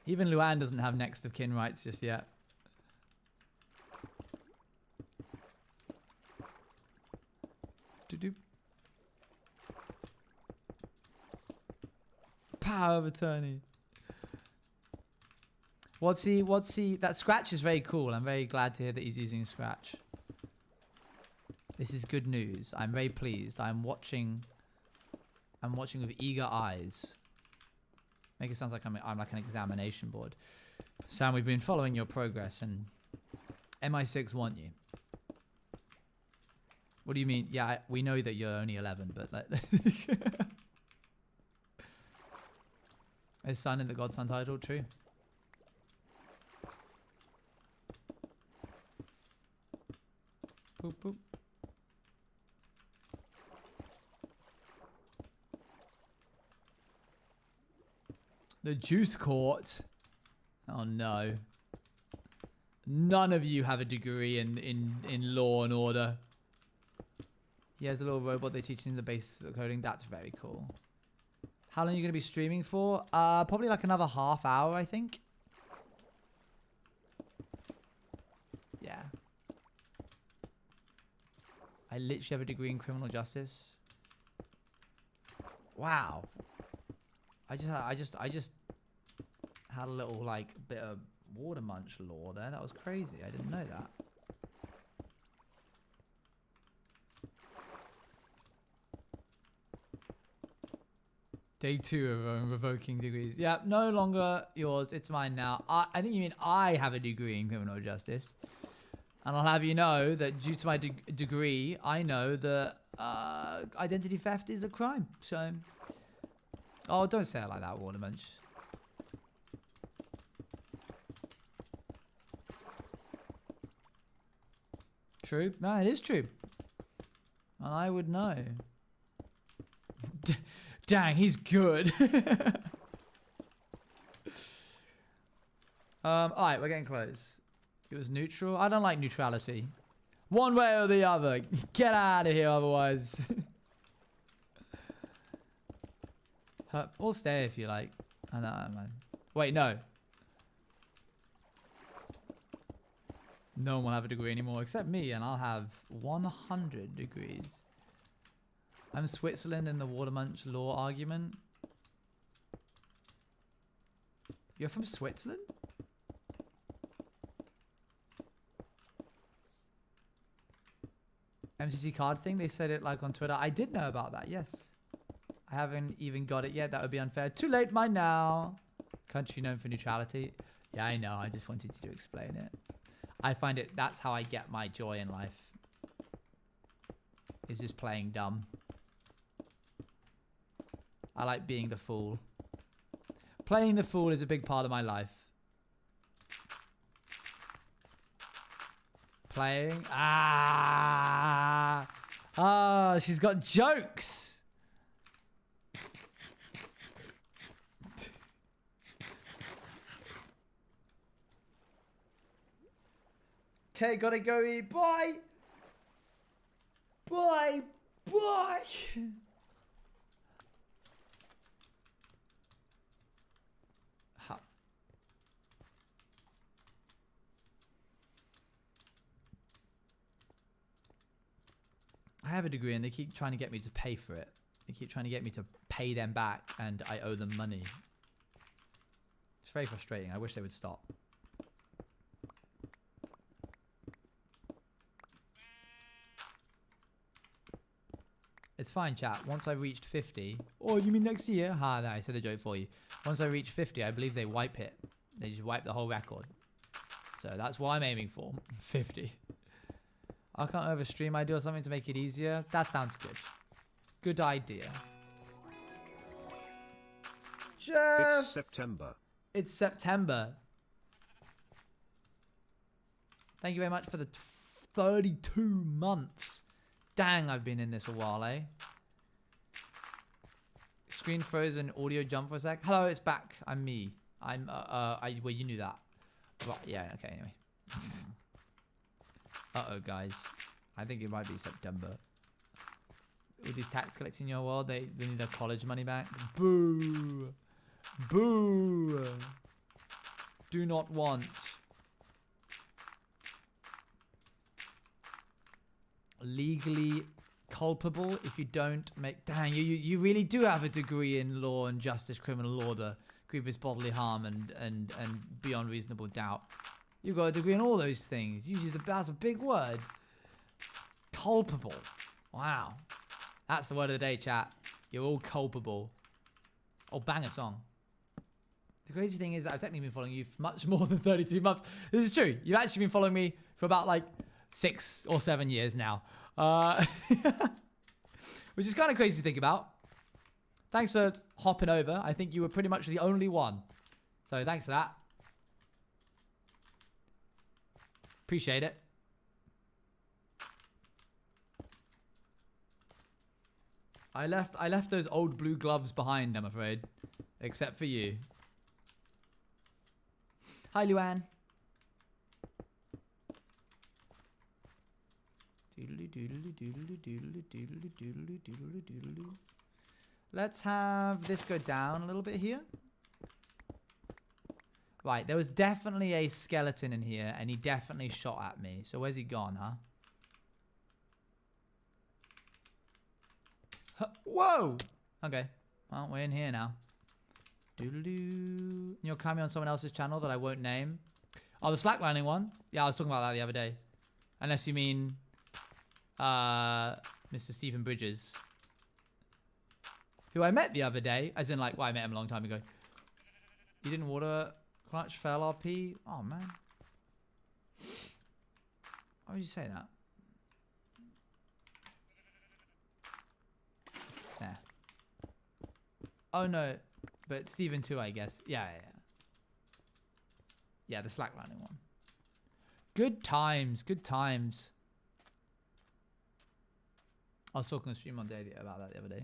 Even Luan doesn't have next of kin rights just yet. Power of attorney. What's he? That Scratch is very cool. I'm very glad to hear that he's using Scratch. This is good news. I'm very pleased. I'm watching with eager eyes. Make it sound like I'm like an examination board. Sam, we've been following your progress, and MI6 want you. What do you mean? Yeah, we know that you're only 11, but like. His son in the Godson title, true. Boop, boop. The Juice Court. Oh no. None of you have a degree in law and order. He has a little robot they teach him the basics of coding. That's very cool. How long are you going to be streaming for? Probably like another half hour, I think. Yeah. I literally have a degree in criminal justice. Wow. I just had a little like bit of water munch law there. That was crazy. I didn't know that. Day 2 of revoking degrees. Yeah, no longer yours. It's mine now. I think you mean I have a degree in criminal justice. And I'll have you know that due to my degree, I know that identity theft is a crime. So, oh, don't say it like that, Watermunch. True. No, it is true. And I would know. Dang, he's good. Alright, we're getting close. It was neutral. I don't like neutrality. One way or the other. Get out of here otherwise. Or stay if you like. I know, man. Wait, no. No one will have a degree anymore except me, and I'll have 100 degrees. I'm Switzerland in the Watermunch law argument. You're from Switzerland? MCC card thing, they said it like on Twitter. I did know about that, yes. I haven't even got it yet. That would be unfair. Too late by now. Country known for neutrality. Yeah, I know. I just wanted you to explain it. I find it, that's how I get my joy in life. Is just playing dumb. I like being the fool. Playing the fool is a big part of my life. Playing. She's got jokes. Okay, gotta go eat. Bye. Bye. Bye. have a degree and they keep trying to get me to pay for it. They keep trying to get me to pay them back and I owe them money. It's very frustrating. I wish they would stop. It's fine, chat. Once I've reached 50... Oh, you mean next year? Ha, no, I said the joke for you. Once I reach 50, I believe they wipe it. They just wipe the whole record. So that's what I'm aiming for. 50. I can't over stream idea or something to make it easier. That sounds good. Good idea. Jeff! It's September. It's September. Thank you very much for the 32 months. Dang, I've been in this a while, eh? Screen frozen, audio jump for a sec. Hello, it's back. I'm me. I'm, well, you knew that. Right, yeah, okay, anyway. Uh-oh, guys. I think it might be September. With these tax collecting in your world, they need their college money back. Boo! Boo! Do not want. Legally culpable if you don't make... Dang, you really do have a degree in law and justice, criminal order, grievous bodily harm, and beyond reasonable doubt. You've got a degree in all those things. That's a big word. Culpable. Wow. That's the word of the day, chat. You're all culpable. Oh, bang a song. The crazy thing is that I've technically been following you for much more than 32 months. This is true. You've actually been following me for about like 6 or 7 years now. Which is kind of crazy to think about. Thanks for hopping over. I think you were pretty much the only one. So thanks for that. Appreciate it. I left those old blue gloves behind, I'm afraid. Except for you. Hi, Luann. Let's have this go down a little bit here. Right, there was definitely a skeleton in here, and he definitely shot at me. So where's he gone, huh? Whoa! Okay. Well, we're in here now. Doodle-doo. And you're coming on someone else's channel that I won't name. Oh, the slacklining one? Yeah, I was talking about that the other day. Unless you mean... Mr. Stephen Bridges. Who I met the other day. As in, like, well, I met him a long time ago. You didn't water clutch, fell RP? Oh, man. Why would you say that? There. Oh, no. But Stephen too, I guess. Yeah. Yeah, the slacklining one. Good times. Good times. I was talking on stream on day about that the other day.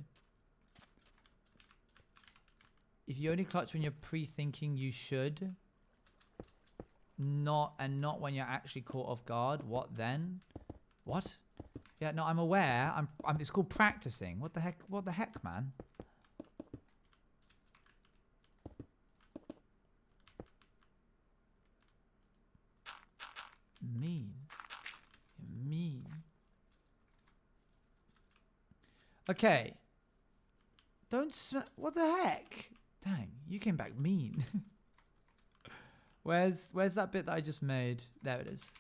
If you only clutch when you're pre-thinking, you should. Not when you're actually caught off guard. What then? What? Yeah, no, I'm aware. I'm it's called practicing. What the heck? What the heck, man? Mean. You're mean. Okay. Don't what the heck? Dang, you came back mean. Where's that bit that I just made? There it is.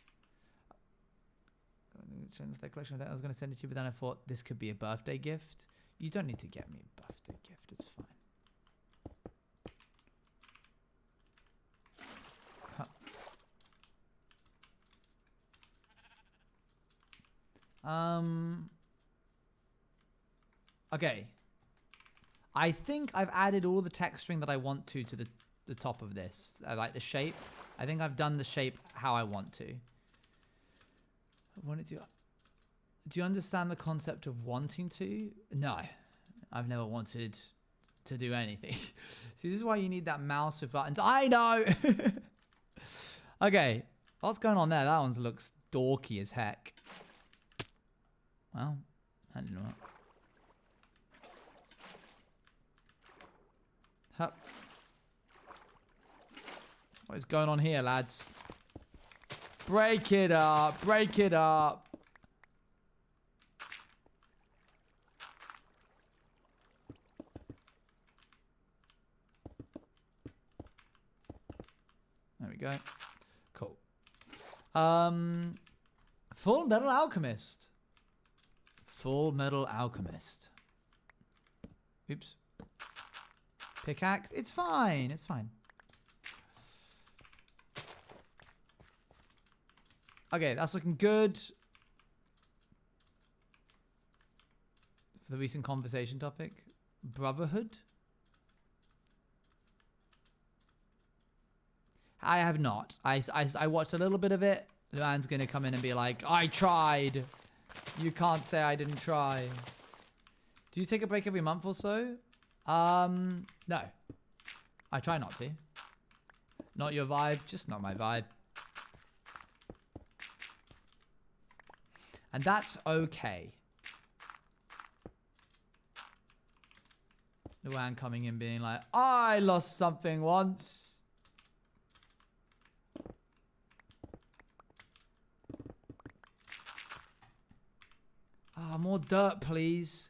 The collection of that I was going to send it to you, but then I thought this could be a birthday gift. You don't need to get me a birthday gift. It's fine. Okay. I think I've added all the texturing that I want to the top of this. I like the shape. I think I've done the shape how I want to. Do you understand the concept of wanting to? No. I've never wanted to do anything. See, this is why you need that mouse with buttons. I know! Okay. What's going on there? That one looks dorky as heck. Well, I don't know. Hup. What is going on here, lads? Break it up. Break it up. we go. Cool. Full Metal Alchemist. Full Metal Alchemist. Oops. Pickaxe. It's fine. It's fine. Okay, that's looking good. For the recent conversation topic. Brotherhood. I have not. I watched a little bit of it. The man's going to come in and be like, I tried. You can't say I didn't try. Do you take a break every month or so? No. I try not to. Not your vibe, just not my vibe. And that's okay. Luan coming in being like, I lost something once. Ah, more dirt, please.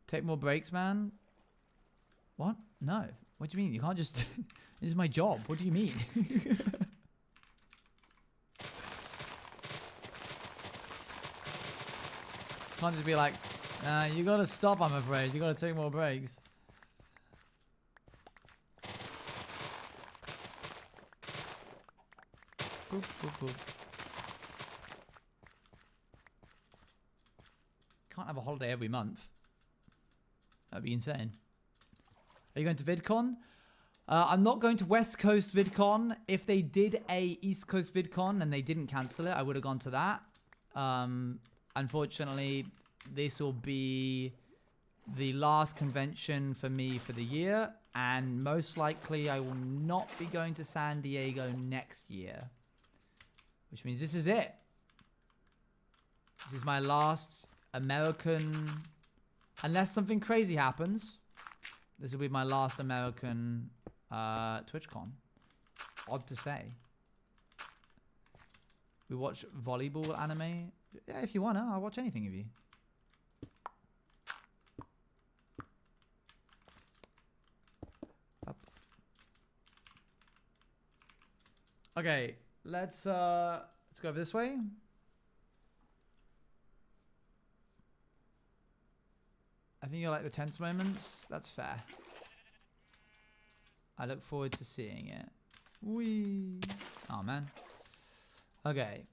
Take more breaks, man. What? No. What do you mean? You can't just... This is my job. What do you mean? Can't just be like, you gotta stop, I'm afraid. You gotta take more breaks. Boop, boop, boop. Can't have a holiday every month. That'd be insane. Are you going to VidCon? I'm not going to West Coast VidCon. If they did a East Coast VidCon and they didn't cancel it, I would have gone to that. Unfortunately, this will be the last convention for me for the year. And most likely, I will not be going to San Diego next year. Which means this is it. This is my last American... Unless something crazy happens, this will be my last American TwitchCon. Odd to say. We watch volleyball anime. Yeah, if you wanna, I'll watch anything of you. Up. Okay, let's go over this way. I think you like the tense moments. That's fair. I look forward to seeing it. Whee! Oh man. Okay.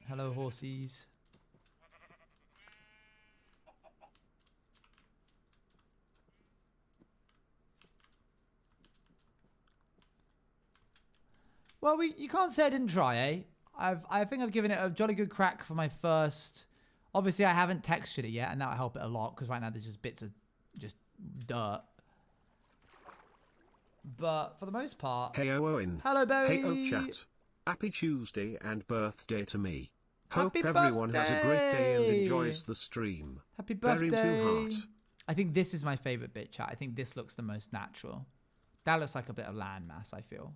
Hello, horsies. Well, you can't say I didn't try, eh? I think I've given it a jolly good crack for my first. Obviously, I haven't textured it yet, and that'll help it a lot because right now there's just bits of just dirt. But for the most part. Hey, Owen. Hello, Barry. Hey, chat. Happy Tuesday and birthday to me. Happy Hope everyone has a great day and birthday. enjoys the stream. Happy birthday. Very to heart. I think this is my favorite bit, chat. I think this looks the most natural. That looks like a bit of landmass, I feel.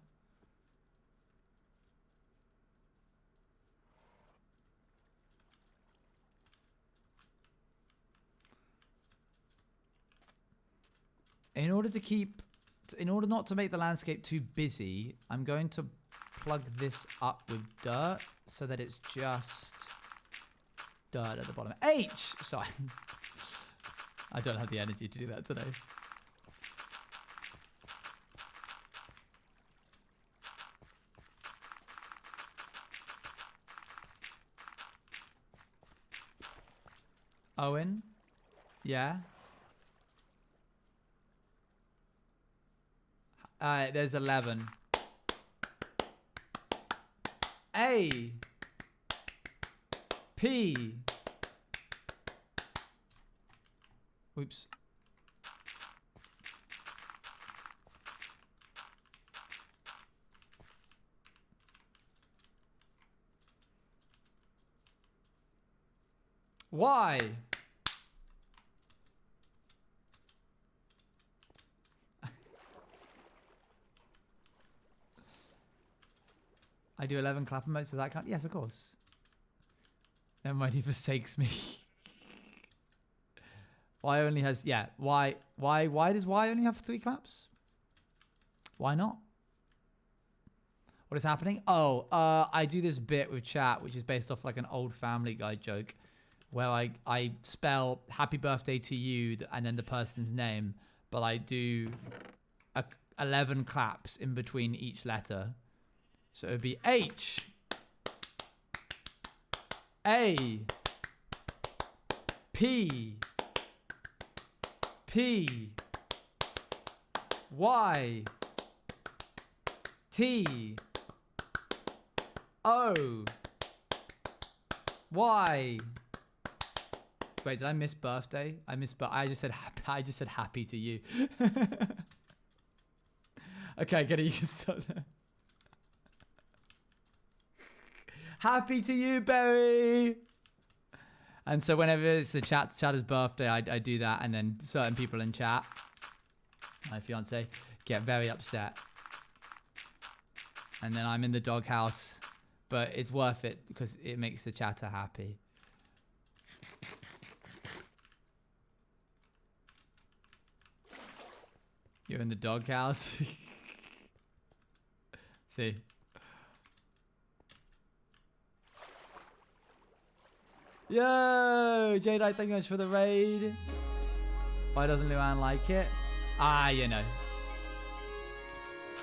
In order not to make the landscape too busy, I'm going to plug this up with dirt so that it's just dirt at the bottom. H! Sorry. I don't have the energy to do that today. Owen? Yeah? There's 11. A. P. Oops. Why? I do 11 clap emotes. Does that count? Yes, of course. Never mind, he forsakes me. Y only has, yeah. Why does Y only have 3 claps? Why not? What is happening? Oh, I do this bit with chat, which is based off like an old Family Guy joke, where I spell happy birthday to you and then the person's name, but I do 11 claps in between each letter. So it would be H, A, P, P, Y, T, O, Y. Wait, did I miss birthday? I just said happy. I just said happy to you. Okay, get it. You can start now. Happy to you, Barry. And so whenever it's the chatter's birthday, I do that, and then certain people in chat, my fiance, get very upset. And then I'm in the doghouse, but it's worth it because it makes the chatter happy. You're in the doghouse. See. Yo, Jade, thank you much for the raid. Why doesn't Luann like it? Ah, you know.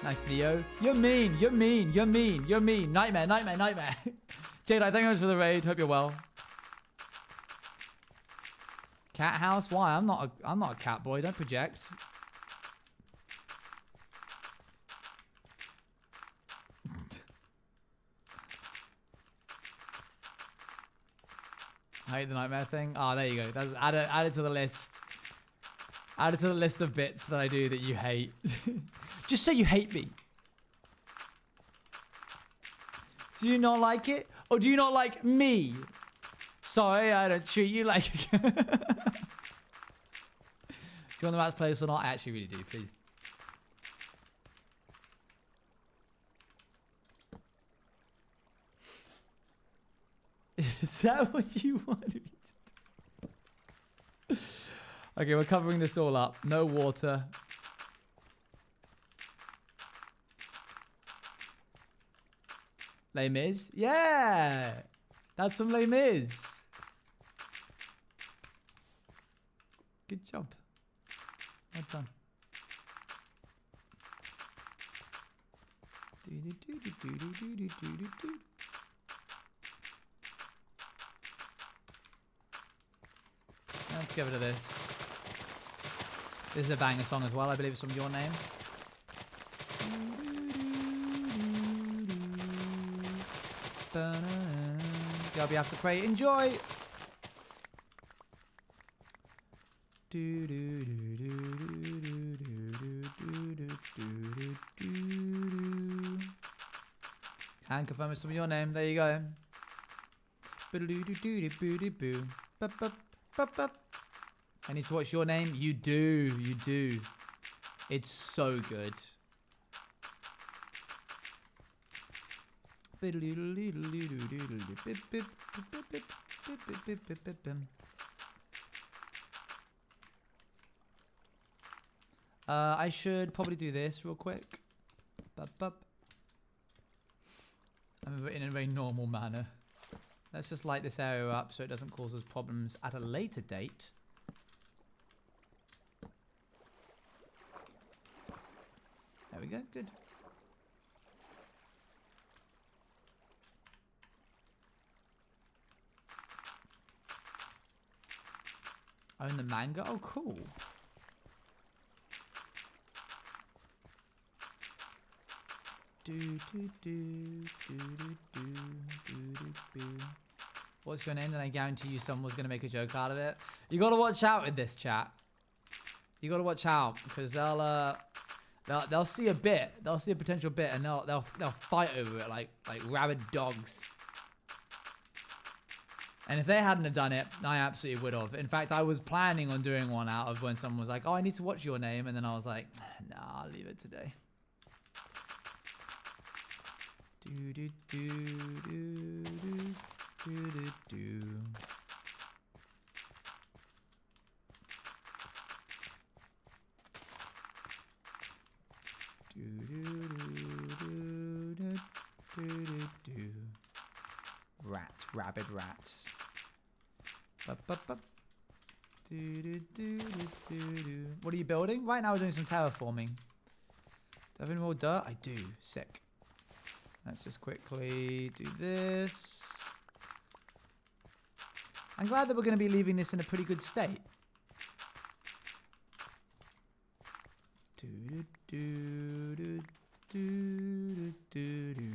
Nice, Leo. You're mean. You're mean. You're mean. You're mean. Nightmare. Nightmare. Nightmare. Jade, thank you much for the raid. Hope you're well. Cat house? Why? I'm not a cat boy. Don't project. I hate the nightmare thing. Oh, there you go. That's add it to the list. Add it to the list of bits that I do that you hate. Just say you hate me. Do you not like it? Or do you not like me? Sorry, I don't treat you like... Do you want the match playlist or not? I actually really do. Please. Is that what you wanted me to do? Okay, we're covering this all up. No water. Les Mis? Yeah! That's from Les Mis. Good job. Well done. Let's get rid of this. This is a banger song as well. I believe it's from Your Name. Gotta be after pray. Enjoy! Can confirm it's from Your Name. There you go. I need to watch Your Name. You do. You do. It's so good. I should probably do this real quick. I'm in a very normal manner. Let's just light this area up so it doesn't cause us problems at a later date. There we go, good. Own the manga? Oh, cool. What's your name? Then I guarantee you someone was going to make a joke out of it. You got to watch out with this, chat. You got to watch out because they'll see a bit. They'll see a potential bit and they'll fight over it like rabid dogs. And if they hadn't have done it, I absolutely would have. In fact, I was planning on doing one out of when someone was like, "Oh, I need to watch Your Name," and then I was like, "Nah, I'll leave it today." Do do do do do do do do. Rats, rabid rats. What are you building? Right now we're doing some terraforming. Do I have any more dirt? I do. Sick. Let's just quickly do this. I'm glad that we're going to be leaving this in a pretty good state. Do do do do do do.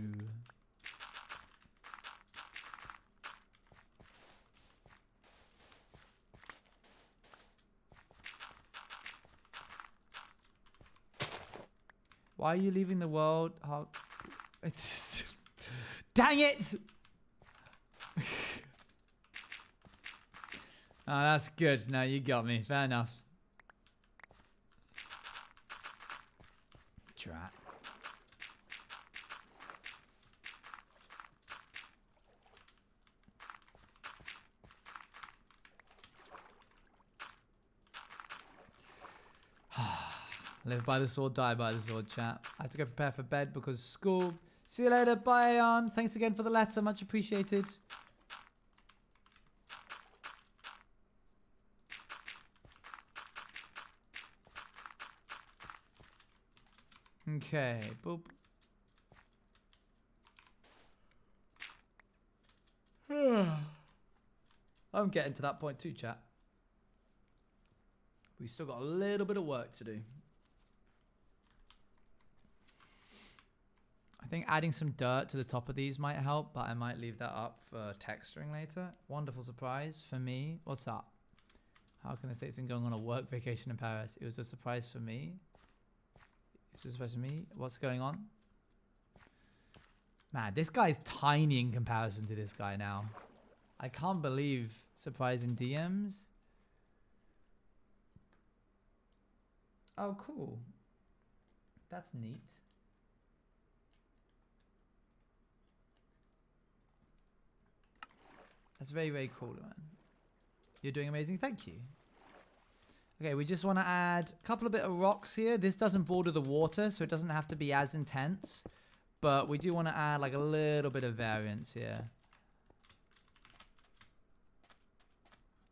Why are you leaving the world? How? It's dang it! Oh, that's good. No, you got me. Fair enough. Drat. Live by the sword, die by the sword, chat. I have to go prepare for bed because school. See you later. Bye, Ayan. Thanks again for the letter. Much appreciated. Okay. Boop. I'm getting to that point too, chat. We still got a little bit of work to do. I think adding some dirt to the top of these might help, but I might leave that up for texturing later. Wonderful surprise for me. What's up? How can I say it's going on a work vacation in Paris? It was a surprise for me. It's a surprise for me. What's going on? Man, this guy's tiny in comparison to this guy now. I can't believe surprising DMs. Oh, cool. That's neat. That's very, very cool, man. You're doing amazing. Thank you. Okay, we just want to add a couple of bit of rocks here. This doesn't border the water, so it doesn't have to be as intense. But we do want to add like a little bit of variance here.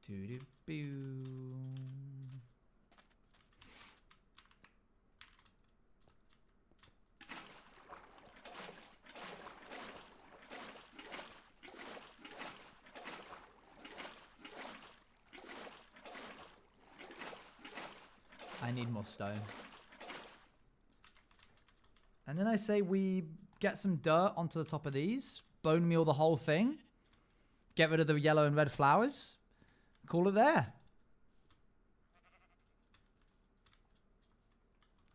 Doo-doo-boo. I need more stone. And then I say we get some dirt onto the top of these. Bone meal the whole thing. Get rid of the yellow and red flowers. Call it there.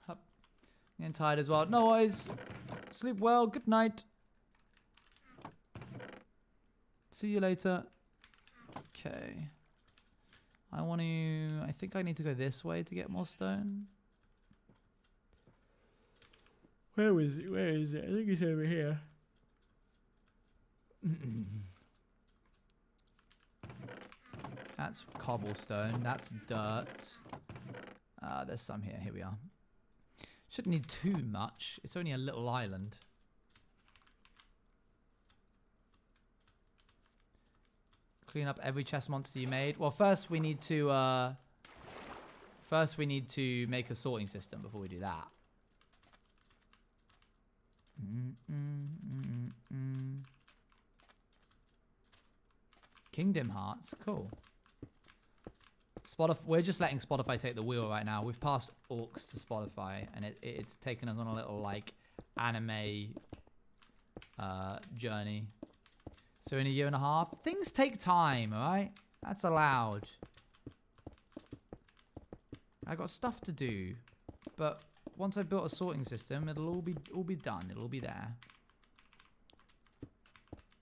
Up. Getting tired as well. No worries. Sleep well. Good night. See you later. Okay. I think I need to go this way to get more stone. Where is it? Where is it? I think it's over here. That's cobblestone. That's dirt. There's some here. Here we are. Shouldn't need too much. It's only a little island. Clean up every chest monster you made. Well, first we need to make a sorting system before we do that. Kingdom Hearts, cool. Spotify, we're just letting Spotify take the wheel right now. We've passed orcs to Spotify, and it's taken us on a little like anime journey. So in a year and a half, things take time, all right? That's allowed. I got stuff to do, but once I've built a sorting system, it'll all be done. It'll all be there.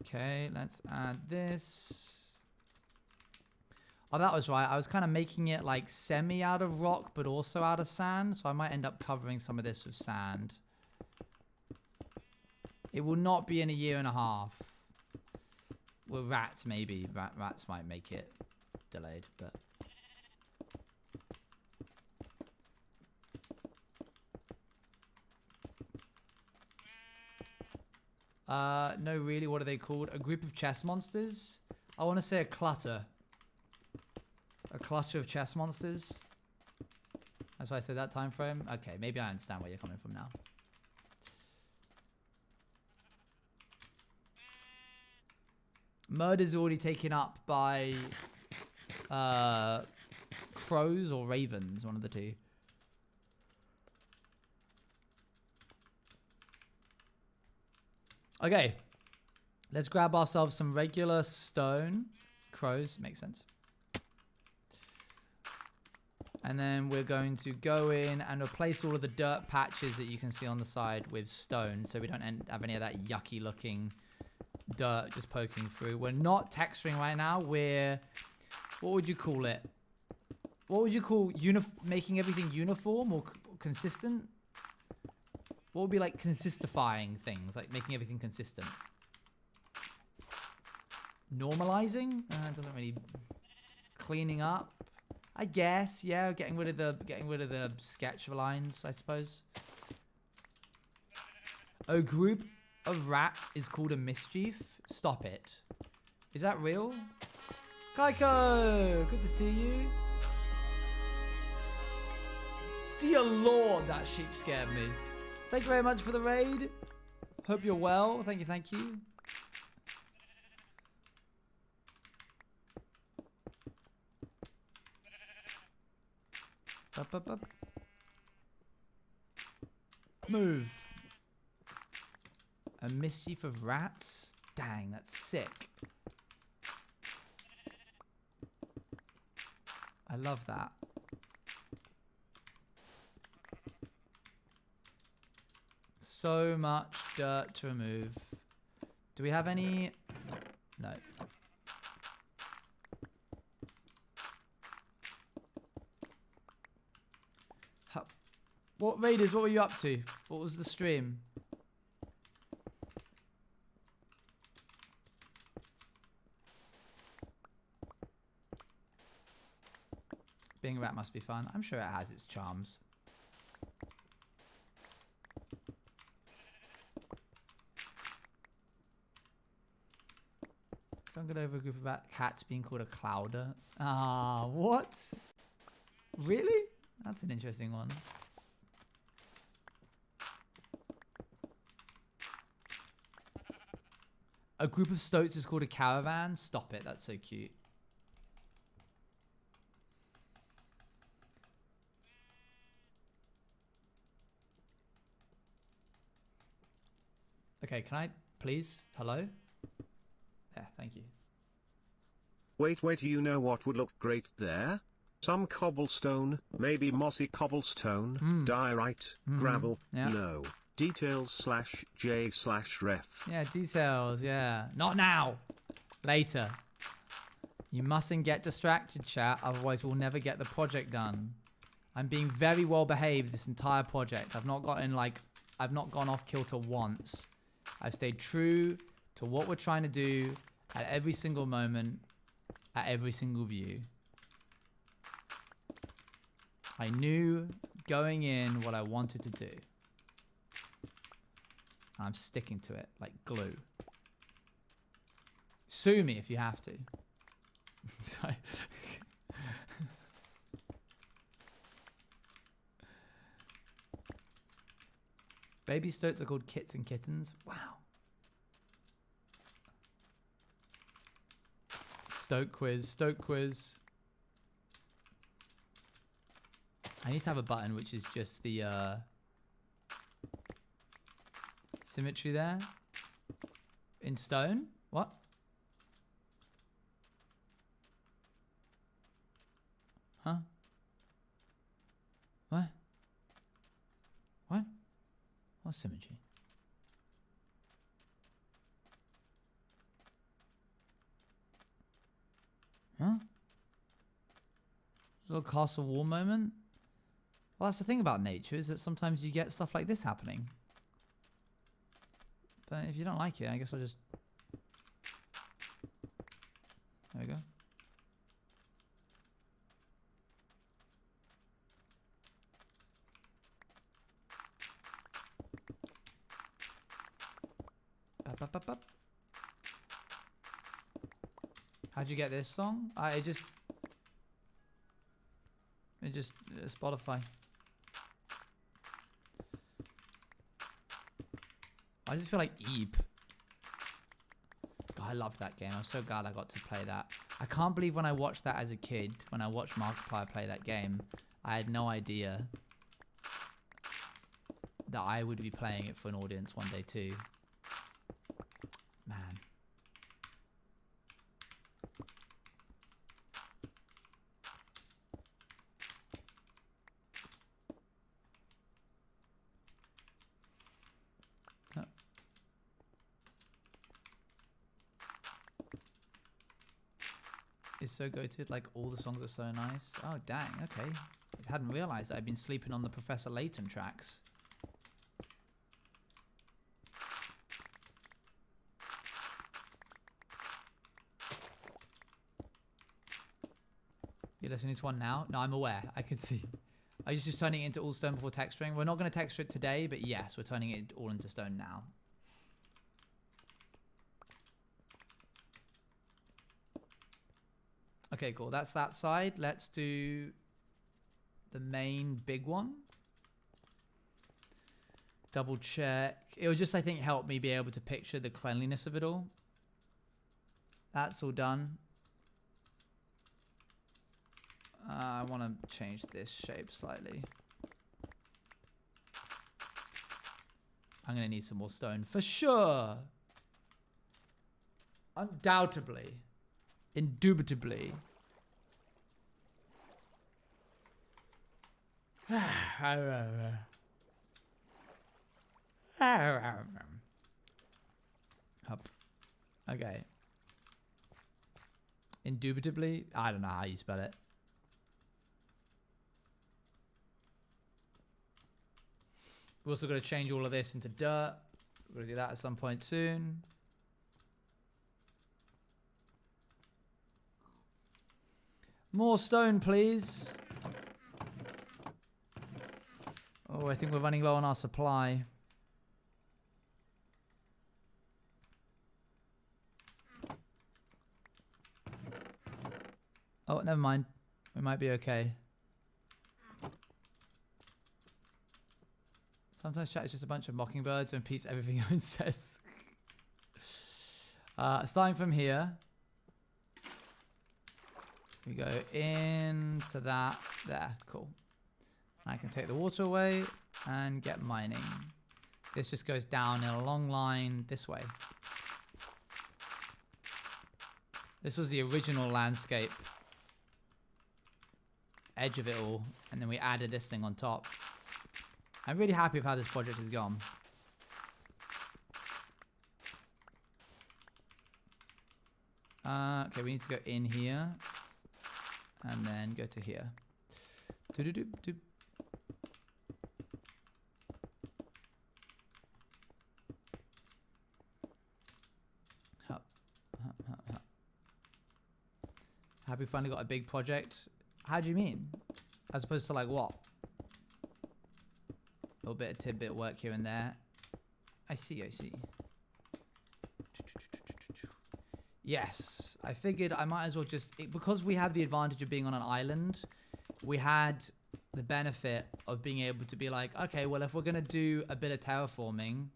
Okay, let's add this. Oh, that was right. I was kind of making it like semi out of rock, but also out of sand. So I might end up covering some of this with sand. It will not be in a year and a half. Well, rats maybe. Rats might make it delayed, but... No, really, what are they called? A group of chess monsters? I want to say a clutter. A cluster of chess monsters. That's why I said that time frame. Okay, maybe I understand where you're coming from now. Murder's already taken up by crows or ravens, one of the two. Okay, let's grab ourselves some regular stone. Crows, makes sense. And then we're going to go in and replace all of the dirt patches that you can see on the side with stone, so we don't have any of that yucky looking dirt just poking through. We're not texturing right now. We're, what would you call it? What would you call making everything uniform or consistent? What would be like consistifying things, like making everything consistent? Normalizing? It doesn't really. Cleaning up, I guess. Yeah, getting rid of the sketch lines, I suppose. A group of rats is called a mischief. Stop it. Is that real? Kaiko, good to see you. Dear Lord, that sheep scared me. Thank you very much for the raid. Hope you're well. Thank you, thank you. Up, up, up. Move. A mischief of rats? Dang, that's sick. I love that. So much dirt to remove. Do we have any? No. What raiders? What were you up to? What was the stream? Being a rat must be fun. I'm sure it has its charms. Some good over a group of cats being called a clouder. Ah, what? Really? That's an interesting one. A group of stoats is called a caravan? Stop it, that's so cute. Okay, can I please? Hello? Yeah, thank you. Wait, you know what would look great there? Some cobblestone, maybe mossy cobblestone, diorite, gravel, no. Details/J/ref. Yeah, details, yeah. Not now! Later. You mustn't get distracted, chat, otherwise we'll never get the project done. I'm being very well behaved this entire project. I've not gone off kilter once. I've stayed true to what we're trying to do at every single moment, at every single view. I knew going in what I wanted to do. And I'm sticking to it like glue. Sue me if you have to. Sorry. Baby stoats are called kits and kittens. Wow. Stoat quiz, stoat quiz. I need to have a button which is just the symmetry there. In stone? What? Huh? What? What? What symmetry? Huh? Little castle wall moment? Well, that's the thing about nature, is that sometimes you get stuff like this happening. But if you don't like it, I guess I'll just... There we go. Up, up. How'd you get this song? It just Spotify. I just feel like Eep. God, I loved that game. I'm so glad I got to play that. I can't believe when I watched that as a kid, when I watched Markiplier play that game, I had no idea that I would be playing it for an audience one day too. Man. Is so goated, like all the songs are so nice. Oh dang, okay. I hadn't realised I'd been sleeping on the Professor Layton tracks. You're listening to this one now? No, I'm aware. I can see. Are you just turning it into all stone before texturing? We're not going to texture it today, but yes, we're turning it all into stone now. Okay, cool. That's that side. Let's do the main big one. Double check. It will just, I think, help me be able to picture the cleanliness of it all. That's all done. I want to change this shape slightly. I'm going to need some more stone for sure. Undoubtedly. Indubitably. Up. Okay. Indubitably? I don't know how you spell it. We're also going to change all of this into dirt. We're going to do that at some point soon. More stone, please. Oh, I think we're running low on our supply. Oh, never mind. We might be okay. Sometimes chat is just a bunch of mockingbirds and repeats everything Owens says. Starting from here. We go into that. There, cool. I can take the water away and get mining. This just goes down in a long line this way. This was the original landscape edge of it all, and then we added this thing on top. I'm really happy with how this project has gone. Okay, we need to go in here and then go to here. Doo-doo-doo-doo. Happy we finally got a big project. How do you mean? As opposed to like what? A little bit of tidbit work here and there. I see. Yes, I figured I might as well just... because we have the advantage of being on an island, we had the benefit of being able to be like, okay, well, if we're going to do a bit of terraforming,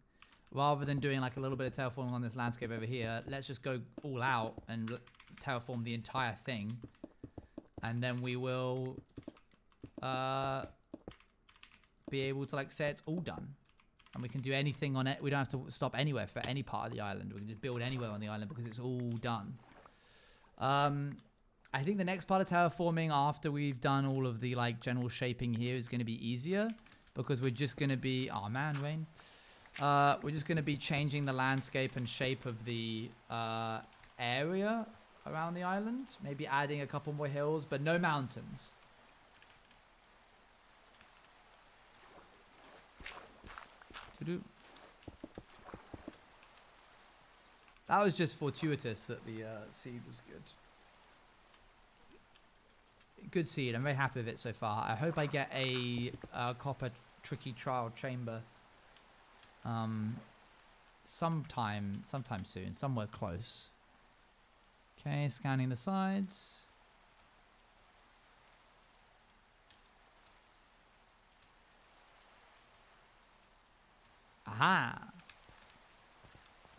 rather than doing like a little bit of terraforming on this landscape over here, let's just go all out and terraform the entire thing. And then we will be able to like say it's all done. And we can do anything on it. We don't have to stop anywhere for any part of the island. We can just build anywhere on the island because it's all done. I think the next part of terraforming after we've done all of the like general shaping here is going to be easier because we're just going to be... oh man, rain. We're just going to be changing the landscape and shape of the area around the island. Maybe adding a couple more hills, but no mountains. That was just fortuitous that the seed was good. Good seed. I'm very happy with it so far. I hope I get a copper tricky trial chamber sometime soon, somewhere close. Okay, scanning the sides. Aha!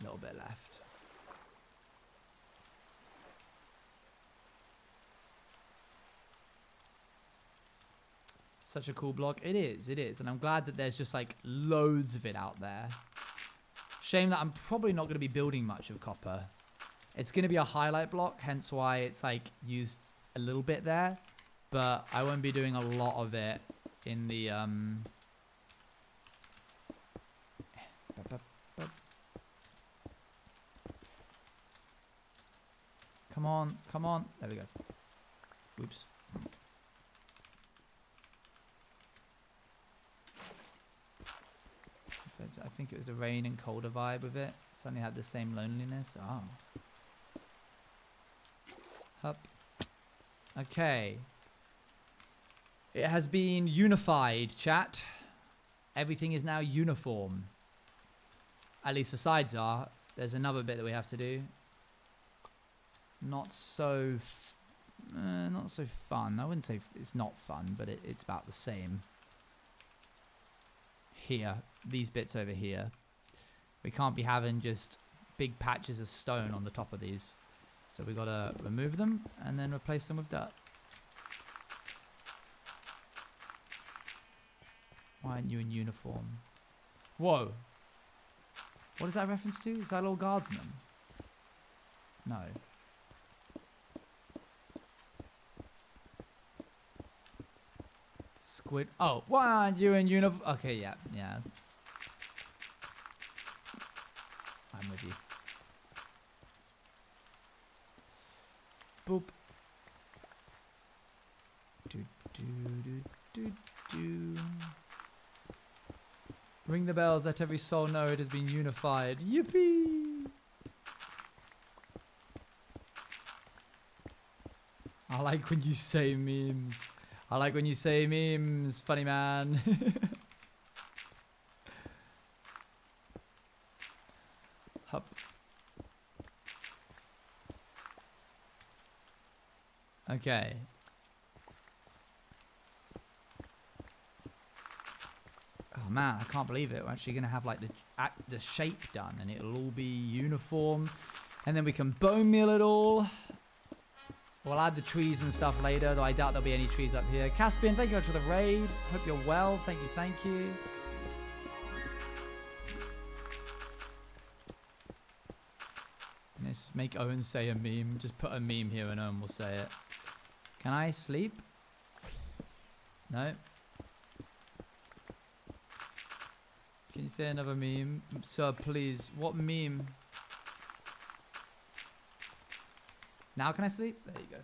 A little bit left. Such a cool block. It is, and I'm glad that there's just like loads of it out there. Shame that I'm probably not going to be building much of copper. It's going to be a highlight block, hence why it's like used a little bit there, but I won't be doing a lot of it in the Come on, come on. There we go. Oops. I think it was the rain and colder vibe with it. Suddenly had the same loneliness. Oh. Hup. Okay. It has been unified, chat. Everything is now uniform. At least the sides are. There's another bit that we have to do. Not so fun. I wouldn't say it's not fun, but it's about the same. Here, these bits over here. We can't be having just big patches of stone on the top of these. So we gotta remove them and then replace them with dirt. Why aren't you in uniform? Whoa. What is that reference to? Is that a little guardsman? No. Squid. Oh, why aren't you in uniform? Okay, yeah. I'm with you. Boop. Do. Ring the bells, let every soul know it has been unified. Yippee! I like when you say memes. I like when you say memes, funny man. Hup. Okay. Oh man, I can't believe it. We're actually going to have like the shape done and it'll all be uniform. And then we can bone meal it all. We'll add the trees and stuff later, though I doubt there'll be any trees up here. Caspian, thank you much for the raid. Hope you're well. Thank you. Let's make Owen say a meme. Just put a meme here and Owen will say it. Can I sleep? No. Can you say another meme? Sir, please. What meme? Now can I sleep? There you go.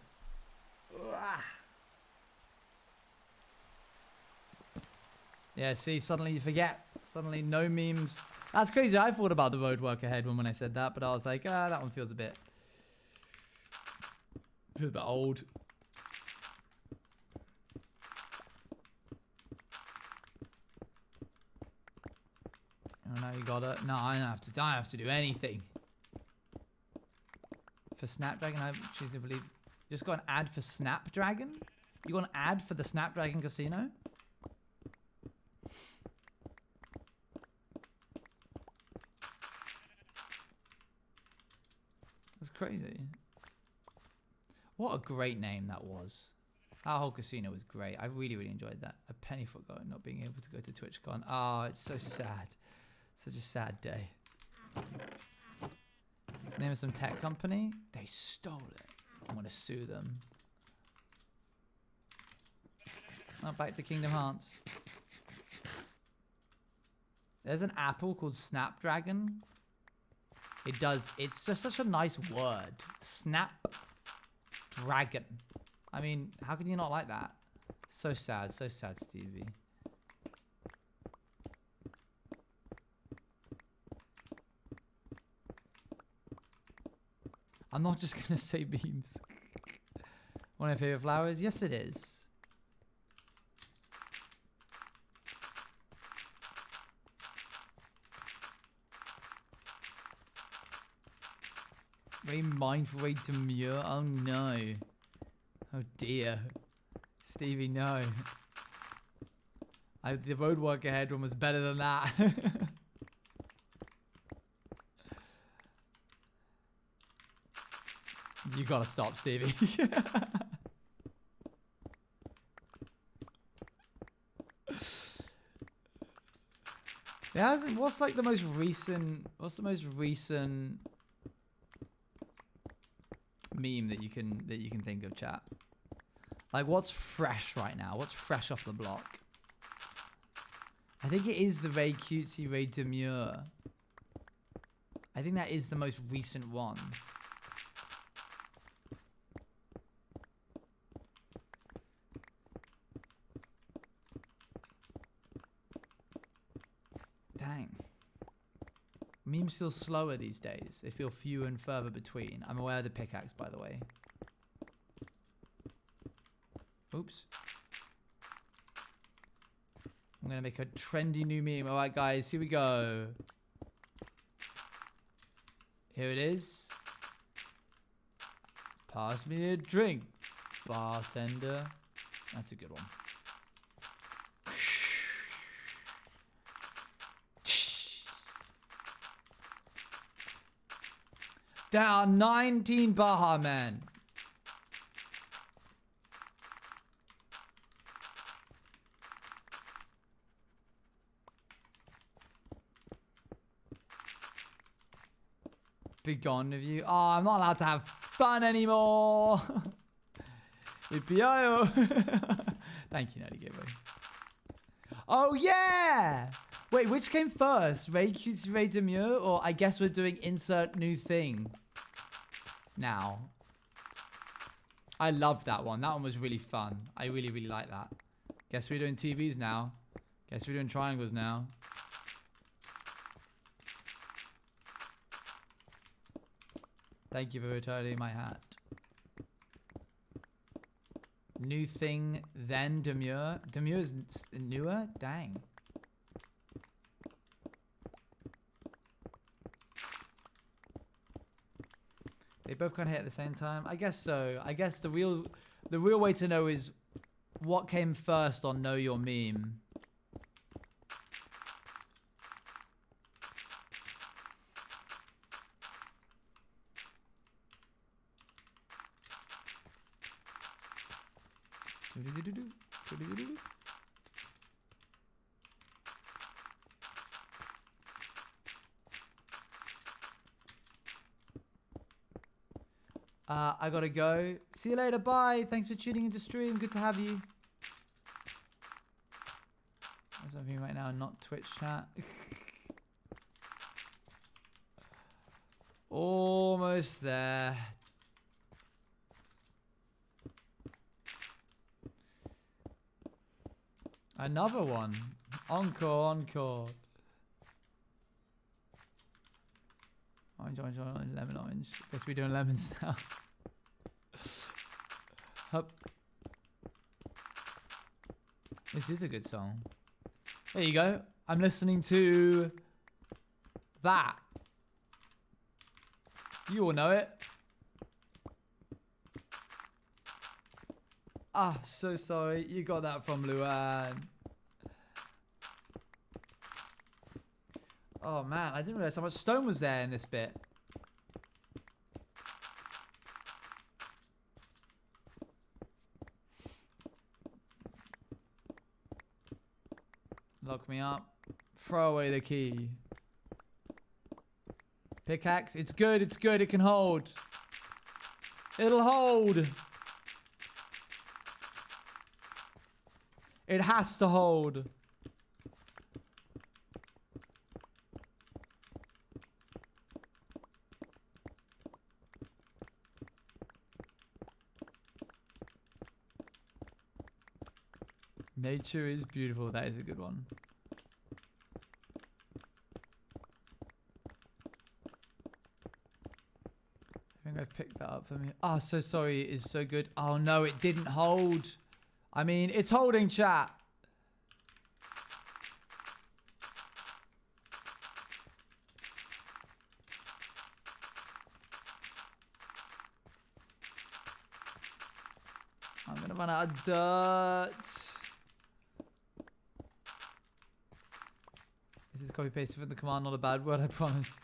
Yeah, see, suddenly you forget. Suddenly no memes. That's crazy. I thought about the road work ahead when I said that, but I was like, that one feels a bit old. Oh, now you got it. No, I don't have to do anything. For Snapdragon, I choose to believe. Just got an ad for Snapdragon? You got an ad for the Snapdragon Casino? That's crazy. What a great name that was. Our whole casino was great. I really, really enjoyed that. A penny for going, not being able to go to TwitchCon. Oh, it's so sad. Such a sad day. It's the name of some tech company. They stole it. I'm going to sue them. Oh, back to Kingdom Hearts. There's an apple called Snapdragon. It's just such a nice word. Snapdragon. I mean, how can you not like that? So sad, Stevie. I'm not just gonna say beams. One of your favorite flowers? Yes, it is. Very mindful, very demure. Oh no. Oh dear. Stevie, no. The roadwork ahead one was better than that. You gotta stop, Stevie. It hasn't. What's like the most recent? What's the most recent meme that you can think of, chat? Like, what's fresh right now? What's fresh off the block? I think it is the very cutesy, very demure. I think that is the most recent one. Dang. Memes feel slower these days. They feel fewer and further between. I'm aware of the pickaxe, by the way. Oops. I'm going to make a trendy new meme. Alright, guys. Here we go. Here it is. Pass me a drink, bartender. That's a good one. There are 19 Baha men. Be gone with you. Oh, I'm not allowed to have fun anymore. EPIO. Thank you, Nutty Giveaway. Oh, yeah. Wait, which came first? Ray Cutesy Ray Demure? Or I guess we're doing insert new thing now. I love that one. That one was really fun. I really, really like that. Guess we're doing TVs now. Guess we're doing triangles now. Thank you for returning my hat. New thing, then Demure. Demure's newer? Dang. They both kind of hit at the same time. I guess so. I guess the real way to know is what came first on Know Your Meme. I gotta go. See you later. Bye. Thanks for tuning into stream. Good to have you. What's something right now? Not Twitch chat. Almost there. Another one. Encore, encore. Orange, orange, orange, lemon, orange. Guess we're doing lemons now. Hup. This is a good song. There you go. I'm listening to that. You all know it. Ah, so sorry. You got that from Luan. Oh man, I didn't realize how much stone was there in this bit. Lock me up. Throw away the key. Pickaxe. It's good. It's good. It can hold. It'll hold. It has to hold. Nature is beautiful. That is a good one. I think think I've picked that up for me. Oh, so sorry. It is so good. Oh, no, it didn't hold. I mean, it's holding, chat. I'm going to run out of dirt. This is copy pasted from the command, not a bad word, I promise.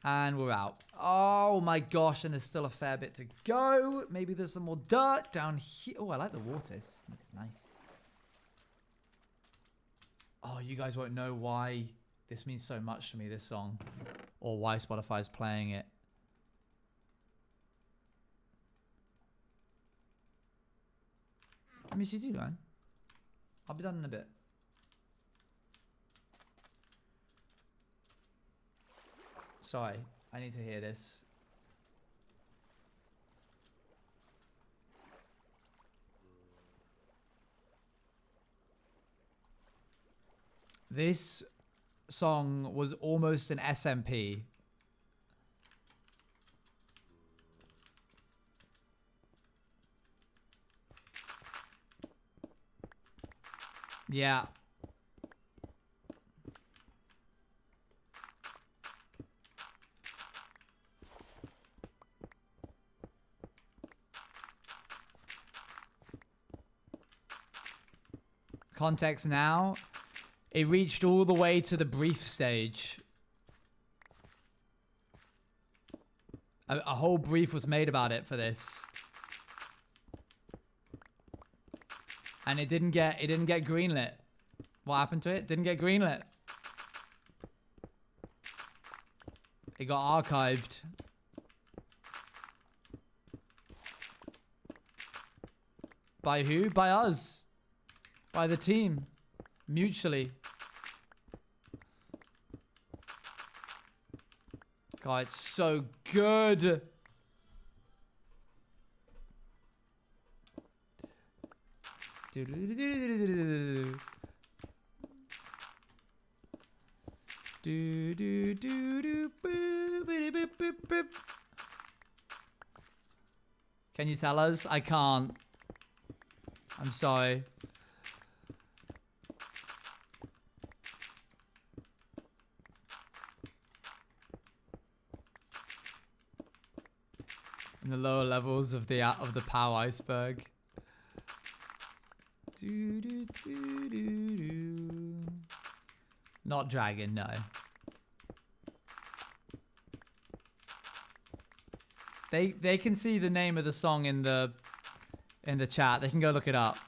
And we're out. Oh my gosh, and there's still a fair bit to go. Maybe there's some more dirt down here. Oh, I like the water. It's nice. Oh, you guys won't know why this means so much to me, this song. Or why Spotify's playing it. I miss you too, man. I'll be done in a bit. Sorry, I need to hear this. This song was almost an SMP. Yeah. Context now. It reached all the way to the brief stage. A whole brief was made about it for this. And it didn't get greenlit. What happened to it? Didn't get greenlit. It got archived. By who? By us. By the team. Mutually. God, it's so good. Can you tell us? I can't. I'm sorry. In the lower levels of the power iceberg. Not dragon, no. They can see the name of the song in the chat. They can go look it up.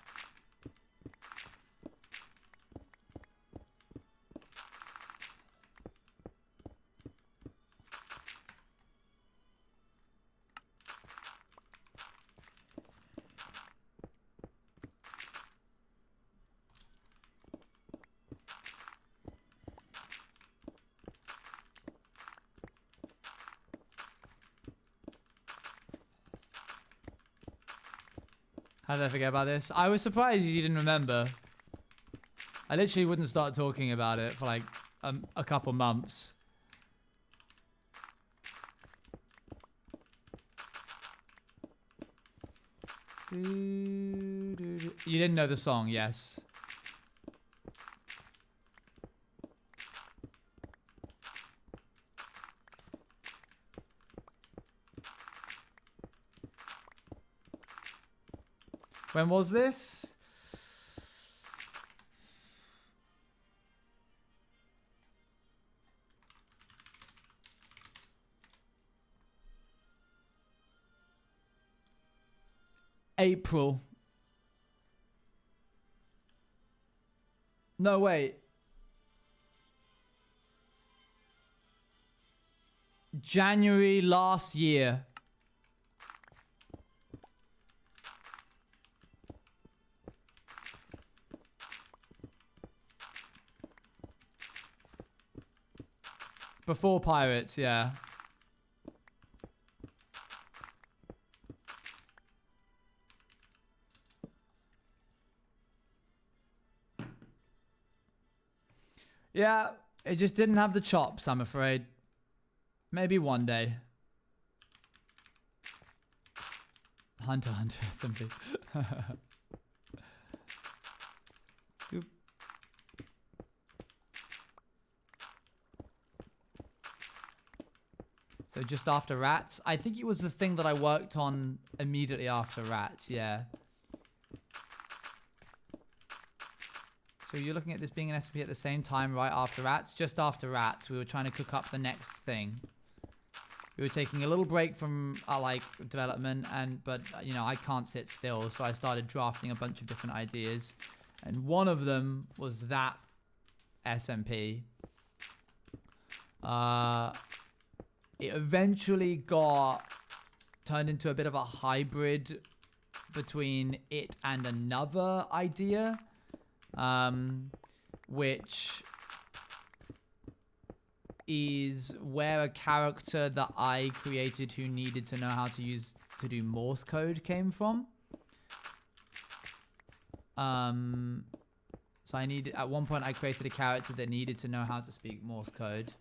How did I forget about this? I was surprised you didn't remember. I literally wouldn't start talking about it for like a couple months. You didn't know the song, yes. When was this? April. No, wait. January last year. Before Pirates, yeah. Yeah, it just didn't have the chops, I'm afraid. Maybe one day. Hunter, simply. Doop. So just after rats? I think it was the thing that I worked on immediately after rats, yeah. So you're looking at this being an SMP at the same time right after rats? Just after rats, we were trying to cook up the next thing. We were taking a little break from like development, but you know, I can't sit still, so I started drafting a bunch of different ideas. And one of them was that SMP. It eventually got turned into a bit of a hybrid between it and another idea, which is where a character that I created who needed to know how to do Morse code came from. So at one point I created a character that needed to know how to speak Morse code.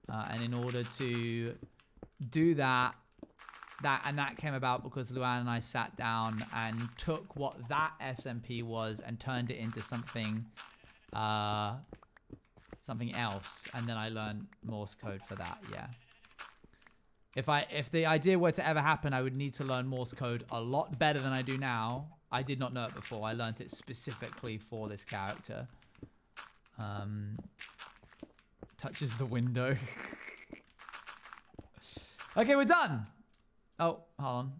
And in order to do that came about because Luann and I sat down and took what that SMP was and turned it into something else, and then I learned Morse code for that. Yeah. If the idea were to ever happen, I would need to learn Morse code a lot better than I do now. I did not know it before. I learned it specifically for this character. Touches the window. Okay, we're done. Oh, hold on.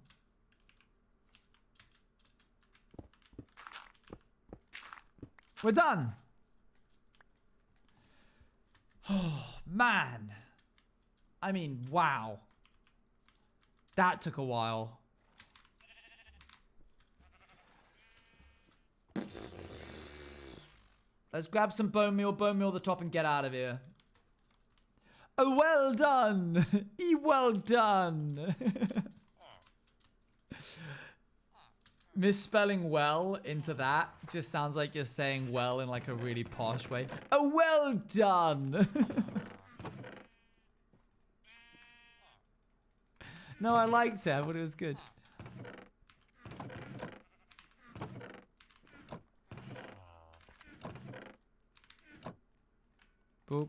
We're done. Oh, man. I mean, wow. That took a while. Let's grab some bone meal the top, and get out of here. Oh, well done. Well done. Misspelling well into that just sounds like you're saying well in like a really posh way. Oh, well done. No, I liked it. I thought it was good. Boop.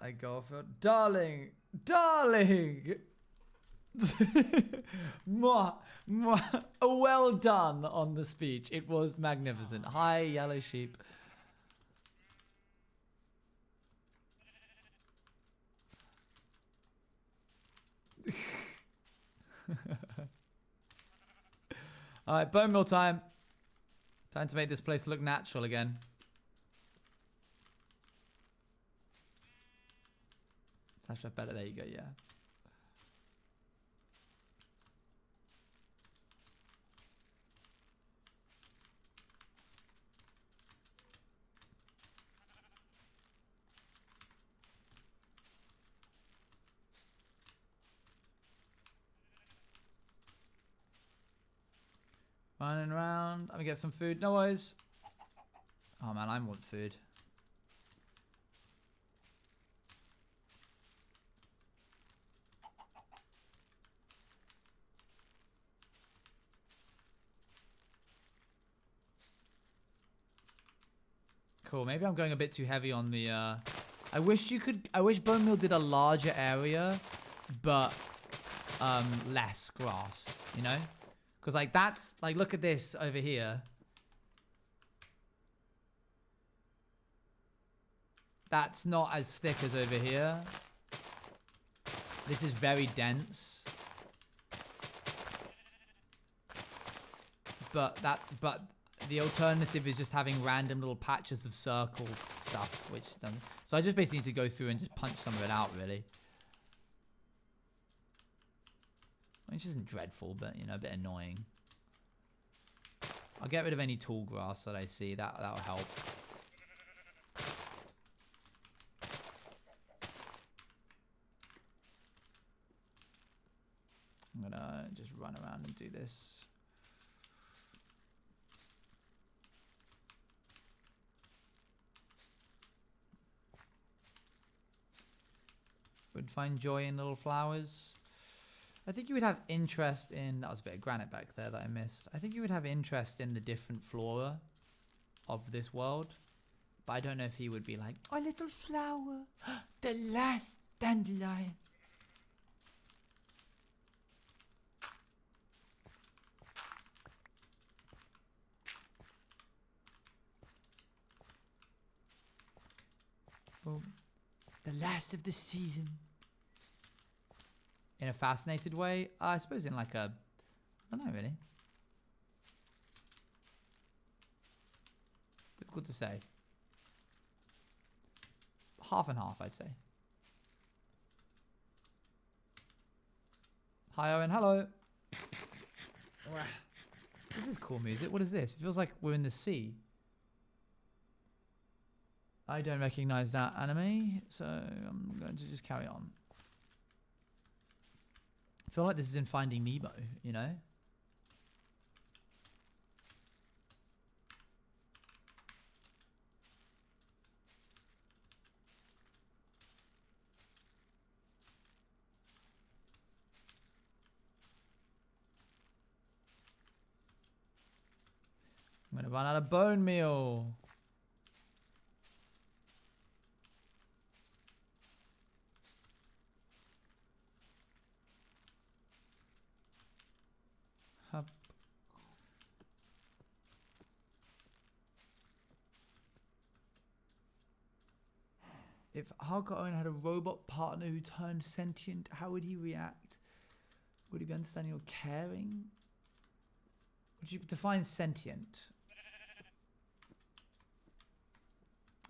I go for darling. Mwah, mwah. Well done on the speech. It was magnificent. Hi, yellow sheep. All right, bone meal time. Time to make this place look natural again. Sasha, better. There you go. Yeah. Running around. I'm gonna get some food. No worries. Oh man, I want food. Cool. Maybe I'm going a bit too heavy on the. I wish bone meal did a larger area, but less grass. You know. Because, like, that's... Like, look at this over here. That's not as thick as over here. This is very dense. But the alternative is just having random little patches of circle stuff, which doesn't... So I just basically need to go through and just punch some of it out, really. Which isn't dreadful, but, you know, a bit annoying. I'll get rid of any tall grass that I see. That'll help. I'm gonna just run around and do this. Would find joy in little flowers. I think you would have interest in... That was a bit of granite back there that I missed. I think you would have interest in the different flora of this world. But I don't know if he would be like, a little flower, the last dandelion. Oh, the last of the season. In a fascinated way? I suppose in like a... I don't know, really. Difficult to say. Half and half, I'd say. Hi, Owen. Hello. This is cool music. What is this? It feels like we're in the sea. I don't recognize that anime, so I'm going to just carry on. I feel like this is in Finding Nemo, you know? I'm going to run out of bone meal. Hup. If Hulk Owen had a robot partner who turned sentient, how would he react? Would he be understanding or caring? Would you define sentient?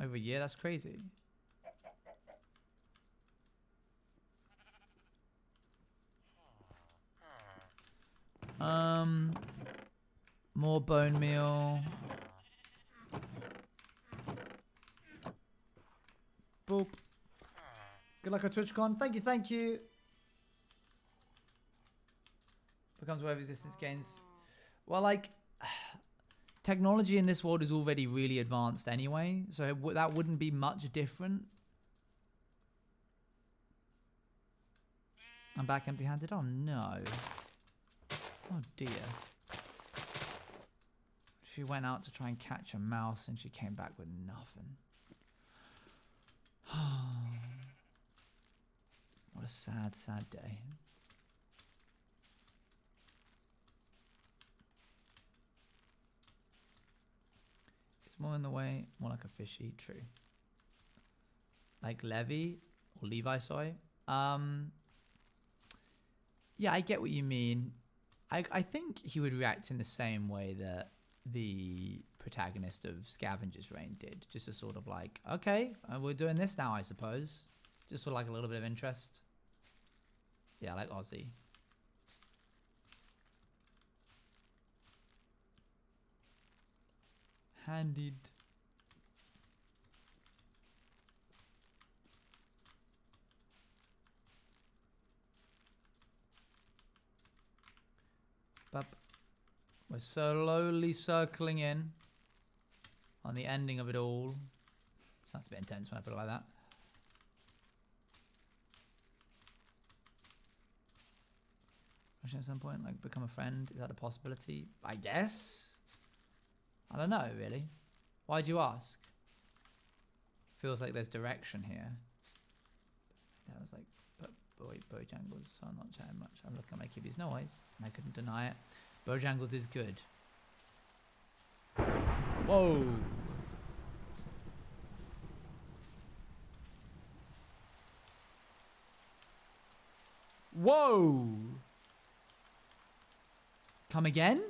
Over a year? That's crazy. More bone meal. Boop. Good luck at Twitchcon. Thank you, thank you. Becomes where resistance gains. Well, like, technology in this world is already really advanced anyway, so that wouldn't be much different. I'm back empty-handed. Oh no. Oh dear. She went out to try and catch a mouse and she came back with nothing. What a sad, sad day. It's more in the way, more like a fishy, true. Like Levi, or Levi, sorry. Yeah, I get what you mean. I think he would react in the same way that the protagonist of Scavenger's Reign did. Just a sort of like, okay, we're doing this now, I suppose. Just for like a little bit of interest. Yeah, I like Aussie. Handed. But we're slowly circling in on the ending of it all. Sounds a bit intense when I put it like that. At some point, like, become a friend? Is that a possibility? I guess. I don't know, really. Why'd you ask? Feels like there's direction here. I was like, but Bojangles, so I'm not chatting much. I'm looking at my kibby's noise, and I couldn't deny it. Bojangles is good. Whoa! Whoa! Come again?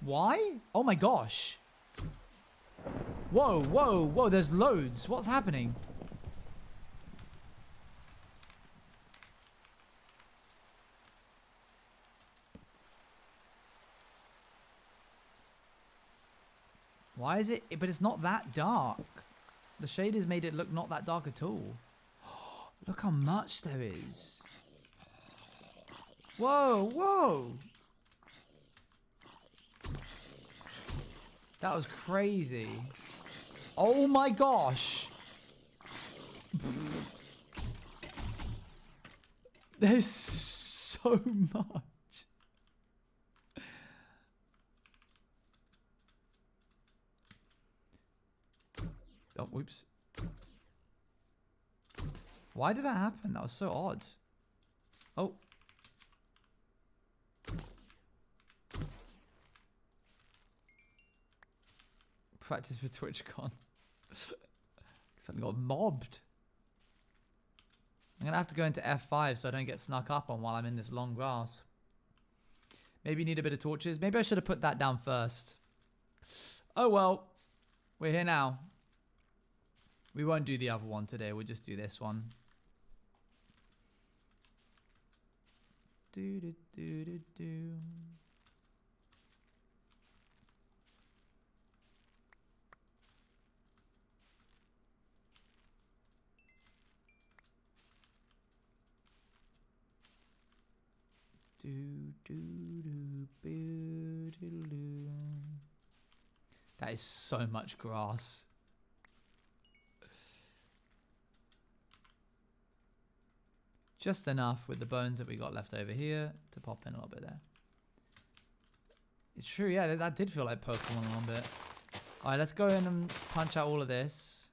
Why? Oh my gosh. Whoa, whoa, whoa, there's loads. What's happening? Why is it? But it's not that dark. The shaders made it look not that dark at all. Look how much there is. Whoa, whoa. That was crazy. Oh my gosh. There's so much. Oh, whoops. Why did that happen? That was so odd. Oh. Practice for TwitchCon. Suddenly got mobbed. I'm going to have to go into F5 so I don't get snuck up on while I'm in this long grass. Maybe you need a bit of torches. Maybe I should have put that down first. Oh well. We're here now. We won't do the other one today. We'll just do this one. Do do do do do. Do do do boo do do. That is so much grass. Just enough with the bones that we got left over here to pop in a little bit there. It's true, yeah, that did feel like Pokemon a little bit. Alright, let's go in and punch out all of this.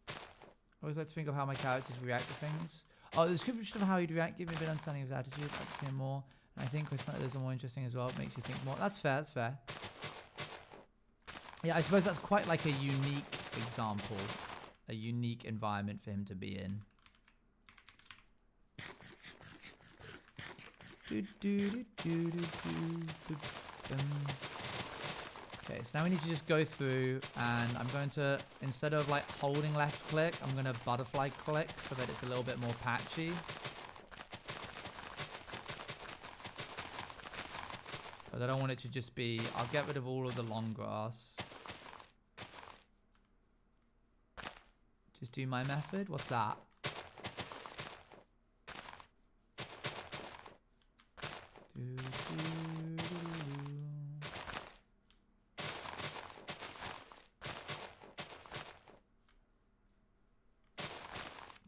I always like to think of how my characters react to things. Oh, the description of how he'd react give me a bit of understanding of his attitude. I'd like to hear more. And I think there's more interesting as well. It makes you think more. That's fair, that's fair. Yeah, I suppose that's quite like a unique example. A unique environment for him to be in. Okay, so now we need to just go through, and I'm going to, instead of like holding left click, I'm going to butterfly click so that it's a little bit more patchy. But I don't want it to just be, I'll get rid of all of the long grass. Just do my method. What's that?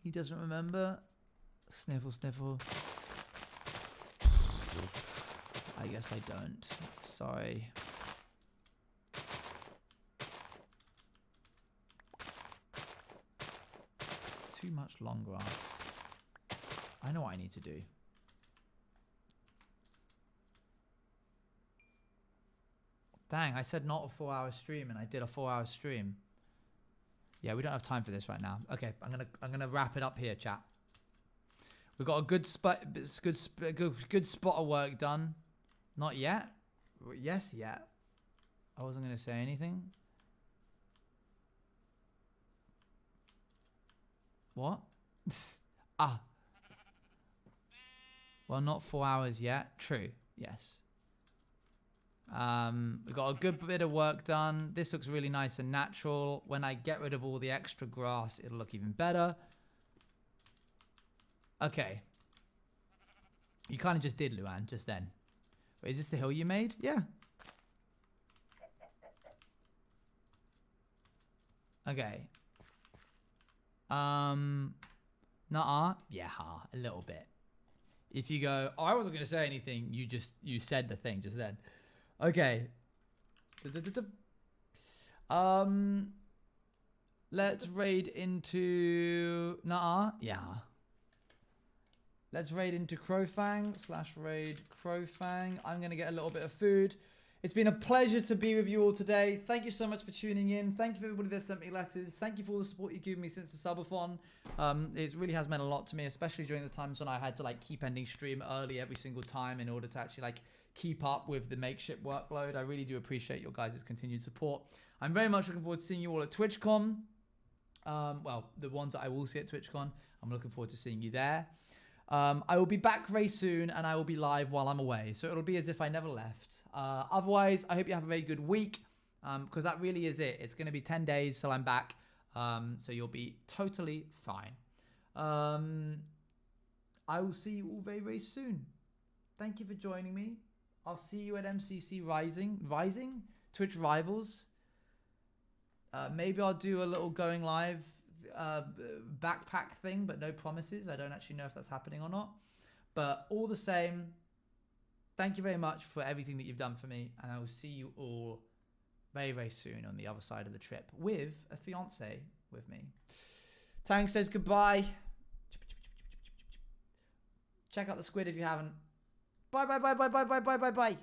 He doesn't remember. Sniffle, sniffle. I guess I don't. Sorry. Too much long grass. I know what I need to do. Dang, I said not a 4-hour stream and I did a 4-hour stream. Yeah, we don't have time for this right now. Okay, I'm gonna wrap it up here, chat. We've got a good spot of work done. Not yet. Yes, yet. I wasn't gonna say anything. What? Ah. Well, not 4 hours yet. True. Yes. We've got a good bit of work done. This looks really nice and natural. When I get rid of all the extra grass, it'll look even better. Okay. You kind of just did, Luan, just then. Wait, is this the hill you made? Yeah. Okay. Nuh-uh. Yeah, a little bit. If you go, oh, I wasn't going to say anything, you said the thing just then. Okay. Let's raid into nuh-uh. Yeah. Let's raid into Crowfang / raid Crowfang. I'm going to get a little bit of food. It's been a pleasure to be with you all today. Thank you so much for tuning in. Thank you for everybody that sent me letters. Thank you for all the support you've given me since the subathon. It really has meant a lot to me, especially during the times when I had to like keep ending stream early every single time in order to actually like keep up with the makeshift workload. I really do appreciate your guys' continued support. I'm very much looking forward to seeing you all at Twitchcon. Well, the ones that I will see at Twitchcon, I'm looking forward to seeing you there. I will be back very soon and I will be live while I'm away. So it'll be as if I never left. Otherwise, I hope you have a very good week because that really is it. It's going to be 10 days till I'm back. So you'll be totally fine. I will see you all very, very soon. Thank you for joining me. I'll see you at MCC Rising? Twitch Rivals. Maybe I'll do a little going live backpack thing, but no promises. I don't actually know if that's happening or not. But all the same, thank you very much for everything that you've done for me. And I will see you all very, very soon on the other side of the trip with a fiance with me. Tank says goodbye. Check out the squid if you haven't. Bye, bye, bye, bye, bye, bye, bye, bye, bye.